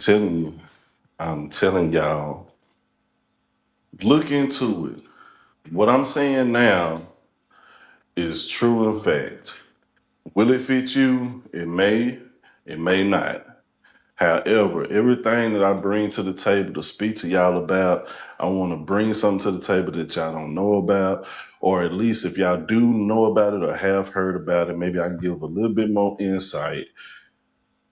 telling y'all, look into it. What I'm saying now is true in fact. Will it fit you? It may not. However, everything that I bring to the table to speak to y'all about, I want to bring something to the table that y'all don't know about, or at least if y'all do know about it or have heard about it, maybe I can give a little bit more insight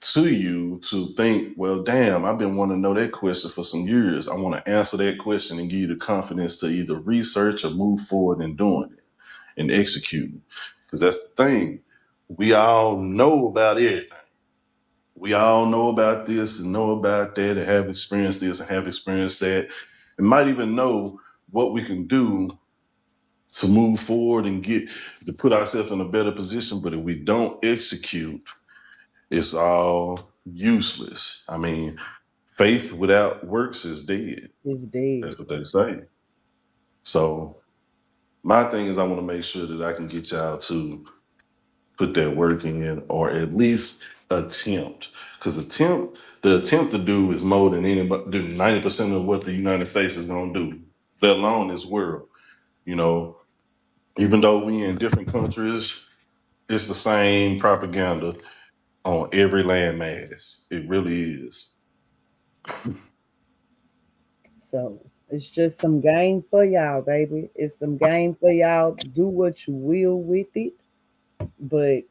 to you to think, well, damn, I've been wanting to know that question for some years. I want to answer that question and give you the confidence to either research or move forward in doing it and executing. Because that's the thing. We all know about it. We all know about this and know about that and have experienced this and have experienced that, and might even know what we can do to move forward and get to put ourselves in a better position. But if we don't execute, it's all useless. I mean, faith without works is dead. It's dead. That's what they say. So my thing is I want to make sure that I can get y'all to put that work in, or at least attempt. Because the attempt to do is more than anybody do 90% of what the United States is gonna do, let alone this world. You know, even though we in different countries, it's the same propaganda on every landmass. It really is. So it's just some game for y'all, baby. It's some game for y'all. Do what you will with it, but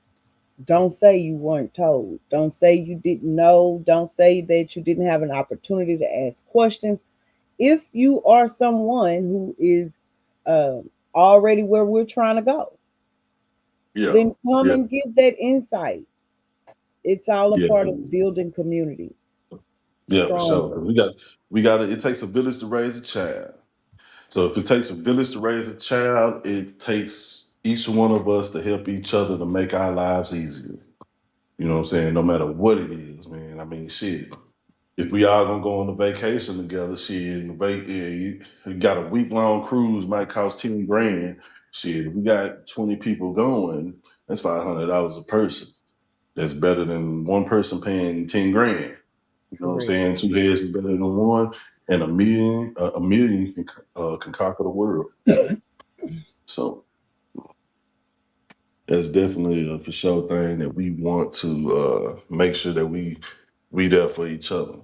don't say you weren't told. Don't say you didn't know. Don't say that you didn't have an opportunity to ask questions. If you are someone who is uh, already where we're trying to go, Yeah. then come Yeah. and give that insight. It's all a Yeah. part of building community Yeah, for sure. stronger. We got it takes a village to raise a child. So if it takes a village to raise a child, it takes each one of us to help each other to make our lives easier. You know what I'm saying? No matter what it is, man. I mean, shit. If we all gonna go on a vacation together, shit, you got a week long cruise might cost 10 grand. Shit, if we got 20 people going, that's $500 a person. That's better than one person paying 10 grand. You know what I'm Correct. saying? Two heads is better than one, and a million can conquer the world. So that's definitely a for sure thing that we want to make sure that we there for each other.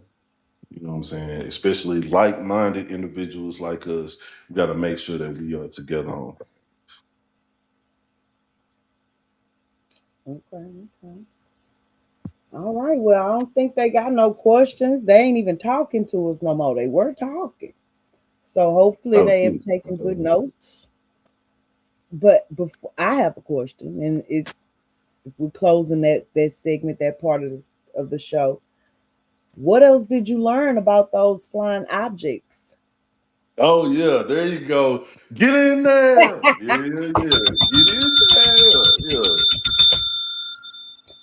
You know what I'm saying? Especially like-minded individuals like us, we got to make sure that we are together on. Okay, okay. All right. Well, I don't think they got no questions. They ain't even talking to us no more. They were talking. So hopefully Oh, they have shoot. taken good notes. But before I have a question, and it's if we're closing that segment, that part of the show. What else did you learn about those flying objects? Oh, yeah, there you go. Get in there. Yeah, yeah, yeah. Get in there. Yeah.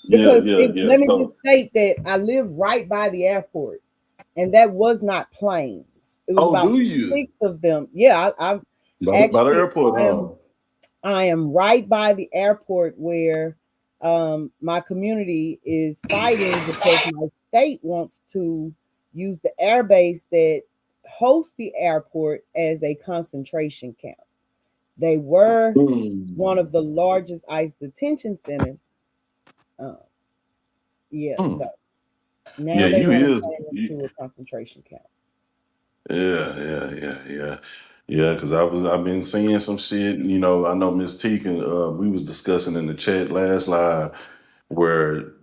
Yeah, Because yeah, yeah. let me So, just state that I live right by the airport, and that was not planes. It was oh, about do you? 6 of them. Yeah, I By the actually airport, I am huh? I am right by the airport where my community is fighting because my state wants to use the air base that hosts the airport as a concentration camp. They were one Mm. of the largest ICE detention centers. Um, yeah, so Mm. Yeah, now they you want to is. turn it into a concentration camp. Yeah. Yeah, because I've been seeing some shit. You know, I know Miss Tegan. We was discussing in the chat last live where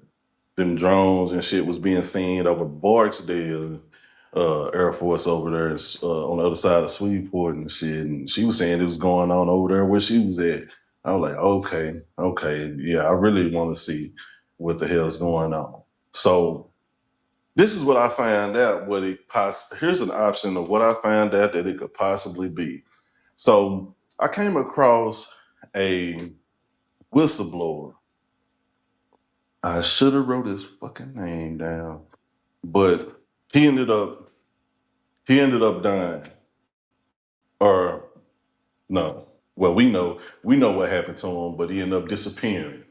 them drones and shit was being seen over Barksdale Air Force over there on the other side of Sweetport and shit. And she was saying it was going on over there where she was at. I was like, okay, yeah, I really want to see what the hell's going on. So this is what I found out. Here's an option of what I found out that it could possibly be. So I came across a whistleblower. I should have wrote his fucking name down, but he ended up he ended up dying. Or no, well we know what happened to him, but he ended up disappearing.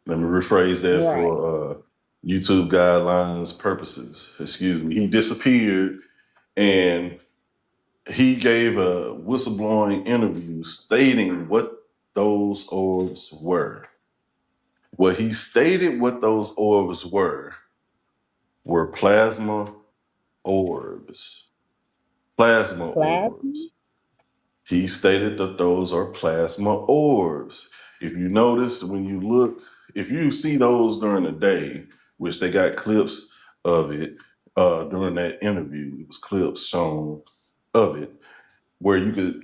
Let me rephrase that Right. for YouTube guidelines purposes. Excuse me. He disappeared and he gave a whistleblowing interview stating what those orbs were. What he stated what those orbs were plasma orbs. Plasma Plasma? orbs. He stated that those are plasma orbs. If you notice, when you look, if you see those during the day, which they got clips of it during that interview, it was clips shown of it, where you could,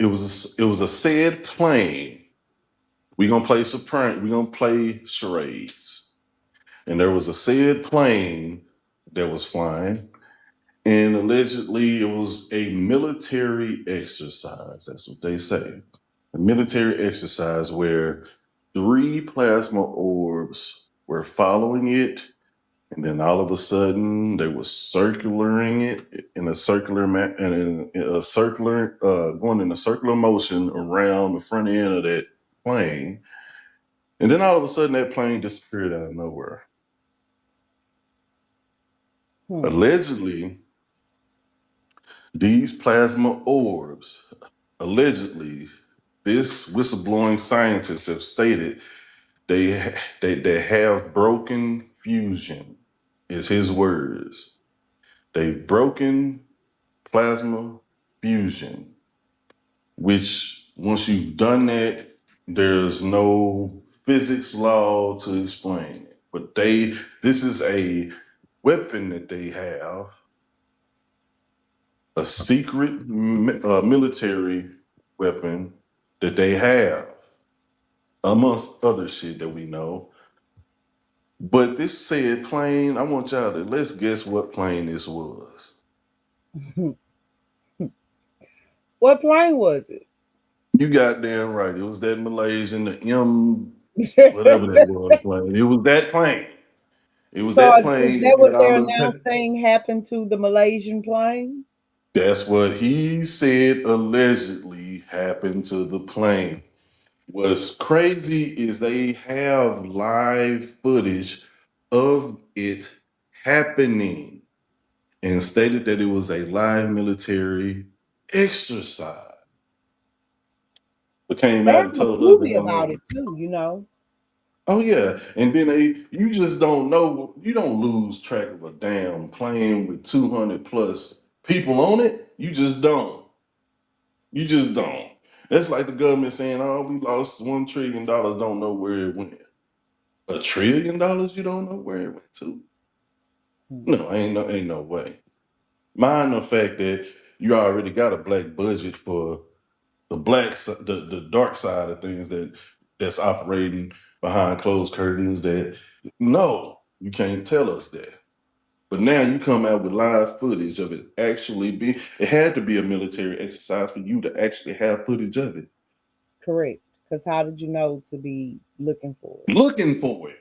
it was a said plane. We gonna play soprano. We gonna play charades, and there was a said plane that was flying, and allegedly it was a military exercise. That's what they say. A military exercise where three plasma orbs were following it, and then all of a sudden they were circulating it in a circular in a circular going in a circular motion around the front end of that plane, and then all of a sudden that plane disappeared out of nowhere. Hmm. Allegedly, these plasma orbs, allegedly, this whistleblowing scientists have stated they have broken fusion, is his words. They've broken plasma fusion, which once you've done that, there's no physics law to explain it. But this is a weapon that they have, a secret military weapon that they have, amongst other shit that we know. But this said plane, I want y'all to let's guess what plane this was. What plane was You got damn right. It was that Malaysian, the M, whatever that it? was plane. It was that plane. It was So that is plane that that what had all they're now the. saying happened to the Malaysian plane? That's what he said allegedly happened to the plane. What's crazy is they have live footage of it happening and stated that it was a live military exercise. But came They out have and a told us movie that about it too, you know. oh yeah, and then you just don't know, you don't lose track of a damn plane with 200 plus people on it. You just don't. You just don't. That's like the government saying, "Oh, we lost $1 trillion. Don't know where it went." $1 trillion, you don't know where it went to. Hmm. No, ain't no way. Mind the fact that you already got a black budget for the dark side of things that's operating behind closed curtains. That no, you can't tell us that. But now you come out with live footage of it actually be. It had to be a military exercise for you to actually have footage of it. Correct. Because how did you know to be looking for it? Looking for it.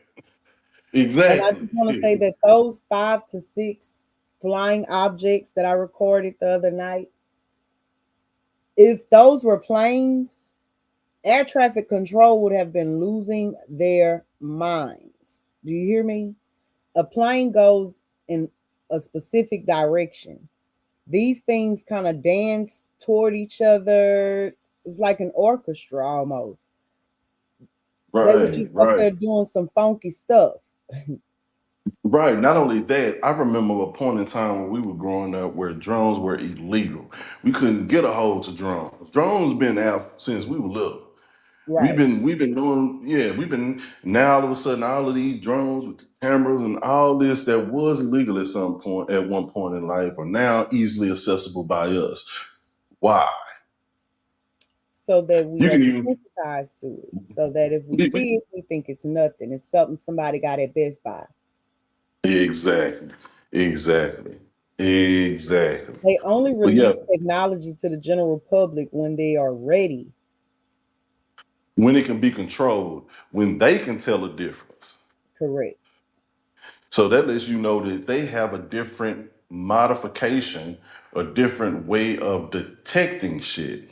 And I just want to say Exactly. that those 5 to 6 flying objects that I recorded the other night, if those were planes, Air traffic control would have been losing their minds. Do you hear me? A plane goes in a specific direction. These things kind of dance toward each other. It's like an orchestra almost. They was Right, just up right. there doing some funky stuff. Right. Not only that, I remember a point in time when we were growing up where drones were illegal. We couldn't get a hold to drones. Drones been out since we were little. Right. We've been doing, yeah, we've been now all of a sudden all of these drones with cameras and all this that was illegal at some point at one point in life are now easily accessible by us. Why? So that we You are can even desensitized to it. So that if we see it, we think it's nothing. It's something somebody got at Best Buy. exactly. Exactly. Exactly. They only But yeah, release technology to the general public when they are ready. when it can be controlled, when they can tell a difference. Correct. So that lets you know that they have a different modification, a different way of detecting shit.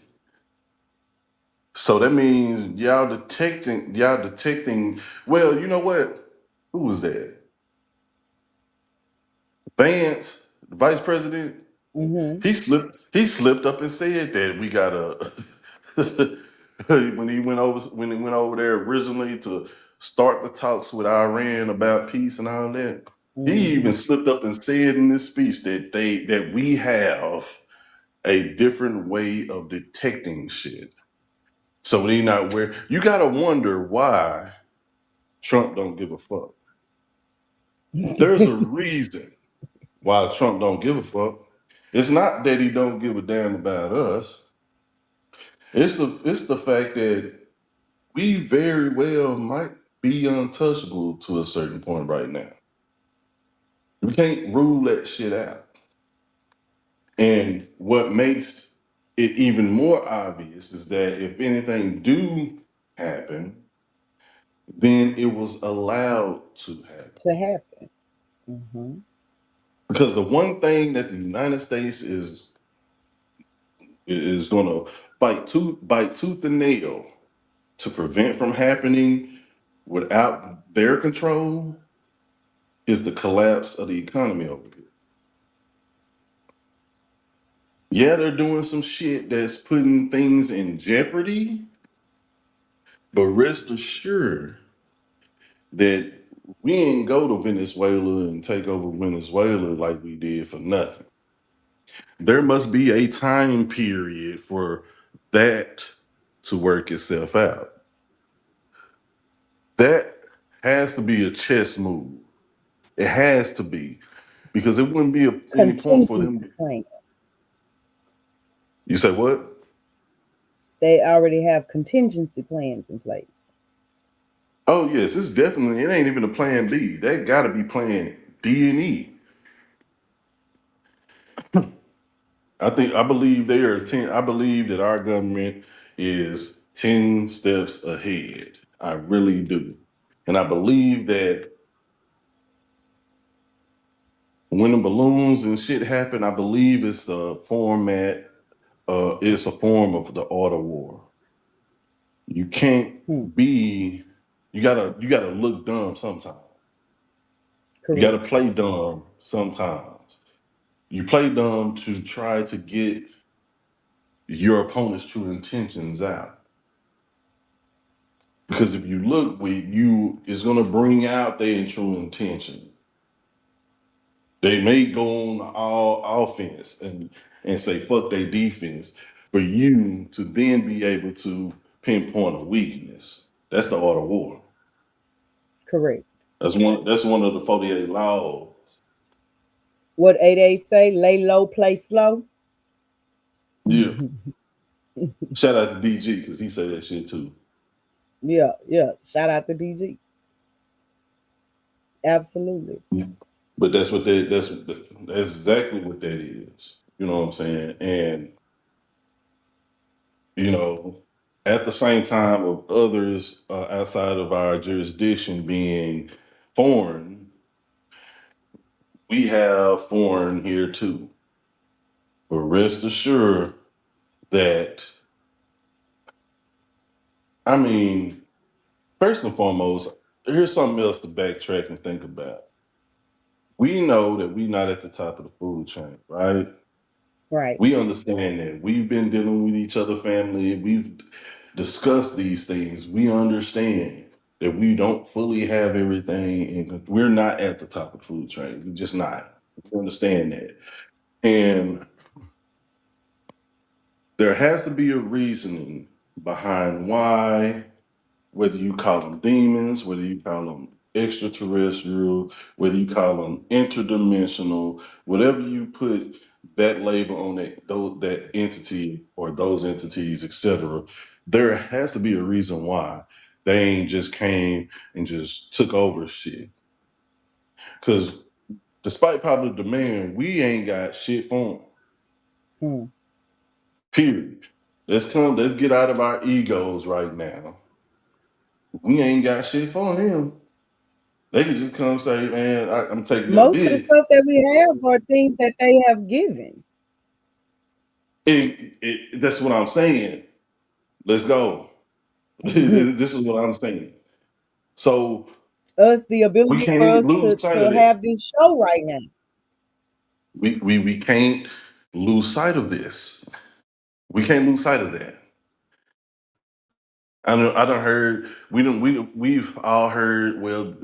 So that means y'all detecting, well, you know what? Who was that? Vance, the vice president, Mm-hmm. he slipped up and said that we gotta when he went over there originally to start the talks with Iran about peace and all that. He even Mm-hmm. slipped up and said in this speech that we have a different way of detecting shit. So they not where you gotta wonder why Trump don't give a fuck. There's a reason why Trump don't give a fuck. It's not that he don't give a damn about us. It's the fact that we very well might be untouchable to a certain point right now. We can't rule that shit out. And what makes it even more obvious is that if anything do happen, then it was allowed to happen. To happen. Mm-hmm. Because the one thing that the United States is going to bite tooth and nail to prevent from happening without their control is the collapse of the economy over here. Yeah, they're doing some shit that's putting things in jeopardy, but rest assured that we ain't go to Venezuela and take over Venezuela like we did for nothing. There must be a time period for that to work itself out. That has to be a chess move. It has to be because it wouldn't be any point for Contingency them. plan. You say what? They already have contingency plans in place. Oh yes, it's definitely. It ain't even a plan B. That got to be plan D and E. I believe they are 10. I believe that our government is 10 steps ahead. I really do. And I believe that when the balloons and shit happen, I believe it's a form of the art of war. You can't Hmm. be you gotta look dumb sometimes. You gotta Correct. play dumb sometimes. You play dumb to try to get your opponent's true intentions out. Because if you look with you, it's gonna bring out their true intention. They may go on all offense and say fuck their defense for you to then be able to pinpoint a weakness. That's the art of war. Correct. That's one of the 48 laws. What 8A say? Lay low, play slow. Yeah. Shout out to DG because he said that shit too. Yeah, yeah. Shout out to DG. Absolutely. But that's exactly what that is. You know what I'm saying? And you know, at the same time of others outside of our jurisdiction being foreign, we have foreign here too. But rest assured that I mean, first and foremost, here's something else to backtrack and think about. We know that we're not at the top of the food chain, right? Right. We understand that. We've been dealing with each other, family. We've discussed these things. We understand that we don't fully have everything, and we're not at the top of the food chain. We're just not. We understand that. And there has to be a reasoning behind why, whether you call them demons, whether you call them extraterrestrial, whether you call them interdimensional, whatever you put that label on that entity or those entities, etc. There has to be a reason why they ain't just came and just took over shit. Because despite popular demand, we ain't got shit for them. Hmm. Period. Let's get out of our egos right now. We ain't got shit for him. They can just come say, man, I'm taking your Most of the bid. stuff that we have are things that they have given That's what I'm saying. Let's go. This is what I'm saying. So us the we ability for can't us lose sight to of that. have this show right now. We can't lose sight of this. We can't lose sight of that. I don't heard we've all heard, well,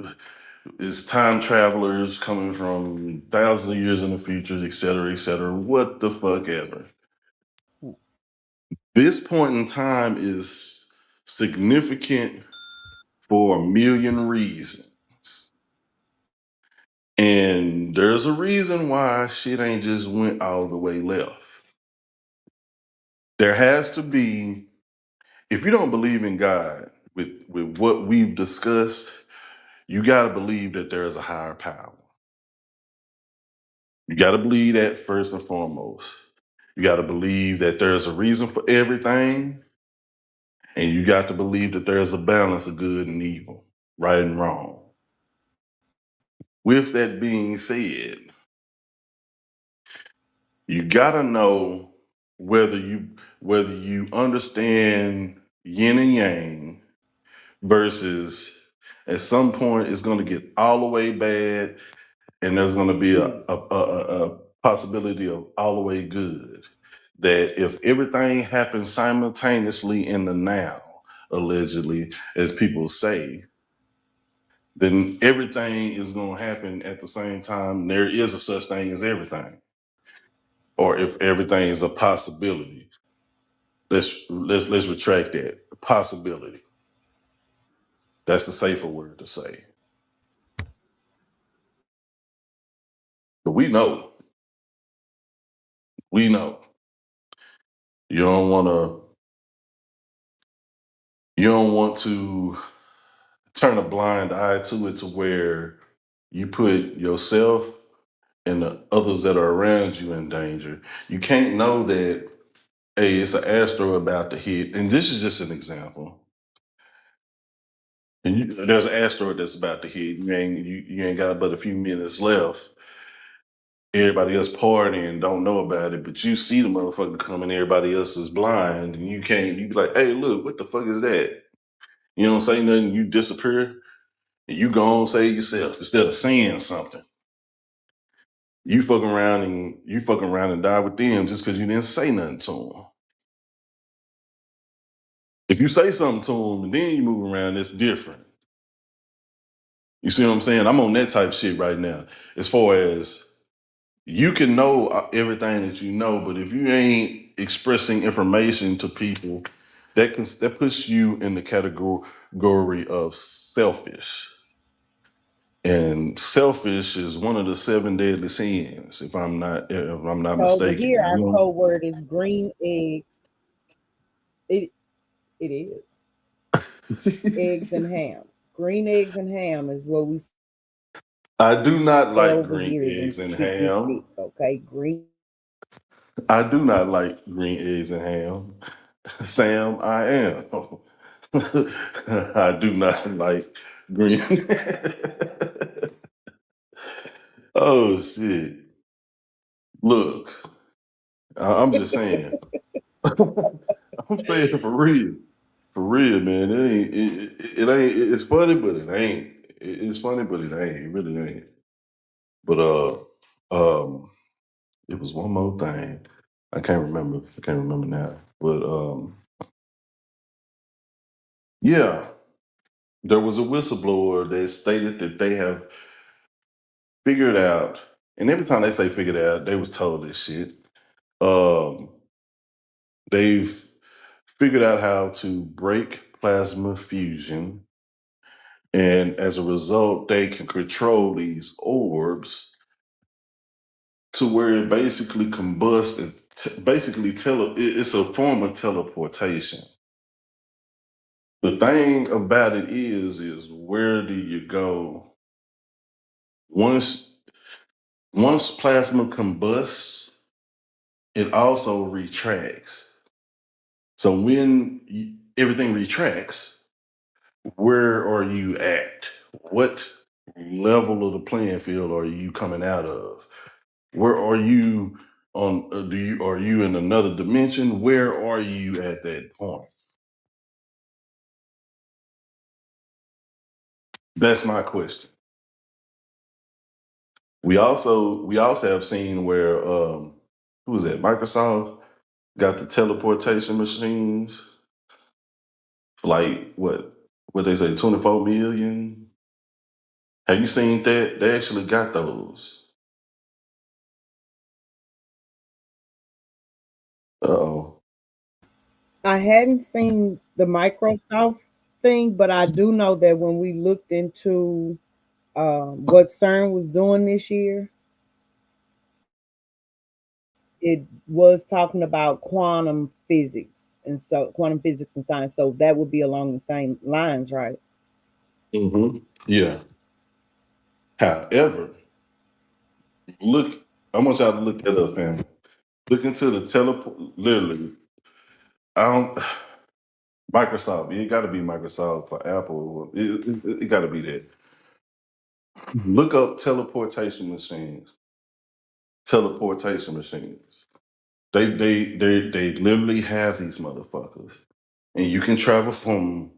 it's time travelers coming from thousands of years in the future, et cetera, et cetera. What the fuck ever. This point in time is significant for a million reasons. And there's a reason why shit ain't just went all the way left. There has to be, if you don't believe in God with what we've discussed, you gotta believe that there is a higher power. You gotta believe that first and foremost. You gotta believe that there's a reason for everything, and you got to believe that there's a balance of good and evil, right and wrong. With that being said, you gotta know whether you understand yin and yang versus at some point it's gonna get all the way bad and there's gonna be a possibility of all the way good. That if everything happens simultaneously in the now, allegedly, as people say, then everything is going to happen at the same time. There is a such thing as everything, or if everything is a possibility. Let's retract that. A possibility. That's a safer word to say. But we know. You don't want to. You don't want to turn a blind eye to it to where you put yourself and the others that are around you in danger. You can't know that, hey, it's an asteroid about to hit, and this is just an example. And there's an asteroid that's about to hit. You ain't got but a few minutes left. Everybody else partying don't know about it, but you see the motherfucker coming. Everybody else is blind, and you can't. You be like, "Hey, look, what the fuck is that?" You don't say nothing. You disappear, and you go on save yourself instead of saying something. You fucking around and die with them just because you didn't say nothing to them. If you say something to them and then you move around, it's different. You see what I'm saying? I'm on that type of shit right now. As far as you can know everything that you know, but if you ain't expressing information to people, that puts you in the category of selfish. And selfish is one of the seven deadly sins, if I'm not So over mistaken. here, our code word is green eggs. It it is eggs and ham. Green eggs and ham is what we I do not say like over green here in eggs and ham. Chick. Okay, green. I do not like green eggs and ham. Sam, I am. I do not like green. Oh shit! Look, I'm just saying. I'm saying it for real. For real, man. It ain't. It ain't. It's funny, but it ain't. It's funny, but it ain't. It really ain't. But um, it was one more thing. I can't remember. I can't remember now. But yeah, there was a whistleblower that stated that they have figured out, and every time they say figured out, they was told this shit. Um, they've figured out how to break plasma fusion, and as a result, they can control these orbs to where it basically combusts and basically it's a form of teleportation. The thing about it is where do you go once plasma combusts? It also retracts. So when everything retracts, where are you at? What level of the playing field are you coming out of? Where are you on? Are you in another dimension? Where are you at that point? That's my question. We also have seen where who was that? Microsoft got the teleportation machines for like what they say 24 million. Have you seen that? They actually got those. Uh oh. I hadn't seen the Microsoft thing, but I do know that when we looked into what CERN was doing this year, it was talking about quantum physics, and so quantum physics and science. So that would be along the same lines, right? Yeah. However, look, I want y'all to look that up, family. Look into the teleport. Literally, I don't. Microsoft. It got to be Microsoft for Apple. It got to be that. Look up teleportation machines. Teleportation machines. They literally have these motherfuckers, and you can travel from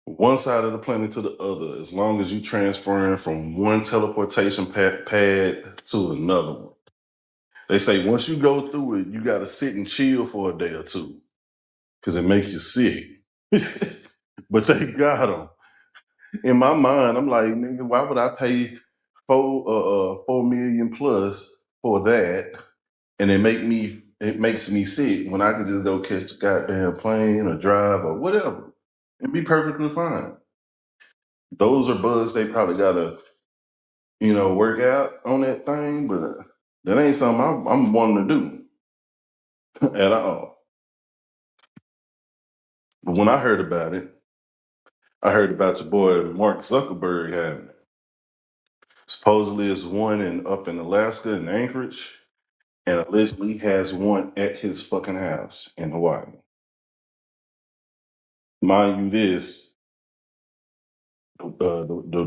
one side of the planet to the other as long as you transferring from one teleportation pad to another one. They say once you go through it, you got to sit and chill for a day or two because it makes you sick. But they got them. In my mind, I'm like, nigga, why would I pay 4 million plus for that, and it makes me sick when I could just go catch a goddamn plane or drive or whatever and be perfectly fine. Those are bugs they probably gotta work out on that thing, but that ain't something I'm wanting to do at all. But when I heard about it, I heard about your boy Mark Zuckerberg having it. Supposedly, it's one up in Alaska in Anchorage, and allegedly has one at his fucking house in Hawaii. Mind you,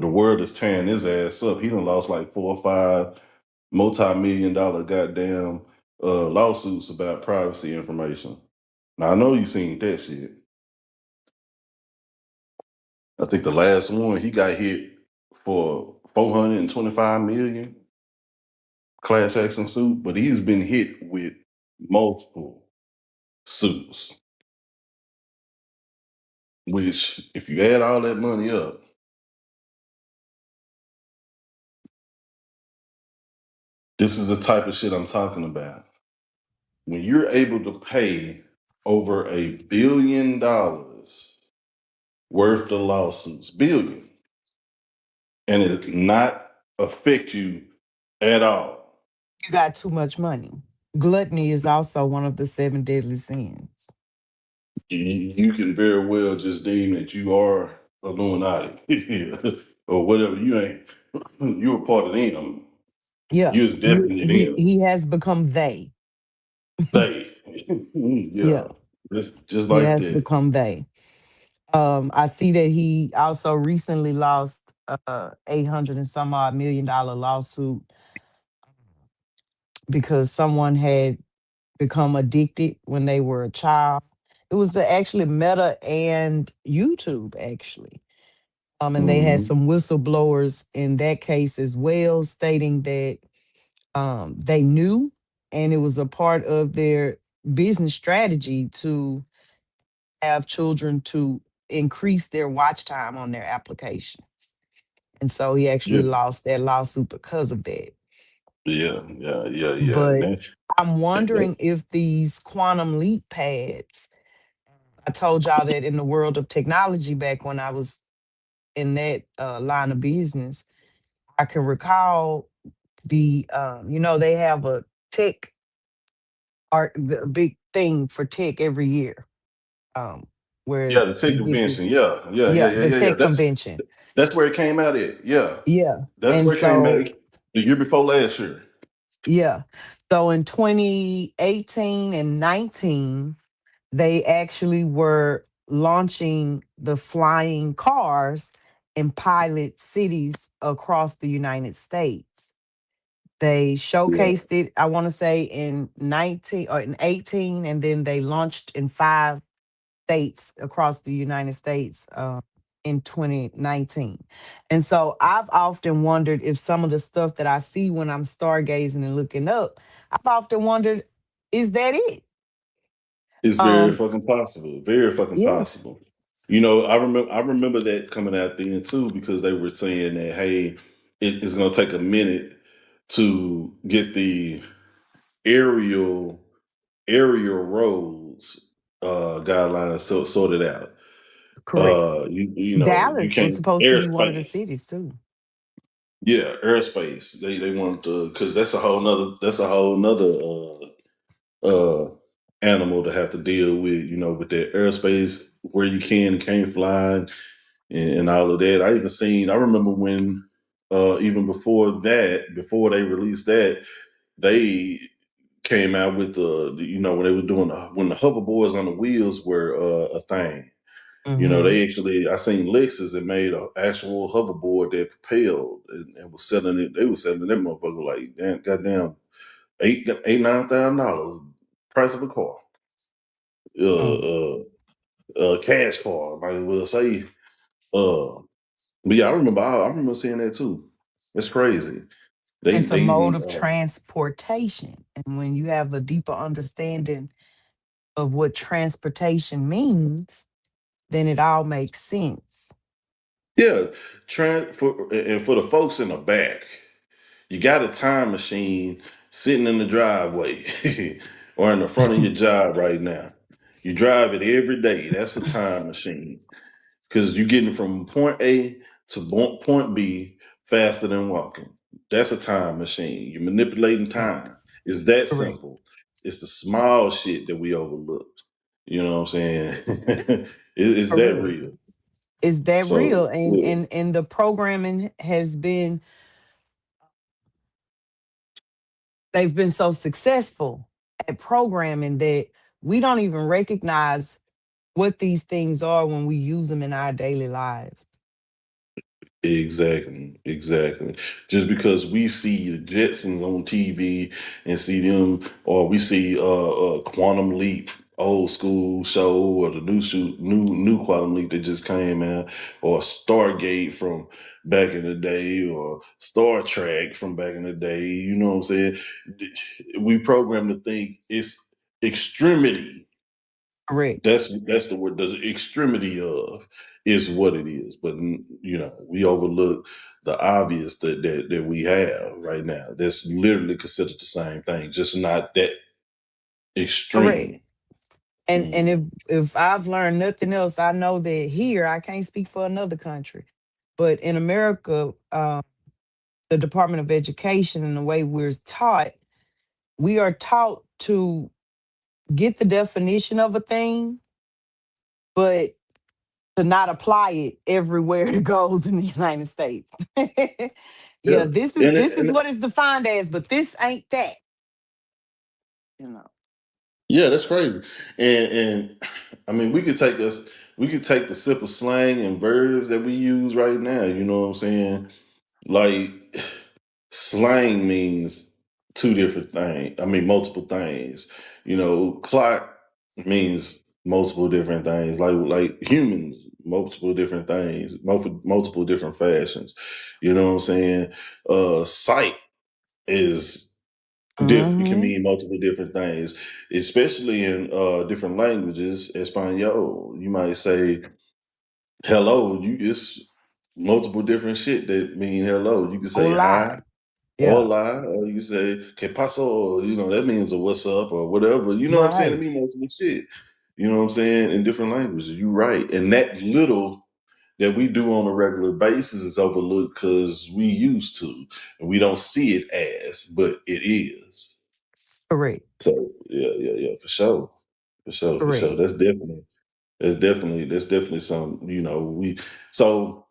the world is tearing his ass up. He done lost like 4 or 5 multi-million-dollar goddamn lawsuits about privacy information. Now I know you seen that shit. I think the last one he got hit for 425 million class action suit, but he's been hit with multiple suits. Which, if you add all that money up, this is the type of shit I'm talking about. When you're able to pay over $1 billion worth of lawsuits, billion, and it not affect you at all. You got too much money. Gluttony is also one of the seven deadly sins. You can very well just deem that you are Illuminati or whatever. You ain't. You're a part of them. Yeah, You're definitely them. he has become they. They, Yeah, yeah, just he like has that. become they. I see that he also recently lost 800 and some odd $1 million lawsuit because someone had become addicted when they were a child It was actually Meta and YouTube actually. And they had Hmm. some whistleblowers in that case as well, stating that they knew, and it was a part of their business strategy to have children to increase their watch time on their applications. And so he actually Yeah, lost that lawsuit because of that. yeah. But I'm That wondering if these quantum leap pads, I told y'all that in the world of technology back when I was in that line of business, I can recall they have a tech art, a big thing for tech every year, um, where yeah, the they tech get convention. this, Yeah. yeah, the Yeah. tech convention. That's where it came out at. Yeah, Yeah. that's And where it came out so, the year before last year. yeah. So in 2018 and 19, they actually were launching the flying cars in pilot cities across the United States. They Yeah, showcased it, I want to say in 19 or in 18, and then they launched in 5 states across the United States in 2019. And so I've often wondered if some of the stuff that I see when I'm stargazing and looking up, I've often wondered, is that it? it's very Um, fucking possible. Very fucking yeah, possible. I remember that coming out then too because they were saying that hey, it's gonna take a minute to get the aerial aerial roads guidelines sorted out. correct. You Dallas was can't supposed to be one of the airspace. cities too. Yeah, airspace. They want to because that's a whole nother animal to have to deal with. With that airspace where you can and can't fly and all of that. I remember when even before they released that, they came out with when they were doing when the hoverboards on the wheels were a thing. Hmm. They actually I seen Lexus that made an actual hoverboard that propelled and was selling it. They were selling that motherfucker like damn, goddamn $9,000 price of a car, Mm. cash car, might as well say. But yeah, I remember seeing that too. It's crazy. It's a They mode even of transportation. And when you have a deeper understanding of what transportation means, then it all makes sense. yeah, for the folks in the back. You got a time machine sitting in the driveway or in the front of your job right now. You drive it every day. That's a time machine because you're getting from point A to point B faster than walking. That's a time machine. You're manipulating Correct. time. It's that Correct. simple. It's the small shit that we overlooked. You know what I'm saying? It's that Correct. real. Is that So real? And yeah. and the programming has been, they've been so successful at programming that we don't even recognize what these things are when we use them in our daily lives. Exactly. Just because we see the Jetsons on TV and see them, or we see Quantum Leap, old school show, or the new Quantum Leap that just came out, or Stargate from back in the day, or Star Trek from back in the day. You know what I'm saying? We program to think it's extremity. Correct. That's the word. The extremity of is what it is, but we overlook the obvious that we have right now. That's literally considered the same thing, just not that Correct. extreme. And Mm. if I've learned nothing else, I know that here, I can't speak for another country, but in America, the Department of Education and the way we're taught, we are taught to get the definition of a thing, but to not apply it everywhere it goes in the United States. Yeah, Yeah, this is what it's defined as, but this ain't that. You know. yeah, that's crazy. And I mean, we could take the simple slang and verbs that we use right now. You know what I'm saying? Like slang means two different things. I mean, multiple things. Clock means multiple different things, like humans, multiple different things, multiple different fashions. You know what I'm saying? Sight is different. It can Mm-hmm. mean multiple different things, especially in different languages. Espanol, you might say hello. It's multiple different shit that mean hello. You can say Hola. hi, Yeah. hola, or you can say que paso. You know that means a what's up or whatever. You know what I'm saying? It Right. means multiple shit. You know what I'm saying? In different languages. You're right. And that little that we do on a regular basis is overlooked because we used to and we don't see it as, but it is. Correct. So yeah, for sure. For sure. Correct. That's definitely some, so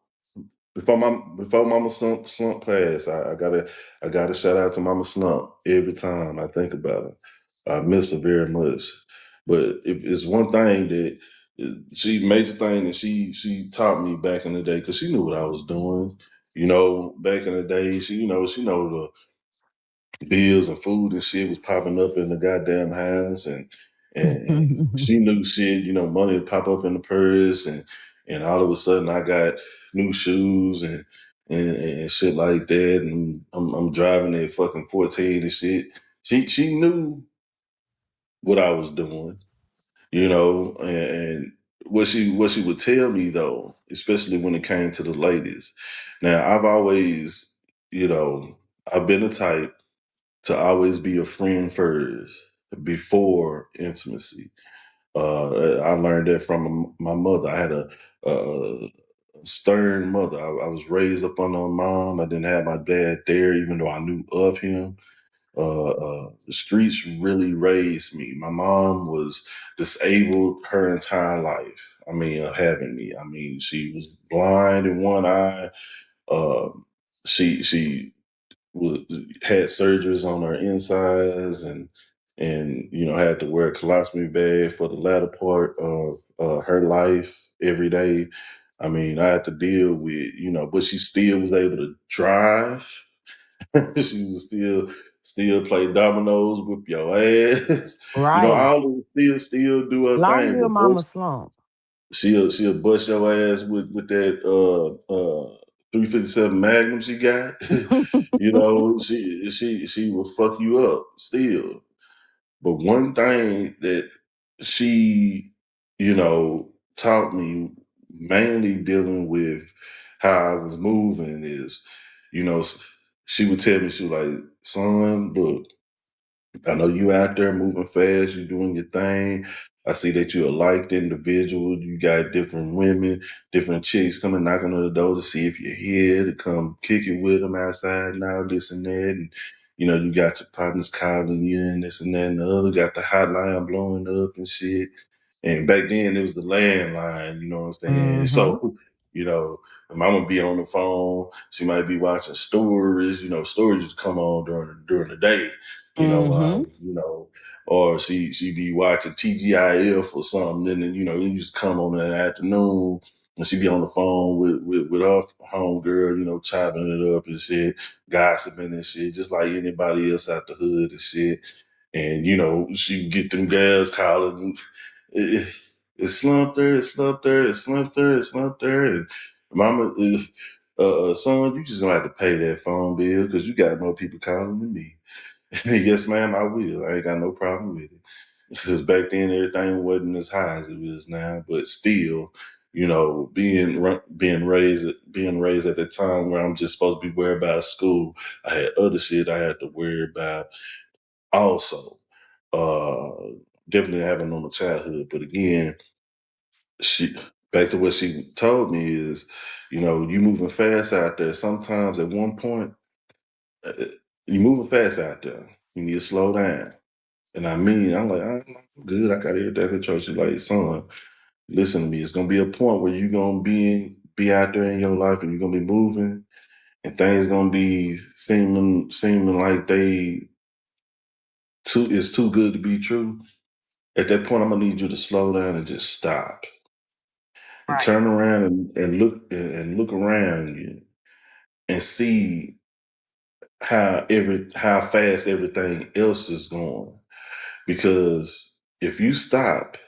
before Mama Slump passed, I gotta shout out to Mama Slump every time I think about her. I miss her very much. But if it's one thing that major thing that she taught me back in the day, because she knew what I was doing. Back in the day, she know the bills and food and shit was popping up in the goddamn house, and she knew shit. Money would pop up in the purse, and all of a sudden I got new shoes and shit like that, and I'm driving at fucking 14 and shit. She knew what I was doing, and what she would tell me though, especially when it came to the ladies. Now I've always, you know, I've been the type to always be a friend first before intimacy. I learned that from my mother. I had a stern mother. I was raised up under a mom. I didn't have my dad there, even though I knew of him. The streets really raised me. My mom was disabled her entire life. I mean, of having me. I mean, she was blind in one eye. Uh, she was, had surgeries on her insides and had to wear a colostomy bag for the latter part of her life every day. I mean, I had to deal with, but she still was able to drive. She was still play dominoes, whip your ass. Right. All of it still do her Long thing, live but Mama Slump. she'll bust your ass with that 357 Magnum she got. She will fuck you up still. But one thing that she, taught me, mainly dealing with how I was moving, is, you know, she would tell me, she was like, son, look, I know you out there moving fast, you doing your thing. I see that you're a liked individual. You got different women, different chicks coming knocking on the door to see if you're here to come kick it with them outside now, this and that. And, you got your partners calling you and this and that and the other, got the hotline blowing up and shit. And back then it was the landline, you know what I'm saying? Mm-hmm. So, you know, mama be on the phone, she might be watching stories, stories just come on during the day, you know, Mm-hmm. or she be watching TGIF or something, and then it used to come on in the afternoon, and she be on the phone with her home girl, chopping it up and shit, gossiping and shit, just like anybody else out the hood and shit. And she get them guys calling, it's slumped there, it's slumped there, it's slumped there, it's slumped there, and mama, son, you just gonna have to pay that phone bill because you got more people calling than me. Yes, ma'am, I will. I ain't got no problem with it. Because back then everything wasn't as high as it is now, but still, being raised at that time where I'm just supposed to be worried about school, I had other shit I had to worry about also. Uh, Definitely having on the childhood, but again, she back to what she told me is, you moving fast out there. Sometimes at one point, uh, you moving fast out there. You need to slow down. And I'm like, I'm good. I got everything control. She's like, son, listen to me. It's gonna be a point where you're gonna be out there in your life, and you're gonna be moving, and things gonna be seeming like it's too good to be true. At that point, I'm gonna need you to slow down and just stop and Right. turn around and look around you and see how fast everything else is going. Because if you stop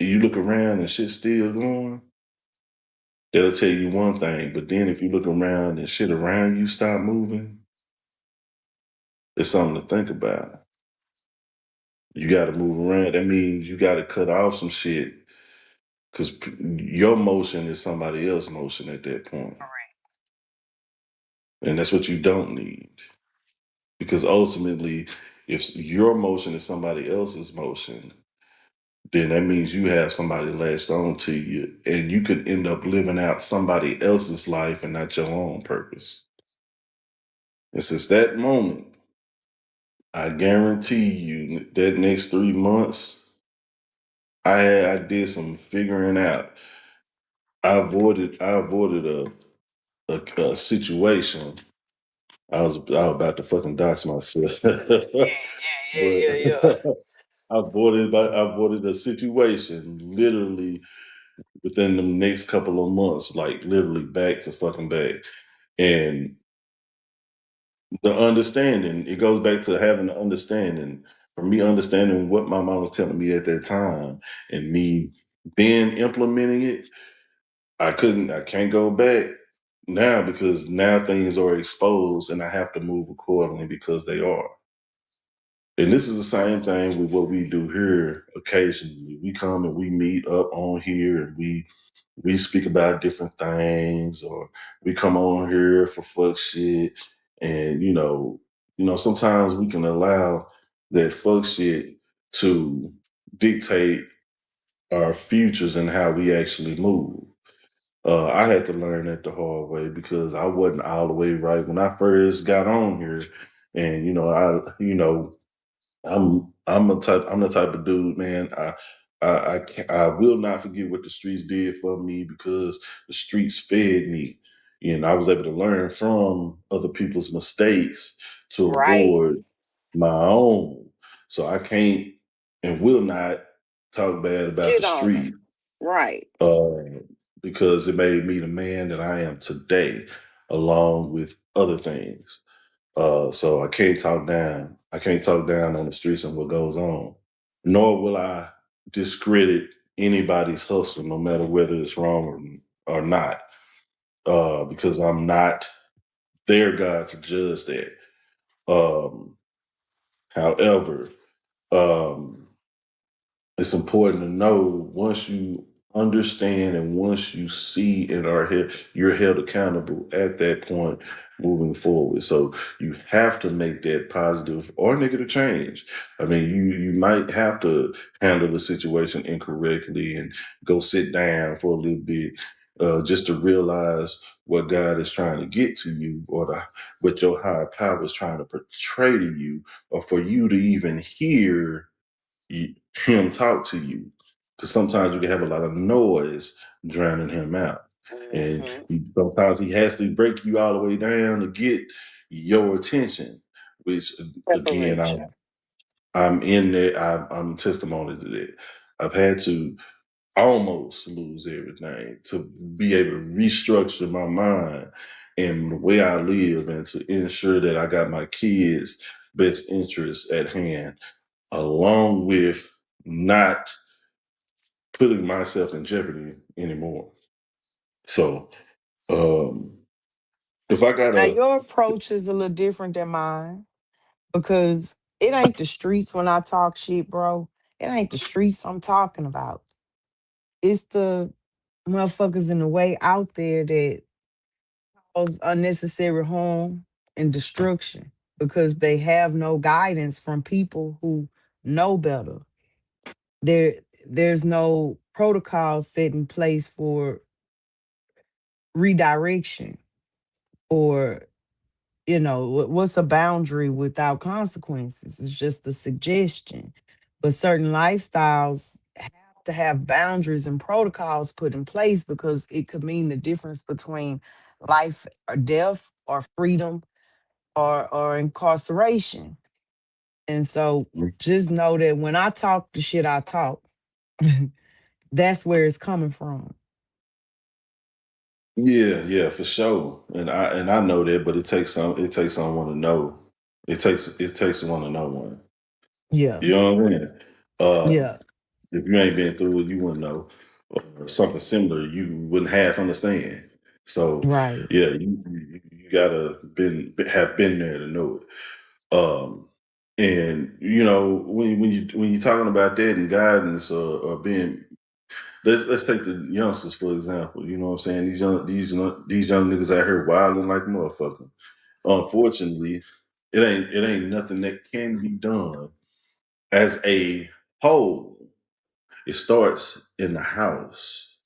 You look around and shit's still going, that'll tell you one thing. But then if you look around and shit around you stop moving, it's something to think about. You got to move around. That means you got to cut off some shit because your motion is somebody else's motion at that point. And that's what you don't need. Because ultimately, if your motion is somebody else's motion, then that means you have somebody latched on to you and you could end up living out somebody else's life and not your own purpose. And since that moment, I guarantee you that next 3 months, I did some figuring out. I avoided a situation. I was about to fucking dox myself. But Yeah. I avoided a situation literally within the next couple of months, like literally back to fucking back. And the understanding, it goes back to having the understanding. For me, understanding what my mom was telling me at that time and me then implementing it, I can't go back now because now things are exposed and I have to move accordingly because they are. And this is the same thing with what we do here occasionally. We come and we meet up on here and we speak about different things, or we come on here for fuck shit. And sometimes we can allow that fuck shit to dictate our futures and how we actually move. I had to learn that the hard way because I wasn't all the way right when I first got on here. And I'm the type of dude, man. I will not forget what the streets did for me because the streets fed me. I was able to learn from other people's mistakes to Right. avoid my own. So I can't and will not talk bad about the Shit on them. street Right. uh, because it made me the man that I am today, along with other things. So I can't talk down. I can't talk down on the streets and what goes on. Nor will I discredit anybody's hustle, no matter whether it's wrong or not, because I'm not their God to judge that. However, um, it's important to know once you understand and once you see and you're held accountable at that point moving forward. So you have to make that positive or negative change. I mean, you might have to handle the situation incorrectly and go sit down for a little bit, just to realize what God is trying to get to you, or what your higher power is trying to portray to you, or for you to even hear him talk to you. Because sometimes you can have a lot of noise drowning him out. And Hmm. sometimes he has to break you all the way down to get your attention, which again, Separate you. I'm in there. I'm testimony to that. I've had to almost lose everything to be able to restructure my mind and the way I live and to ensure that I got my kids' best interests at hand, along with not putting myself in jeopardy anymore. So, um, if I got Now a, your approach is a little different than mine because it ain't the streets when I talk shit, bro. It ain't the streets I'm talking about. It's the motherfuckers in the way out there that cause unnecessary harm and destruction because they have no guidance from people who know better. There, there's no protocol set in place for redirection or what's a boundary without consequences. It's just a suggestion, but certain lifestyles have to have boundaries and protocols put in place because it could mean the difference between life or death or freedom or incarceration. And so just know that when I talk the shit I talk, that's where it's coming from. yeah, for sure, and I know that, but it takes someone to know. It takes one to know one. Yeah. You know what I mean? Um, Yeah. If you ain't been through it, you wouldn't know. Or something similar, you wouldn't half understand. So Right. yeah, you gotta have been there to know it. And you know when you're talking about that and guidance or being, let's take the youngsters for example. You know what I'm saying? These young niggas out here wilding like motherfucker. Unfortunately, it ain't nothing that can be done as a whole. It starts in the house.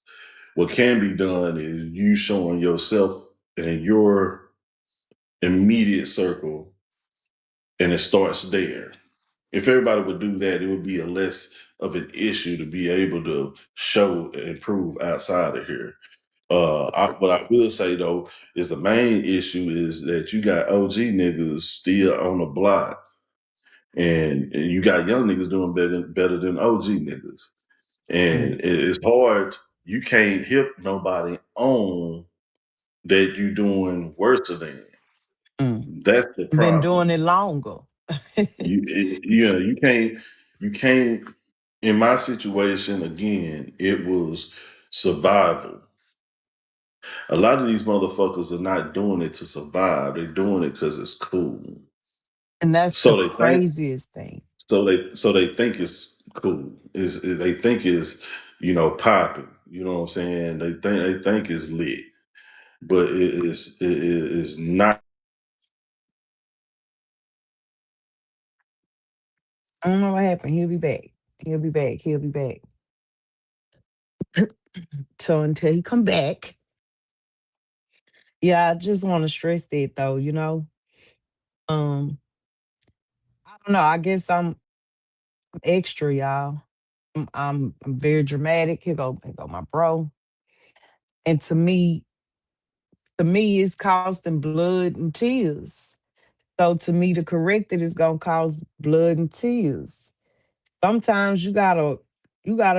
What can be done is you showing yourself and your immediate circle, and it starts there. If everybody would do that, it would be a less of an issue to be able to show and improve outside of here. What I will say though is the main issue is that you got OG niggas still on the block, and you got young niggas doing better than OG niggas. Mm, And it's hard. You can't hip nobody on that you doing worse than. mm. That's the Been doing problem. it longer. Yeah, you can't. In my situation, again, it was survival. A lot of these motherfuckers are not doing it to survive. They're doing it because it's cool. And that's the So they think. craziest thing. So they think it's cool. They think it's popping. You know what I'm saying? They think it's lit, but it is not. I don't know what happened. He'll be back. He'll be back. He'll be back. So until he come back, yeah, I just want to stress that though, Um, I don't know. I guess I'm extra, y'all. I'm very dramatic. Here go my bro. And to me, it's costing blood and tears. So to me, to correct it is gonna cause blood and tears. Sometimes you gotta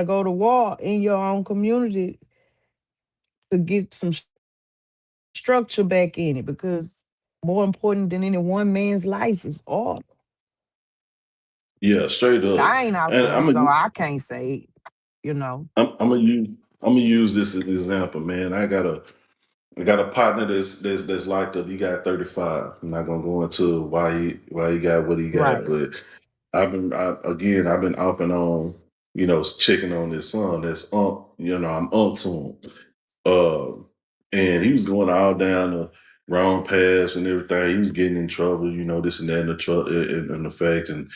go to war in your own community to get some structure back in it because more important than any one man's life is order. Yeah, straight up. I ain't out And there, so I can't say it, you know. I'm gonna use this as an example, man. I got a partner that's locked up. He got 35. I'm not gonna go into why he got what he got, Right. but I've been off and on, checking on this son. That's I'm to him. Um, and he was going all down the wrong paths and everything. He was getting in trouble, this and that, and the fact, and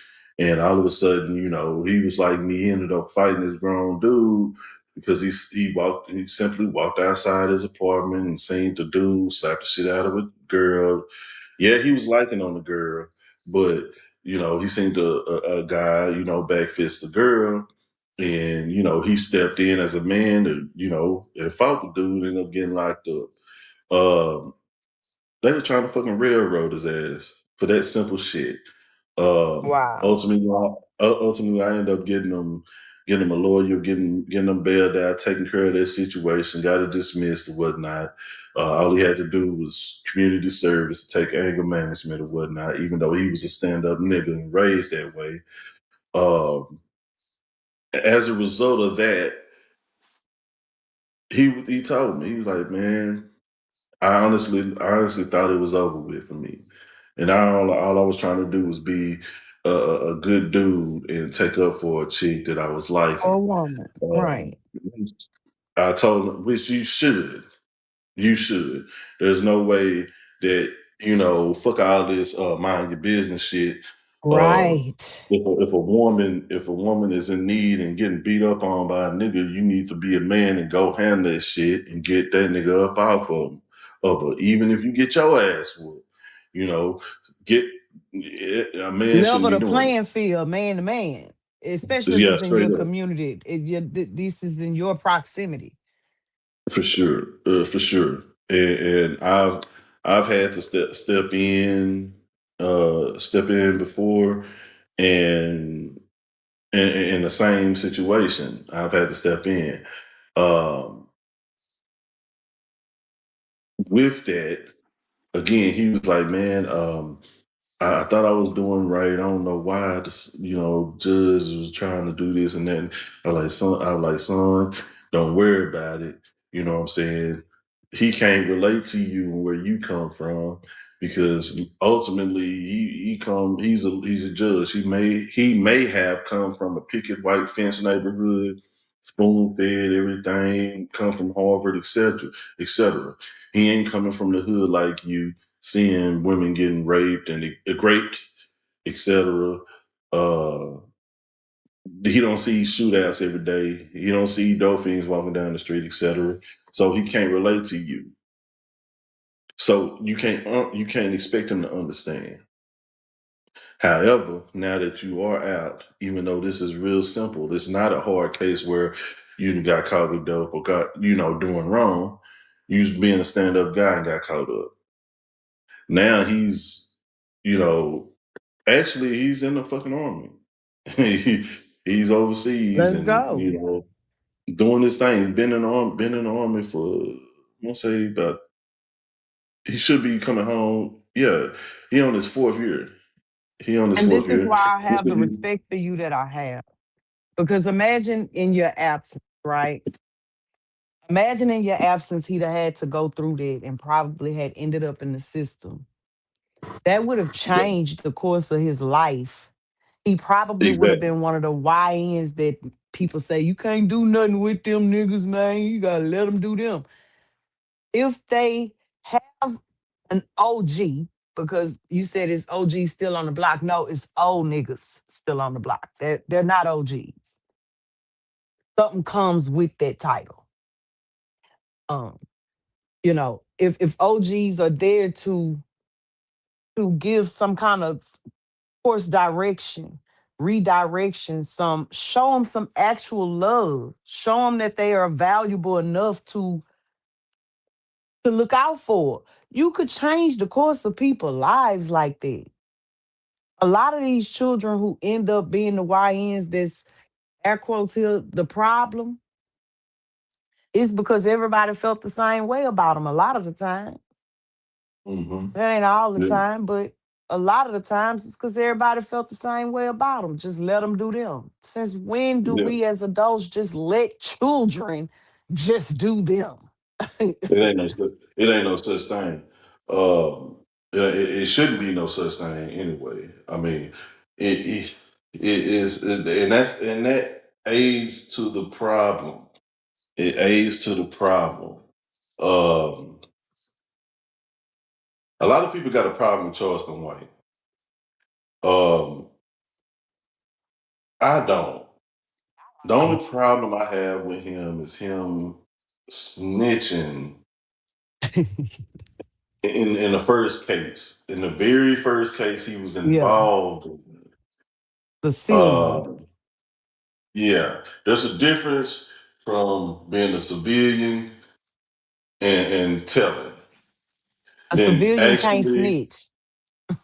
all of a sudden, he was like me. He ended up fighting this grown dude because he simply walked outside his apartment and seen the dude slap the shit out of a girl. Yeah, he was liking on the girl, but he seen a guy, back fist the girl, and he stepped in as a man to, and fought the dude, ended up getting locked up. Um, they were trying to fucking railroad his ass for that simple shit. Wow. Ultimately, I ended up getting him a lawyer, getting him bailed out, taking care of that situation, got it dismissed or whatnot. All he had to do was community service, take anger management or whatnot, even though he was a stand up nigga and raised that way. Um, as a result of that, he told me, he was like, man, I honestly thought it was over with for me, and all I was trying to do was be a good dude and take up for a chick that I was For a liking. woman. Um, Right. I told him, which you should. You should. There's no way that fuck all this mind your business shit. Uh, Right. if a woman is in need and getting beat up on by a nigga, you need to be a man and go handle that shit and get that nigga up off of her. Even if you get your ass whooped, you know, get a man shouldn't Level be the doing it. playing field, man to man. Especially if Yeah, it's in your straight up. community. This is in your proximity. For sure. And I've had to step in before, and in the same situation, I've had to step in. Um, with that, again, he was like, man, I thought I was doing right. I don't know why this, judge was trying to do this and that. I was like, son, don't worry about it. You know what I'm saying? He can't relate to you and where you come from because ultimately he's a judge. He may have come from a picket white fence neighborhood, spoon fed, everything, come from Harvard, etc., etc. He ain't coming from the hood like you, seeing women getting raped and raped, etc. Uh, he don't see shootouts every day. He don't see dolphins walking down the street, etc. So he can't relate to you. So you can't expect him to understand. However, now that you are out, even though this is real simple, it's not a hard case where you got caught with dope or got doing wrong. You was being a stand up guy and got caught up. Now you know, actually, he's in the fucking army. He- he's overseas Let's and go. doing this thing. He's been in the army for I want to say about. He should be coming home. Yeah, he on his fourth year. He on his And this fourth is year. why I have the respect for you that I have. Because imagine in your absence, right? Imagine in your absence, he'd have had to go through that and probably had ended up in the system. That would have Yeah, changed the course of his life. He probably would have exactly. been one of the YNs that people say, you can't do nothing with them niggas, man. You got to let them do them. If they have an OG, because you said it's OG still on the block. No, it's old niggas still on the block. They're not OGs. Something comes with that title. Um, if OGs are there to give some kind of course direction, redirection, some show them some actual love, show them that they are valuable enough to look out for. You could change the course of people's lives like that. A lot of these children who end up being the YNs that's air quotes here, the problem is because everybody felt the same way about them a lot of the time. Hmm. That ain't all the Yeah, time, but a lot of the times it's because everybody felt the same way about them. Just let them do them. Since when do yeah. we as adults just let children just do them? It ain't no such thing. Um, it shouldn't be no such thing anyway. I mean, it is, and that aids to the problem. It aids to the problem. Um, a lot of people got a problem with Charleston White. Um, I don't. The only problem I have with him is him snitching in the first case. In the very first case he was Yeah, involved in. the silly one. Uh, yeah, there's a difference from being a civilian and telling. A Then civilian can't actually, snitch.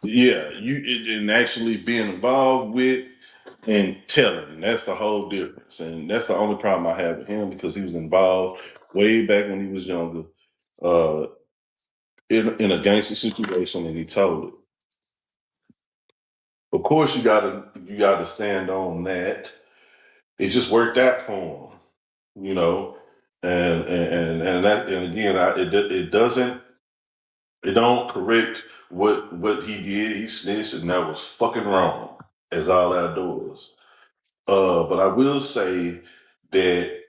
yeah, and actually being involved with and telling. That's the whole difference, and that's the only problem I have with him because he was involved way back when he was younger, uh, in a gangster situation, and he told it. Of course, you gotta stand on that. It just worked out for him, and again, it don't correct what he did. He snitched, and that was fucking wrong, as all outdoors. But I will say that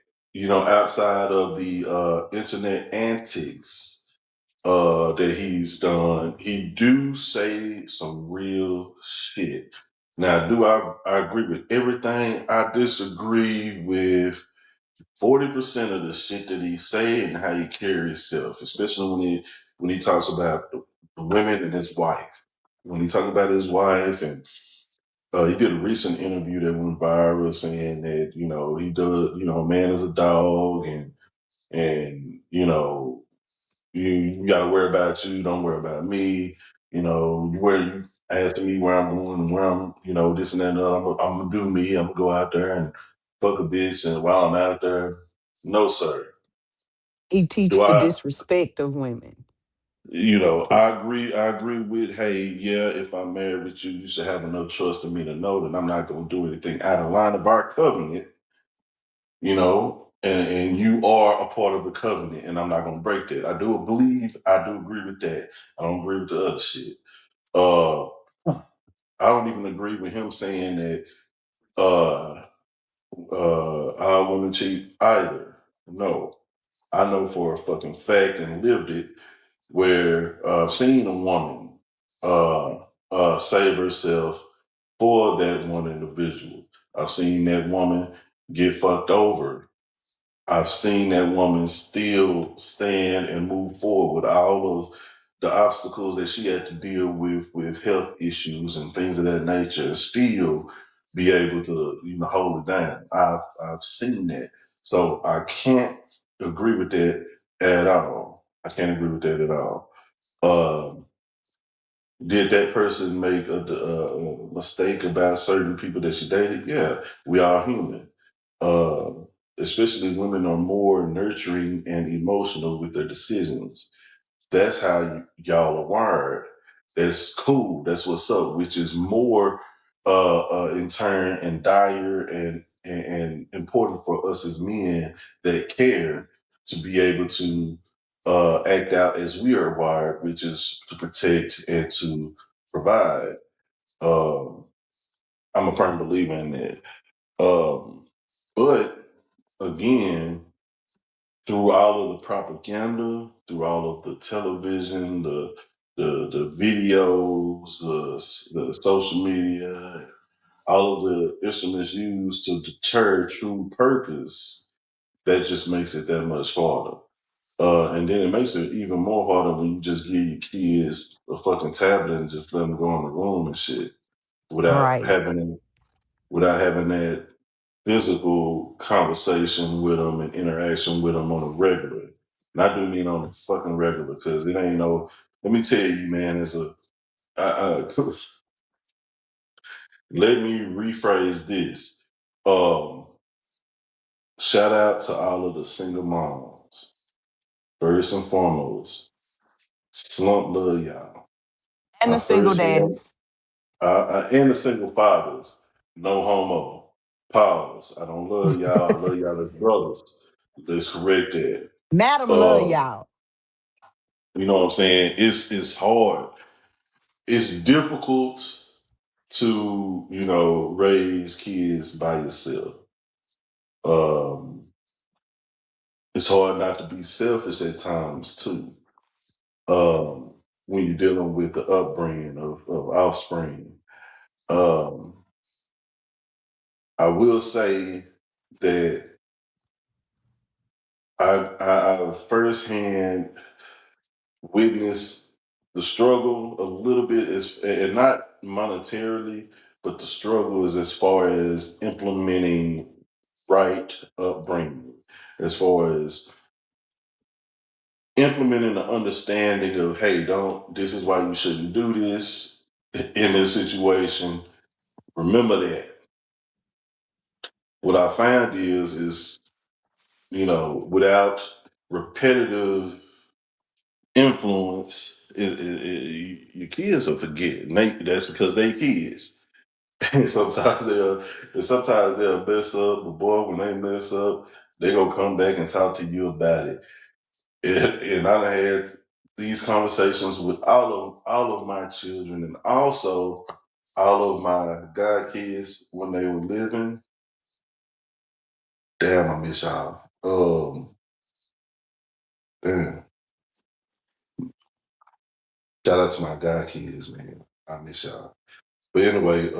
outside of the internet antics that he's done, he do say some real shit. Now, do I agree with everything? I disagree with 40% of the shit that he say and how he carry himself, especially when he talks about the women and his wife. When he talk about his wife, and he did a recent interview that went viral saying that he does, a man is a dog, and you got to worry about you, don't worry about me. You asking me where I'm going and where I'm, this and that and the other. I'm gonna do me. I'm gonna go out there and fuck a bitch, and while I'm out there, no sir. He Do teach the I? disrespect of women. You know, I agree. I agree with, hey, yeah, if I'm married with you, you should have enough trust in me to know that I'm not going to do anything out of line of our covenant. You know, and you are a part of the covenant, and I'm not going to break that. I do agree with that. I don't agree with the other shit. Uh, I don't even agree with him saying that uh, I want to cheat either. No, I know for a fucking fact and lived it where I've seen a woman save herself for that one individual. I've seen that woman get fucked over. I've seen that woman still stand and move forward with all of the obstacles that she had to deal with health issues and things of that nature, and still be able to, you know, hold it down. I've seen that. So I can't agree with that at all. I can't agree with that at all. Um, did that person make a mistake about certain people that she dated? Yeah, we are human. Uh, Especially women are more nurturing and emotional with their decisions. That's how y'all are wired. That's cool. That's what's up. Which is more, in turn, and dire and important for us as men that care to be able to act out as we are wired, which is to protect and to provide. Um, I'm a firm believer in that. But again, through all of the propaganda, through all of the television, the videos, the social media, all of the instruments used to deter true purpose, that just makes it that much harder. And then it makes it even more harder when you just give your kids a fucking tablet and just let them go in the room and shit without Right. having that physical conversation with them and interaction with them on a regular. And I do mean on a fucking regular, because it ain't no. Let me tell you, man. Let me rephrase this. Um, Shout out to all of the single moms. First and foremost, slump love y'all. And I the single first love, daddies. and the single fathers. No homo. Pause. I don't love y'all. I love y'all as brothers. Let's correct that. Madam love Uh, y'all. you know what I'm saying? It's hard. It's difficult to, you know, raise kids by yourself. Um, it's hard not to be selfish at times too. Um, when you're dealing with the upbringing of offspring. Um, I will say that I've firsthand witnessed the struggle a little bit, as and not monetarily, but the struggle is as far as implementing right upbringing, as far as implementing the understanding of, hey, don't, this is why you shouldn't do this in this situation. Remember that. What I find is, you know, without repetitive influence, your kids will forget. And that's because they kids. And sometimes they'll mess up. The boy, when they mess up, they gonna come back and talk to you about it. And I done had these conversations with all of my children, and also all of my god kids when they were living. Damn, I miss y'all. Damn. Shout out to my god kids, man. I miss y'all. But anyway,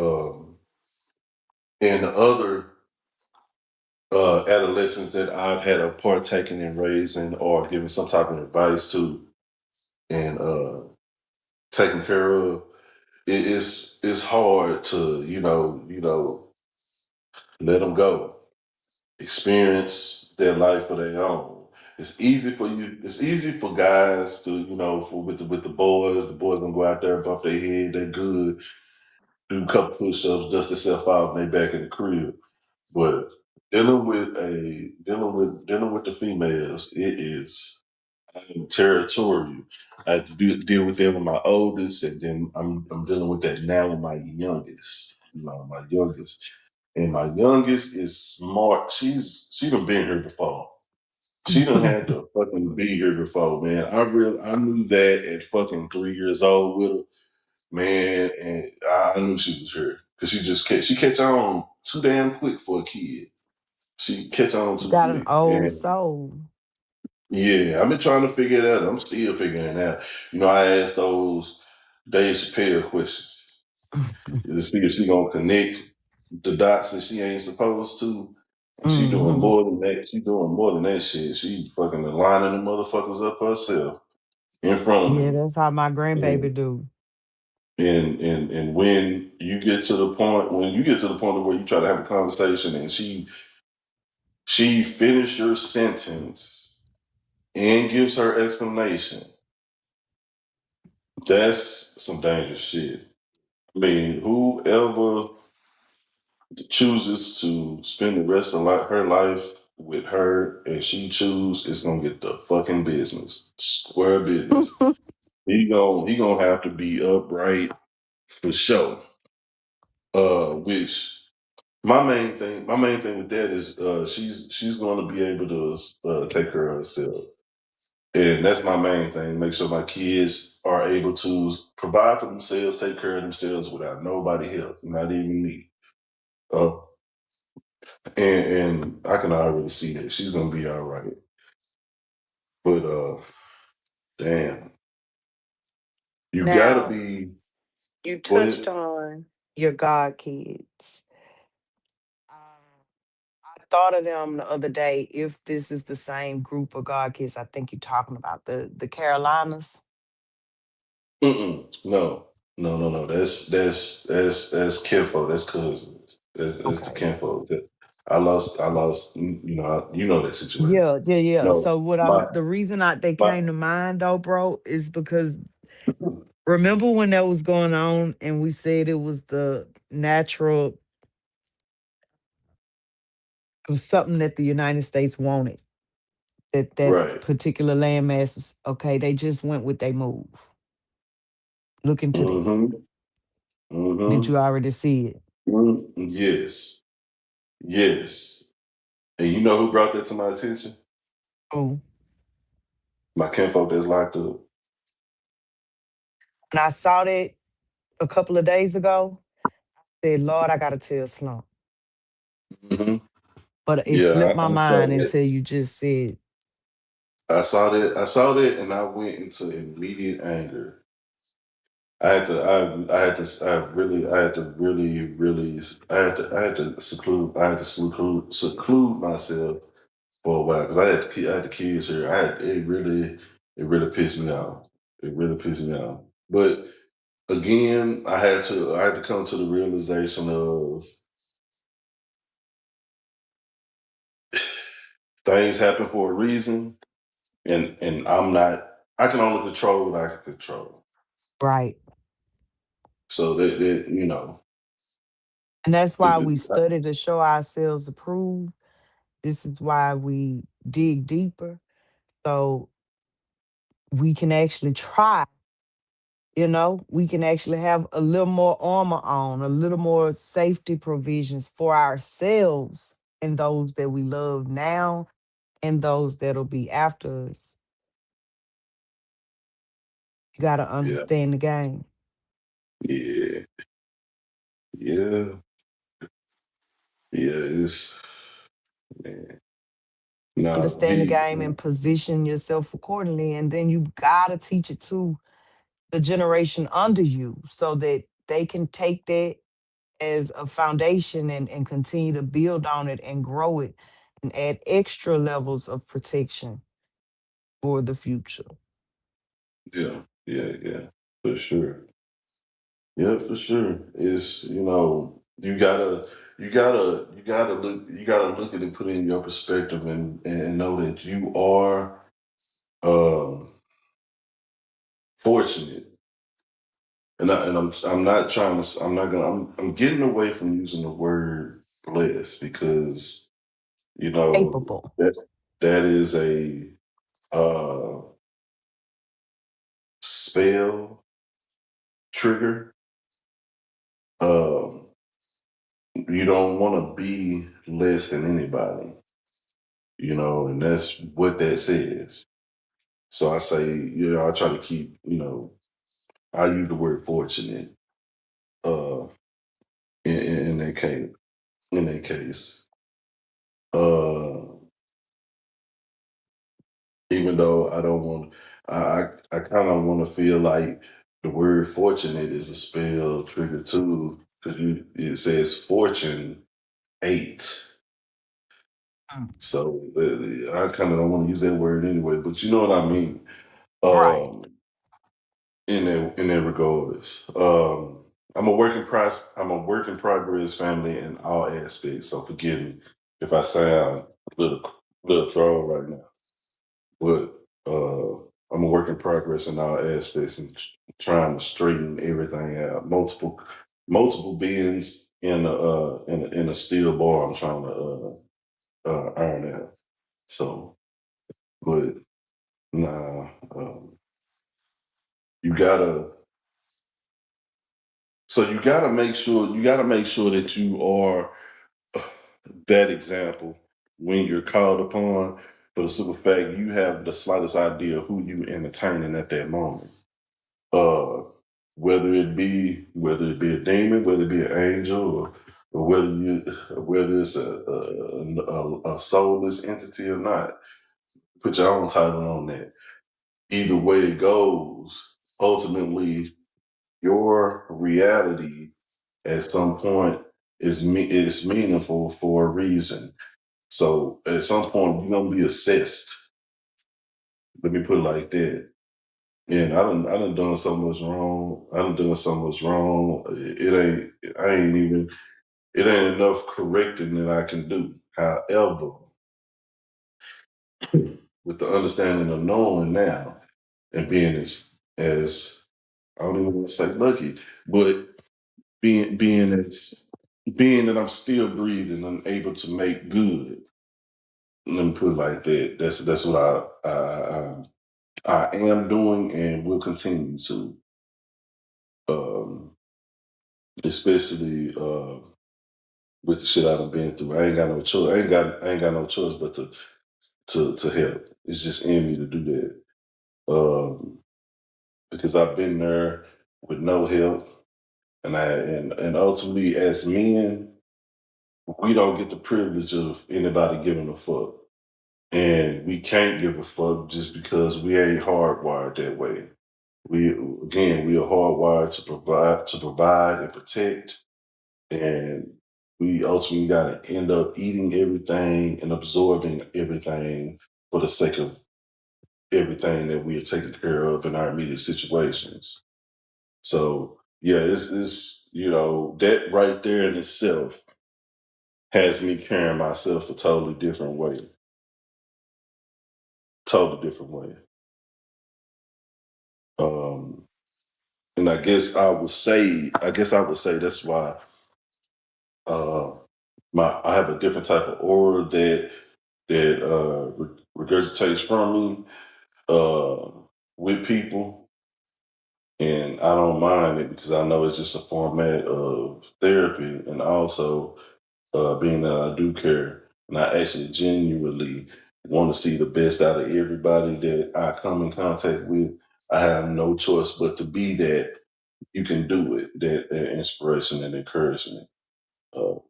and the other adolescents that I've had a partaken in raising or giving some type of advice to and taking care of, it's hard to, let them go, experience their life for their own. It's easy for you. It's easy for guys to, for with the boys. The boys gonna go out there, buff their head, they good, do a couple push-ups, dust themselves off, and they back in the crib. But dealing with the females, it is. I'm territorial. I had to deal with that with my oldest, and then I'm dealing with that now with my youngest. My youngest, and my youngest is smart. She done been here before. She done had to fucking be here before, man. I knew that at fucking 3 years old with her, man, and I knew she was here because she catch on too damn quick for a kid. She catch on too Got an quick, old and soul. yeah, I've been trying to figure it out. I'm still figuring it out. I asked those Dave Chappelle questions to see if she gonna connect the dots that she ain't supposed to. And she doing Hmm. more than that. She doing more than that shit. She fucking lining the motherfuckers up herself in front of Yeah, me. that's how my grandbaby And do. and when you get to the point where you try to have a conversation and she finish your sentence and gives her explanation, that's some dangerous shit. I mean, whoever chooses to spend the rest of her life with her and she choose is gonna get the fucking business. Square business. He gonna have to be upright for sure. Which my main thing with that is she's gonna be able to take care of herself. And that's my main thing. Make sure my kids are able to provide for themselves, take care of themselves without nobody help, not even me. Uh, and I can already see that she's gonna be all right. But damn, you gotta Now, be. you Go touched ahead. on your god kids. I thought of them the other day. If this is the same group of god kids, I think you're talking about the Carolinas. No, no, no, no. That's kinfolk. That's cousins. That's the Okay. kinfolk. I lost. You know that situation. Yeah, yeah, yeah. No, So what my I'm the reason they my. came to mind though, bro, is because remember when that was going on and we said it was the natural, it was something that the United States wanted, that Right. particular landmass was okay, they just went with their move. Look into that. Mm-hmm. Did Mm-hmm. you already see it? Yes. Yes. And you know who brought that to my attention? Oh, My kinfolk that's locked up. and I saw that a couple of days ago. Said, Lord, I gotta tell Slump. Hmm. But it Yeah, slipped my I saw mind that. until you just said, I saw that, and I went into immediate anger. I had to seclude myself for a while because I had the kids here. It really pissed me off. It really pissed me off. But again, I had to come to the realization of things happen for a reason, and I can only control what I can control. right. So that. And that's why we The, study to show ourselves approved. This is why we dig deeper. So we can actually try, we can actually have a little more armor on, a little more safety provisions for ourselves and those that we love now and those that'll be after us. You got to yeah, understand the game. yeah, yeah, yeah. It's man. Nah, Understand the be game and position yourself accordingly. And then you got to teach it to the generation under you so that they can take that as a foundation and continue to build on it and grow it and add extra levels of protection for the future. yeah, yeah, yeah, for sure. Yeah, for sure. It's you gotta look at it and put it in your perspective and know that you are um fortunate. And I'm not trying to I'm not gonna I'm getting away from using the word blessed because Capable. that is a uh spell trigger. Um, you don't want to be less than anybody, and that's what that says. So I say, I try to keep, I use the word fortunate uh in that case. In that case, uh, even though I don't want, I kind of want to feel like the word fortunate is a spell trigger too, because it says fortune eight. Mm. So I kind of don't want to use that word anyway, but you know what I mean. Right. Um, in that regards, I'm a work in progress family in all aspects. So forgive me if I sound a little thrown right now, but I'm a work in progress in all aspects and trying to straighten everything out. Multiple beings in a steel bar. I'm trying to iron out. So, but nah, you gotta. So you gotta make sure that you are that example when you're called upon. For the simple fact you have the slightest idea of who you entertaining at that moment. Uh, whether it be a demon, whether it be an angel, or whether it's a soulless entity or not. Put your own title on that. Either way it goes, ultimately your reality at some point is meaningful for a reason. So at some point you're gonna be assessed. Let me put it like that. And I done done so much wrong. I done done so much wrong. It ain't enough correcting that I can do. However, with the understanding of knowing now and being as I don't even want to say lucky, but being that I'm still breathing and able to make good. Let me put it like that. That's what I am doing and will continue to, um, especially with the shit I've been through. I ain't got no choice. I ain't got no choice but to help. It's just in me to do that, because I've been there with no help, and ultimately as men, we don't get the privilege of anybody giving a fuck. And we can't give a fuck just because we ain't hardwired that way. We are hardwired to provide and protect, and we ultimately got to end up eating everything and absorbing everything for the sake of everything that we are taking care of in our immediate situations. So yeah, it's that right there in itself has me carrying myself a totally different way. Um, and I guess I would say that's why uh, I have a different type of aura that regurgitates from me uh, with people, and I don't mind it because I know it's just a format of therapy, and also being that I do care, and I actually genuinely want to see the best out of everybody that I come in contact with. I have no choice but to be that. You can do it. That inspiration and encouragement. Uh,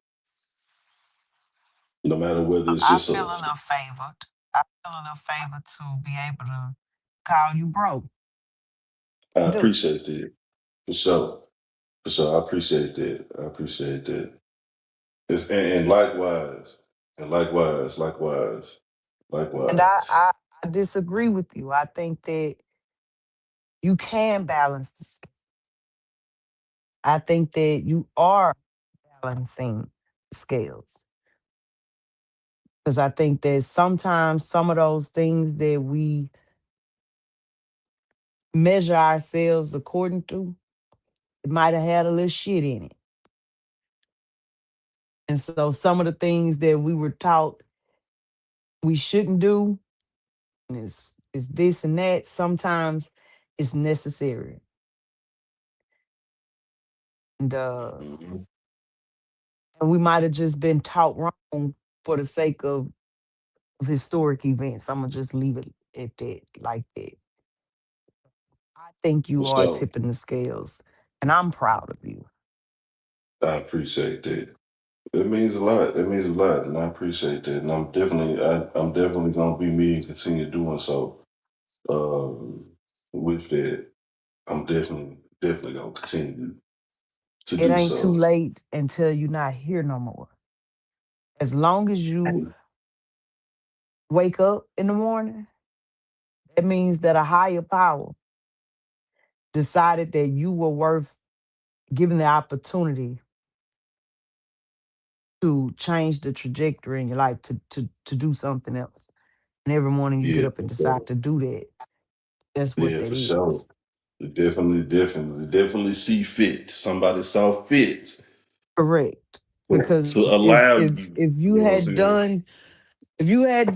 no matter whether it's I just feel a. a little favored. I feel a little favored to be able to call you bro. I I do. appreciate that for sure. For sure, I appreciate that. I appreciate that. And likewise, And likewise. I disagree with you. I think that you can balance the I think that you are balancing scales. Because I think that sometimes some of those things that we measure ourselves according to, it might have had a little shit in it. And so some of the things that we were taught we shouldn't do, and is this and that, sometimes It's necessary. And Mhm. and we might have just been taught wrong for the sake of historic events. I'm gonna just leave it at that, like that. I think For you are sure. tipping the scales, and I'm proud of you. I appreciate that. It means a lot. It means a lot, and I appreciate that. And I'm definitely gonna be me and continue doing so. With that, I'm definitely gonna continue to It do ain't too so. late until you're not here no more. As long as you wake up in the morning, that means that a higher power decided that you were worth giving the opportunity to change the trajectory in your life, to do something else. And every morning you get Yeah, up and for decide sure. to do that. That's what Yeah, that for sure. is. Definitely see fit. Somebody saw fit Correct. to Because allow you. if you You know what I'm had saying?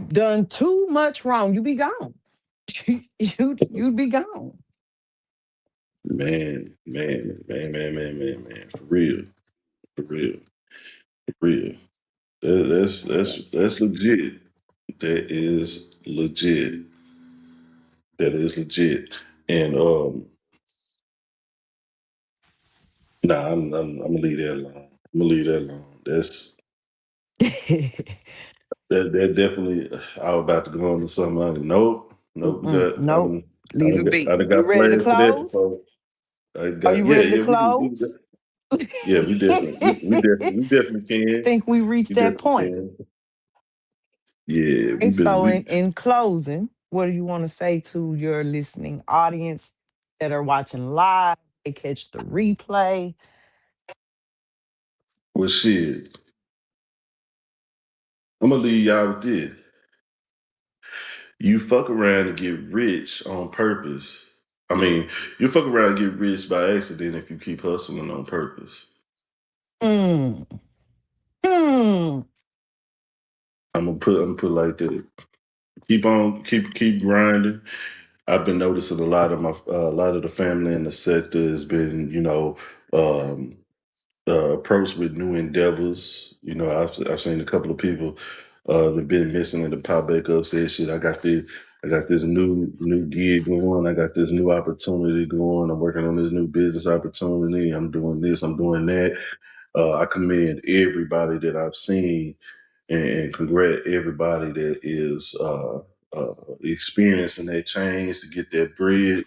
done too much wrong, you'd be gone. You'd be gone. Man. For real, for real. That's legit. That is legit. That is legit. And nah, I'm gonna leave that alone. I'm gonna leave that alone. That definitely. I was about to go on to something. Nope. Mm-mm, nope. Leave it I be. done You got ready to plans for that close? before. I Are got you yeah, ready to yeah. close? Yeah, we definitely I can. think we We reached that definitely point. can. Yeah, Okay, we been so we. in closing, what do you want to say to your listening audience that are watching live? They catch the replay. Well, shit. I'm gonna leave y'all with this. You fuck around and get rich on purpose. I mean, you fuck around and get rich by accident if you keep hustling on purpose. Mm. Mm. I'm gonna put it like that. Keep on, keep grinding. I've been noticing a lot of the family in the sector has been, um, approached with new endeavors. I've seen a couple of people that been missing and to pop back up, said, "Shit, I got this new gig going. I got this new opportunity going. I'm working on this new business opportunity. I'm doing this. I'm doing that." I commend everybody that I've seen and congrat everybody that is experiencing that change to get that bread.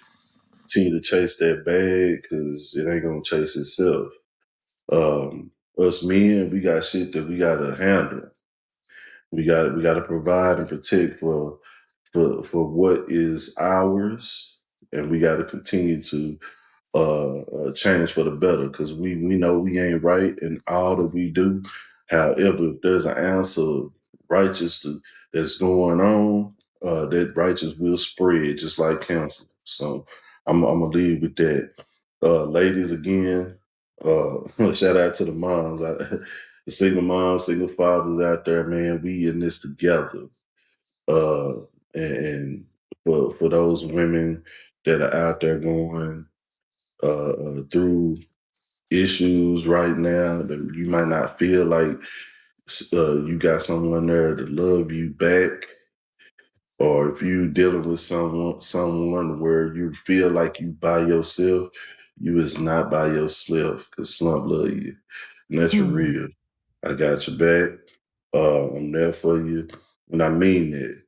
Continue to chase that bag because it ain't gonna chase itself. Us men, we got shit that we gotta handle. We gotta provide and protect for what is ours, and we gotta continue to change for the better because we know we ain't right in all that we do. However, if there's an ounce of righteous that's going on, that righteous will spread just like cancer. So I'm gonna leave with that. Ladies, again, shout out to the moms, the single moms, single fathers out there, man. We in this together. And for those women that are out there going through issues right now that you might not feel like you got someone there to love you back, or if you dealing with someone where you feel like you by yourself, you is not by yourself because Slump love you, and that's for Mm. real. I got your back. I'm there for you, and I mean that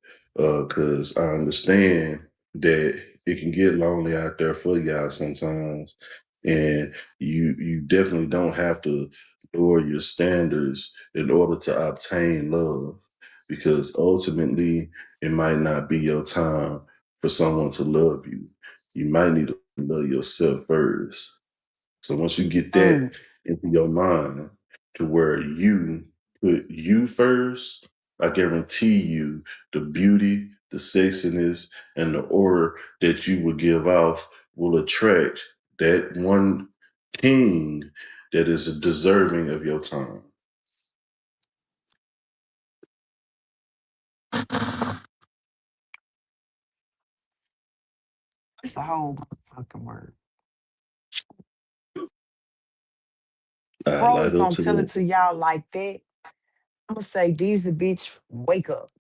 because I understand that it can get lonely out there for y'all sometimes, and you definitely don't have to lower your standards in order to obtain love, because ultimately it might not be your time for someone to love you. You might need to love yourself first. So once you get that Mm. into your mind to where you put you first, I guarantee you the beauty, the sexiness, and the aura that you will give off will attract that one king that is deserving of your time. It's a whole motherfucking word. I Bro light is up gonna to tell it that. to y'all like that. I'm gonna say, Deezy bitch, wake up.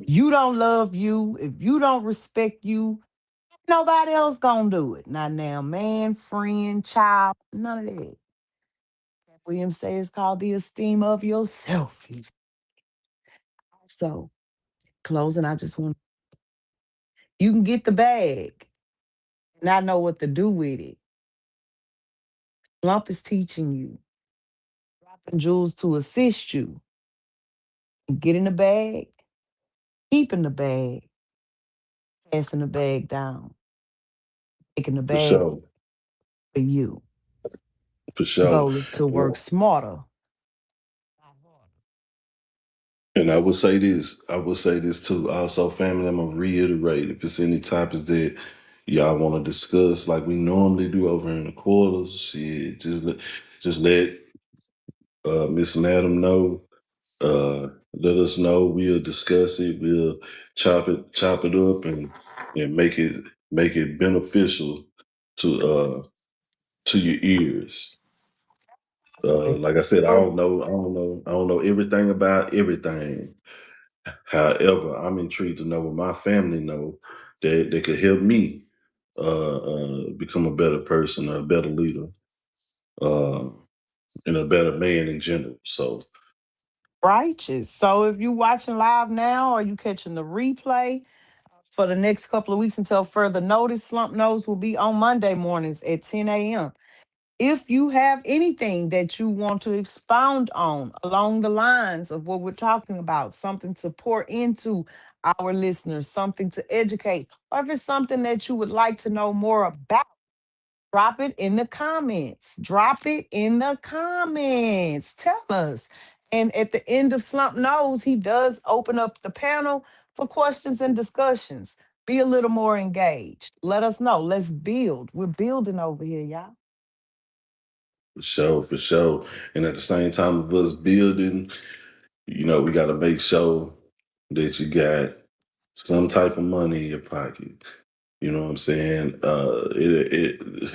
You don't love you. If you don't respect you, nobody else gonna do it. Not now, man, friend, child, none of that. William says it's called the esteem of yourself. So, closing, I just want you can get the bag and I know what to do with it. Slump is teaching you, dropping jewels to assist you. Get in the bag, keep in the bag, passing the bag down, taking the For bag sure. for you. For The sure. goal is to work And smarter. and I would say this too. Also, family, I'm gonna reiterate if it's any topics that y'all want to discuss, like we normally do over in the quarters, shit, just let Miss Madam know. Let us know. We'll discuss it. We'll chop it up, and make it beneficial to your ears. Like I said, So, I don't know everything about everything. However, I'm intrigued to know what my family know that could help me become a better person, a better leader, uh, and a better man in general. So righteous. So if you watching live now or you catching the replay for the next couple of weeks until further notice, Slump Knows will be on Monday mornings at 10 a.m. If you have anything that you want to expound on along the lines of what we're talking about, something to pour into our listeners, something to educate, or if it's something that you would like to know more about, drop it in the comments. Drop it in the comments. Tell us. And at the end of Slump Knows, he does open up the panel for questions and discussions. Be a little more engaged. Let us know. Let's build. We're building over here, y'all. for sure. And at the same time of us building, we got to make sure that you got some type of money in your pocket. You know what I'm saying? The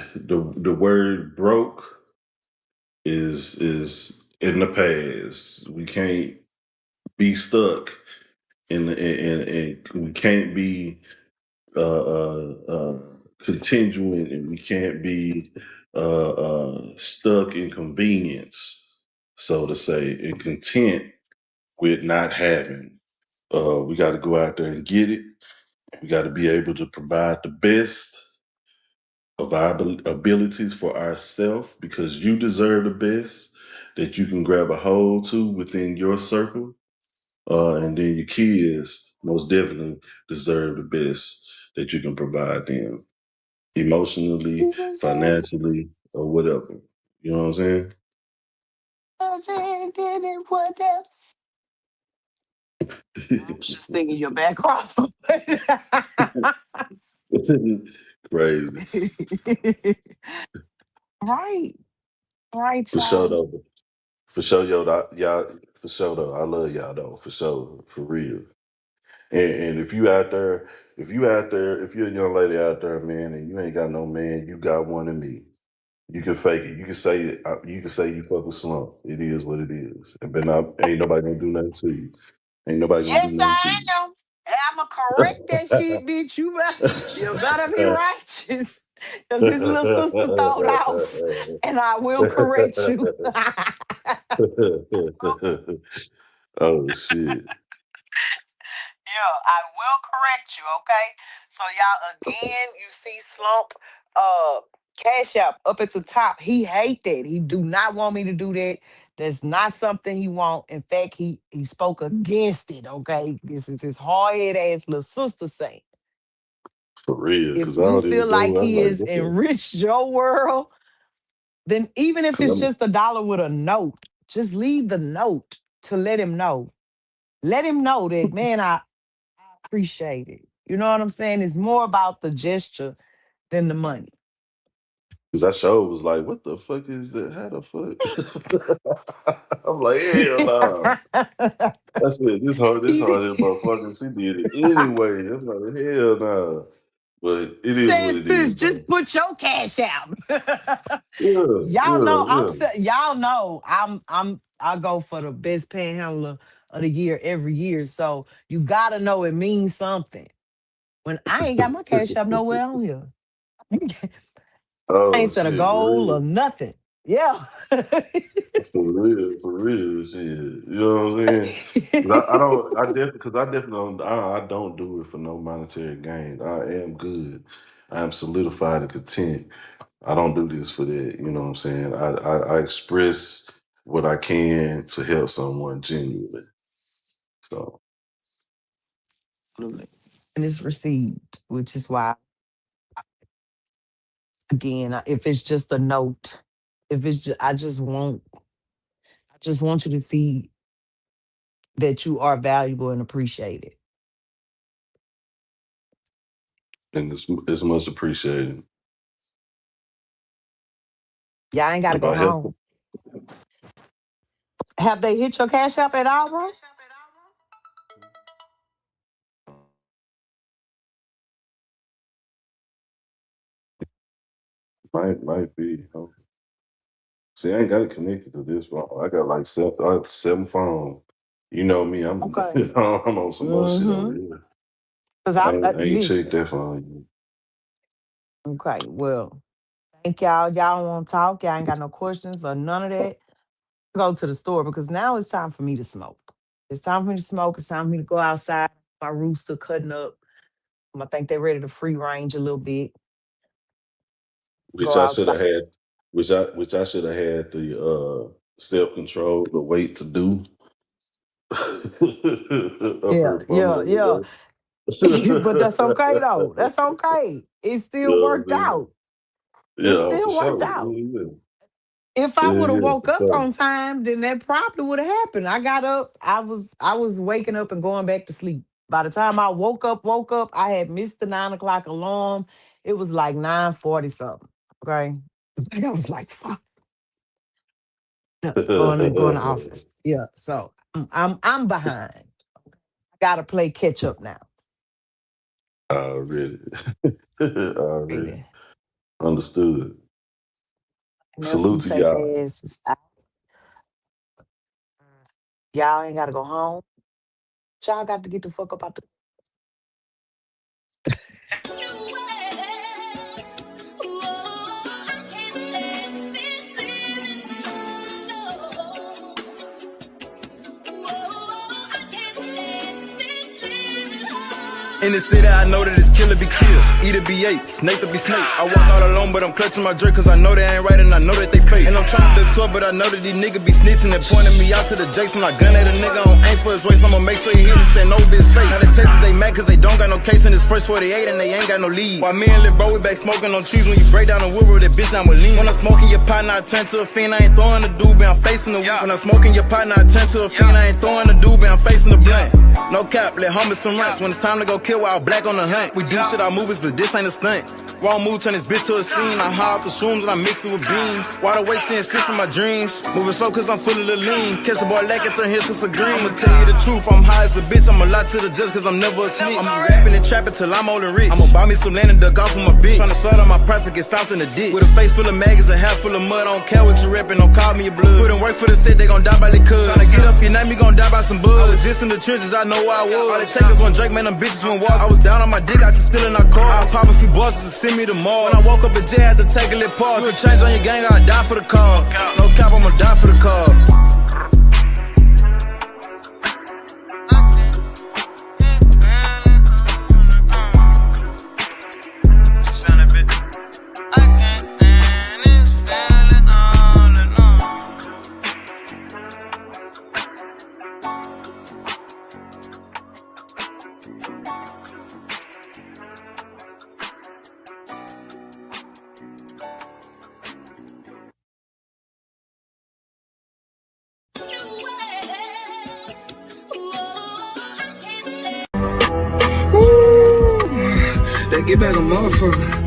word broke is in the past. We can't be stuck in we can't be contingent, and we can't be stuck in convenience, so to say, and content with not having. We got to go out there and get it. We got to be able to provide the best of our abilities for ourselves, because you deserve the best that you can grab a hold to within your circle. And then your kids most definitely deserve the best that you can provide them emotionally, You deserve financially, or whatever. You know what I'm saying? it. What else? I was just singing your background. Crazy. Right. Right, For sure y'all. though. For sure, yo, y'all. For sure though. I love y'all though. For sure. For real. And if you out there, if you're a young lady out there, man, and you ain't got no man, you got one in me. You can fake it. You can say it. You can say you fuck with Slump. It is what it is. And but not, ain't nobody gonna do nothing to you. Ain't nobody gonna do Yes, nothing to I you. am. And I'ma correct that shit, bitch. You better be righteous. Cause his little sister thought off. And I will correct you. Oh shit. Yeah, I will correct you, okay? So y'all again, you see Slump uh Cash App up at the top. He hate that. He do not want me to do that. That's not something he want. In fact, he spoke against it, okay? This is his hard head ass little sister saying. For real. If Cause I you don't feel even like know. I'm he like, is what the enriched your world, then even if cause it's I'm just $1 with a note, just leave the note to let him know. Let him know that, man, I appreciate it. You know what I'm saying? It's more about the gesture than the money. cause I sure was like, what the fuck is that? How the fuck? I'm like, hell no. That's it. This hard this motherfucker. She did it anyway. I'm like, hell no. But it is what Said, it is, sis, just though. put your cash out. Yeah, Y'all know yeah, y'all know I go for the best panhandler of the year every year. So you gotta know it means something. When I ain't got my cash app yeah. nowhere on here. I Oh ain't set a shit, for goal or real. nothing. Yeah. For real, shit. You know what I'm saying? 'Cause I don't, I definitely don't, I don't do it for no monetary gain. I am good. I am solidified and content. I don't do this for that. You know what I'm saying? I express what I can to help someone genuinely. So, Absolutely. And it's received, which is why, again, if it's just a note, if it's just, I just want you to see that you are valuable and appreciated. and it's much appreciated. Y'all ain't got to If go I help home. Have they hit your cash app at all, bro? might be. See, I ain't got it connected to this phone. I got like seven phones. You know me, I'm Okay. I'm on some other shit over Mm-hmm. here. Because I ain't checked listen. that phone. Okay. Well, thank y'all. Y'all don't want to talk. Y'all ain't got no questions or none of that. Go to the store because now it's time for me to smoke. It's time for me to smoke. It's time for me to go outside. My rooster cutting up. I think they're ready to free range a little bit. Which Go I should outside. have had. Which I should have had the self control, the weight to do. Yeah, Upper yeah, formula yeah. today. But that's okay though. That's okay. It You still know worked what I mean? out. It Yeah, for still worked sure. out. Yeah, If I yeah, would have yeah, woke for up sure. on time, then that probably would have happened. I got up. I was waking up and going back to sleep. By the time I woke up, I had missed the 9 o'clock alarm. It was like 9:40 something. Okay. I was like, fuck, going to office. Yeah. So I'm behind. I gotta play catch up now. Already. Already. Baby. Understood. And else Salute we to take y'all. their asses out. Y'all ain't gotta go home. Y'all got to get the fuck up out the In the city, I know that it's kill or be killed, eat or be ate, snake to be snake. I walk all alone, but I'm clutching my jerk, cause I know they ain't right and I know that they fake. And I'm trying to look tough, but I know that these niggas be snitching and pointing me out to the jakes. When I gun at a nigga on aim for his waist, I'ma make sure he hit and stand over his face. Now they tell they mad cause they don't got no case in this first 48 and they ain't got no leads. While me and Lil Bro, we back smoking on trees. When you break down the wood, that bitch down with lean. When I'm smoking your partner, I turn to a fiend, I ain't throwing the doobie, I'm facing the weed. When I'm smoking your partner, I turn to a fiend, I ain't throwing the doobie, I'm facing the blunt. No cap, let hummus some rents. When it's time to go kill while black on the hunt. We do shit our movies, but this ain't a stunt. Wrong move, turn this bitch to a scene. I high off the shrooms and I mix it with beans. Wide awake, seeing shit from my dreams. Moving slow cause I'm full of the lean. Catch the boy lacking, turn here to some green. I'ma tell you the truth, I'm high as a bitch. I'ma lie to the judge cause I'm never asleep. I'm rapping and trapping till I'm old and rich. I'ma buy me some land and duck off with my bitch. Tryna sort out my price and get found in the ditch. With a face full of maggots and half full of mud. I don't care what you rapping, don't call me your blood. Put in work for the set, they gon' die by the cuz. Tryna get up your name, you gon' die by some bugs. I was just in the trenches, I know where I was. All it take is one Drake, man, them bitches went walk. I was down on my dick, I just still in our car. I pop a few bosses to send me to Mars. When I woke up at jail, I had to take a little pause. You a change on your gang, I'll die for the cause. No cap, I'ma die for the cause. They get back a motherfucker.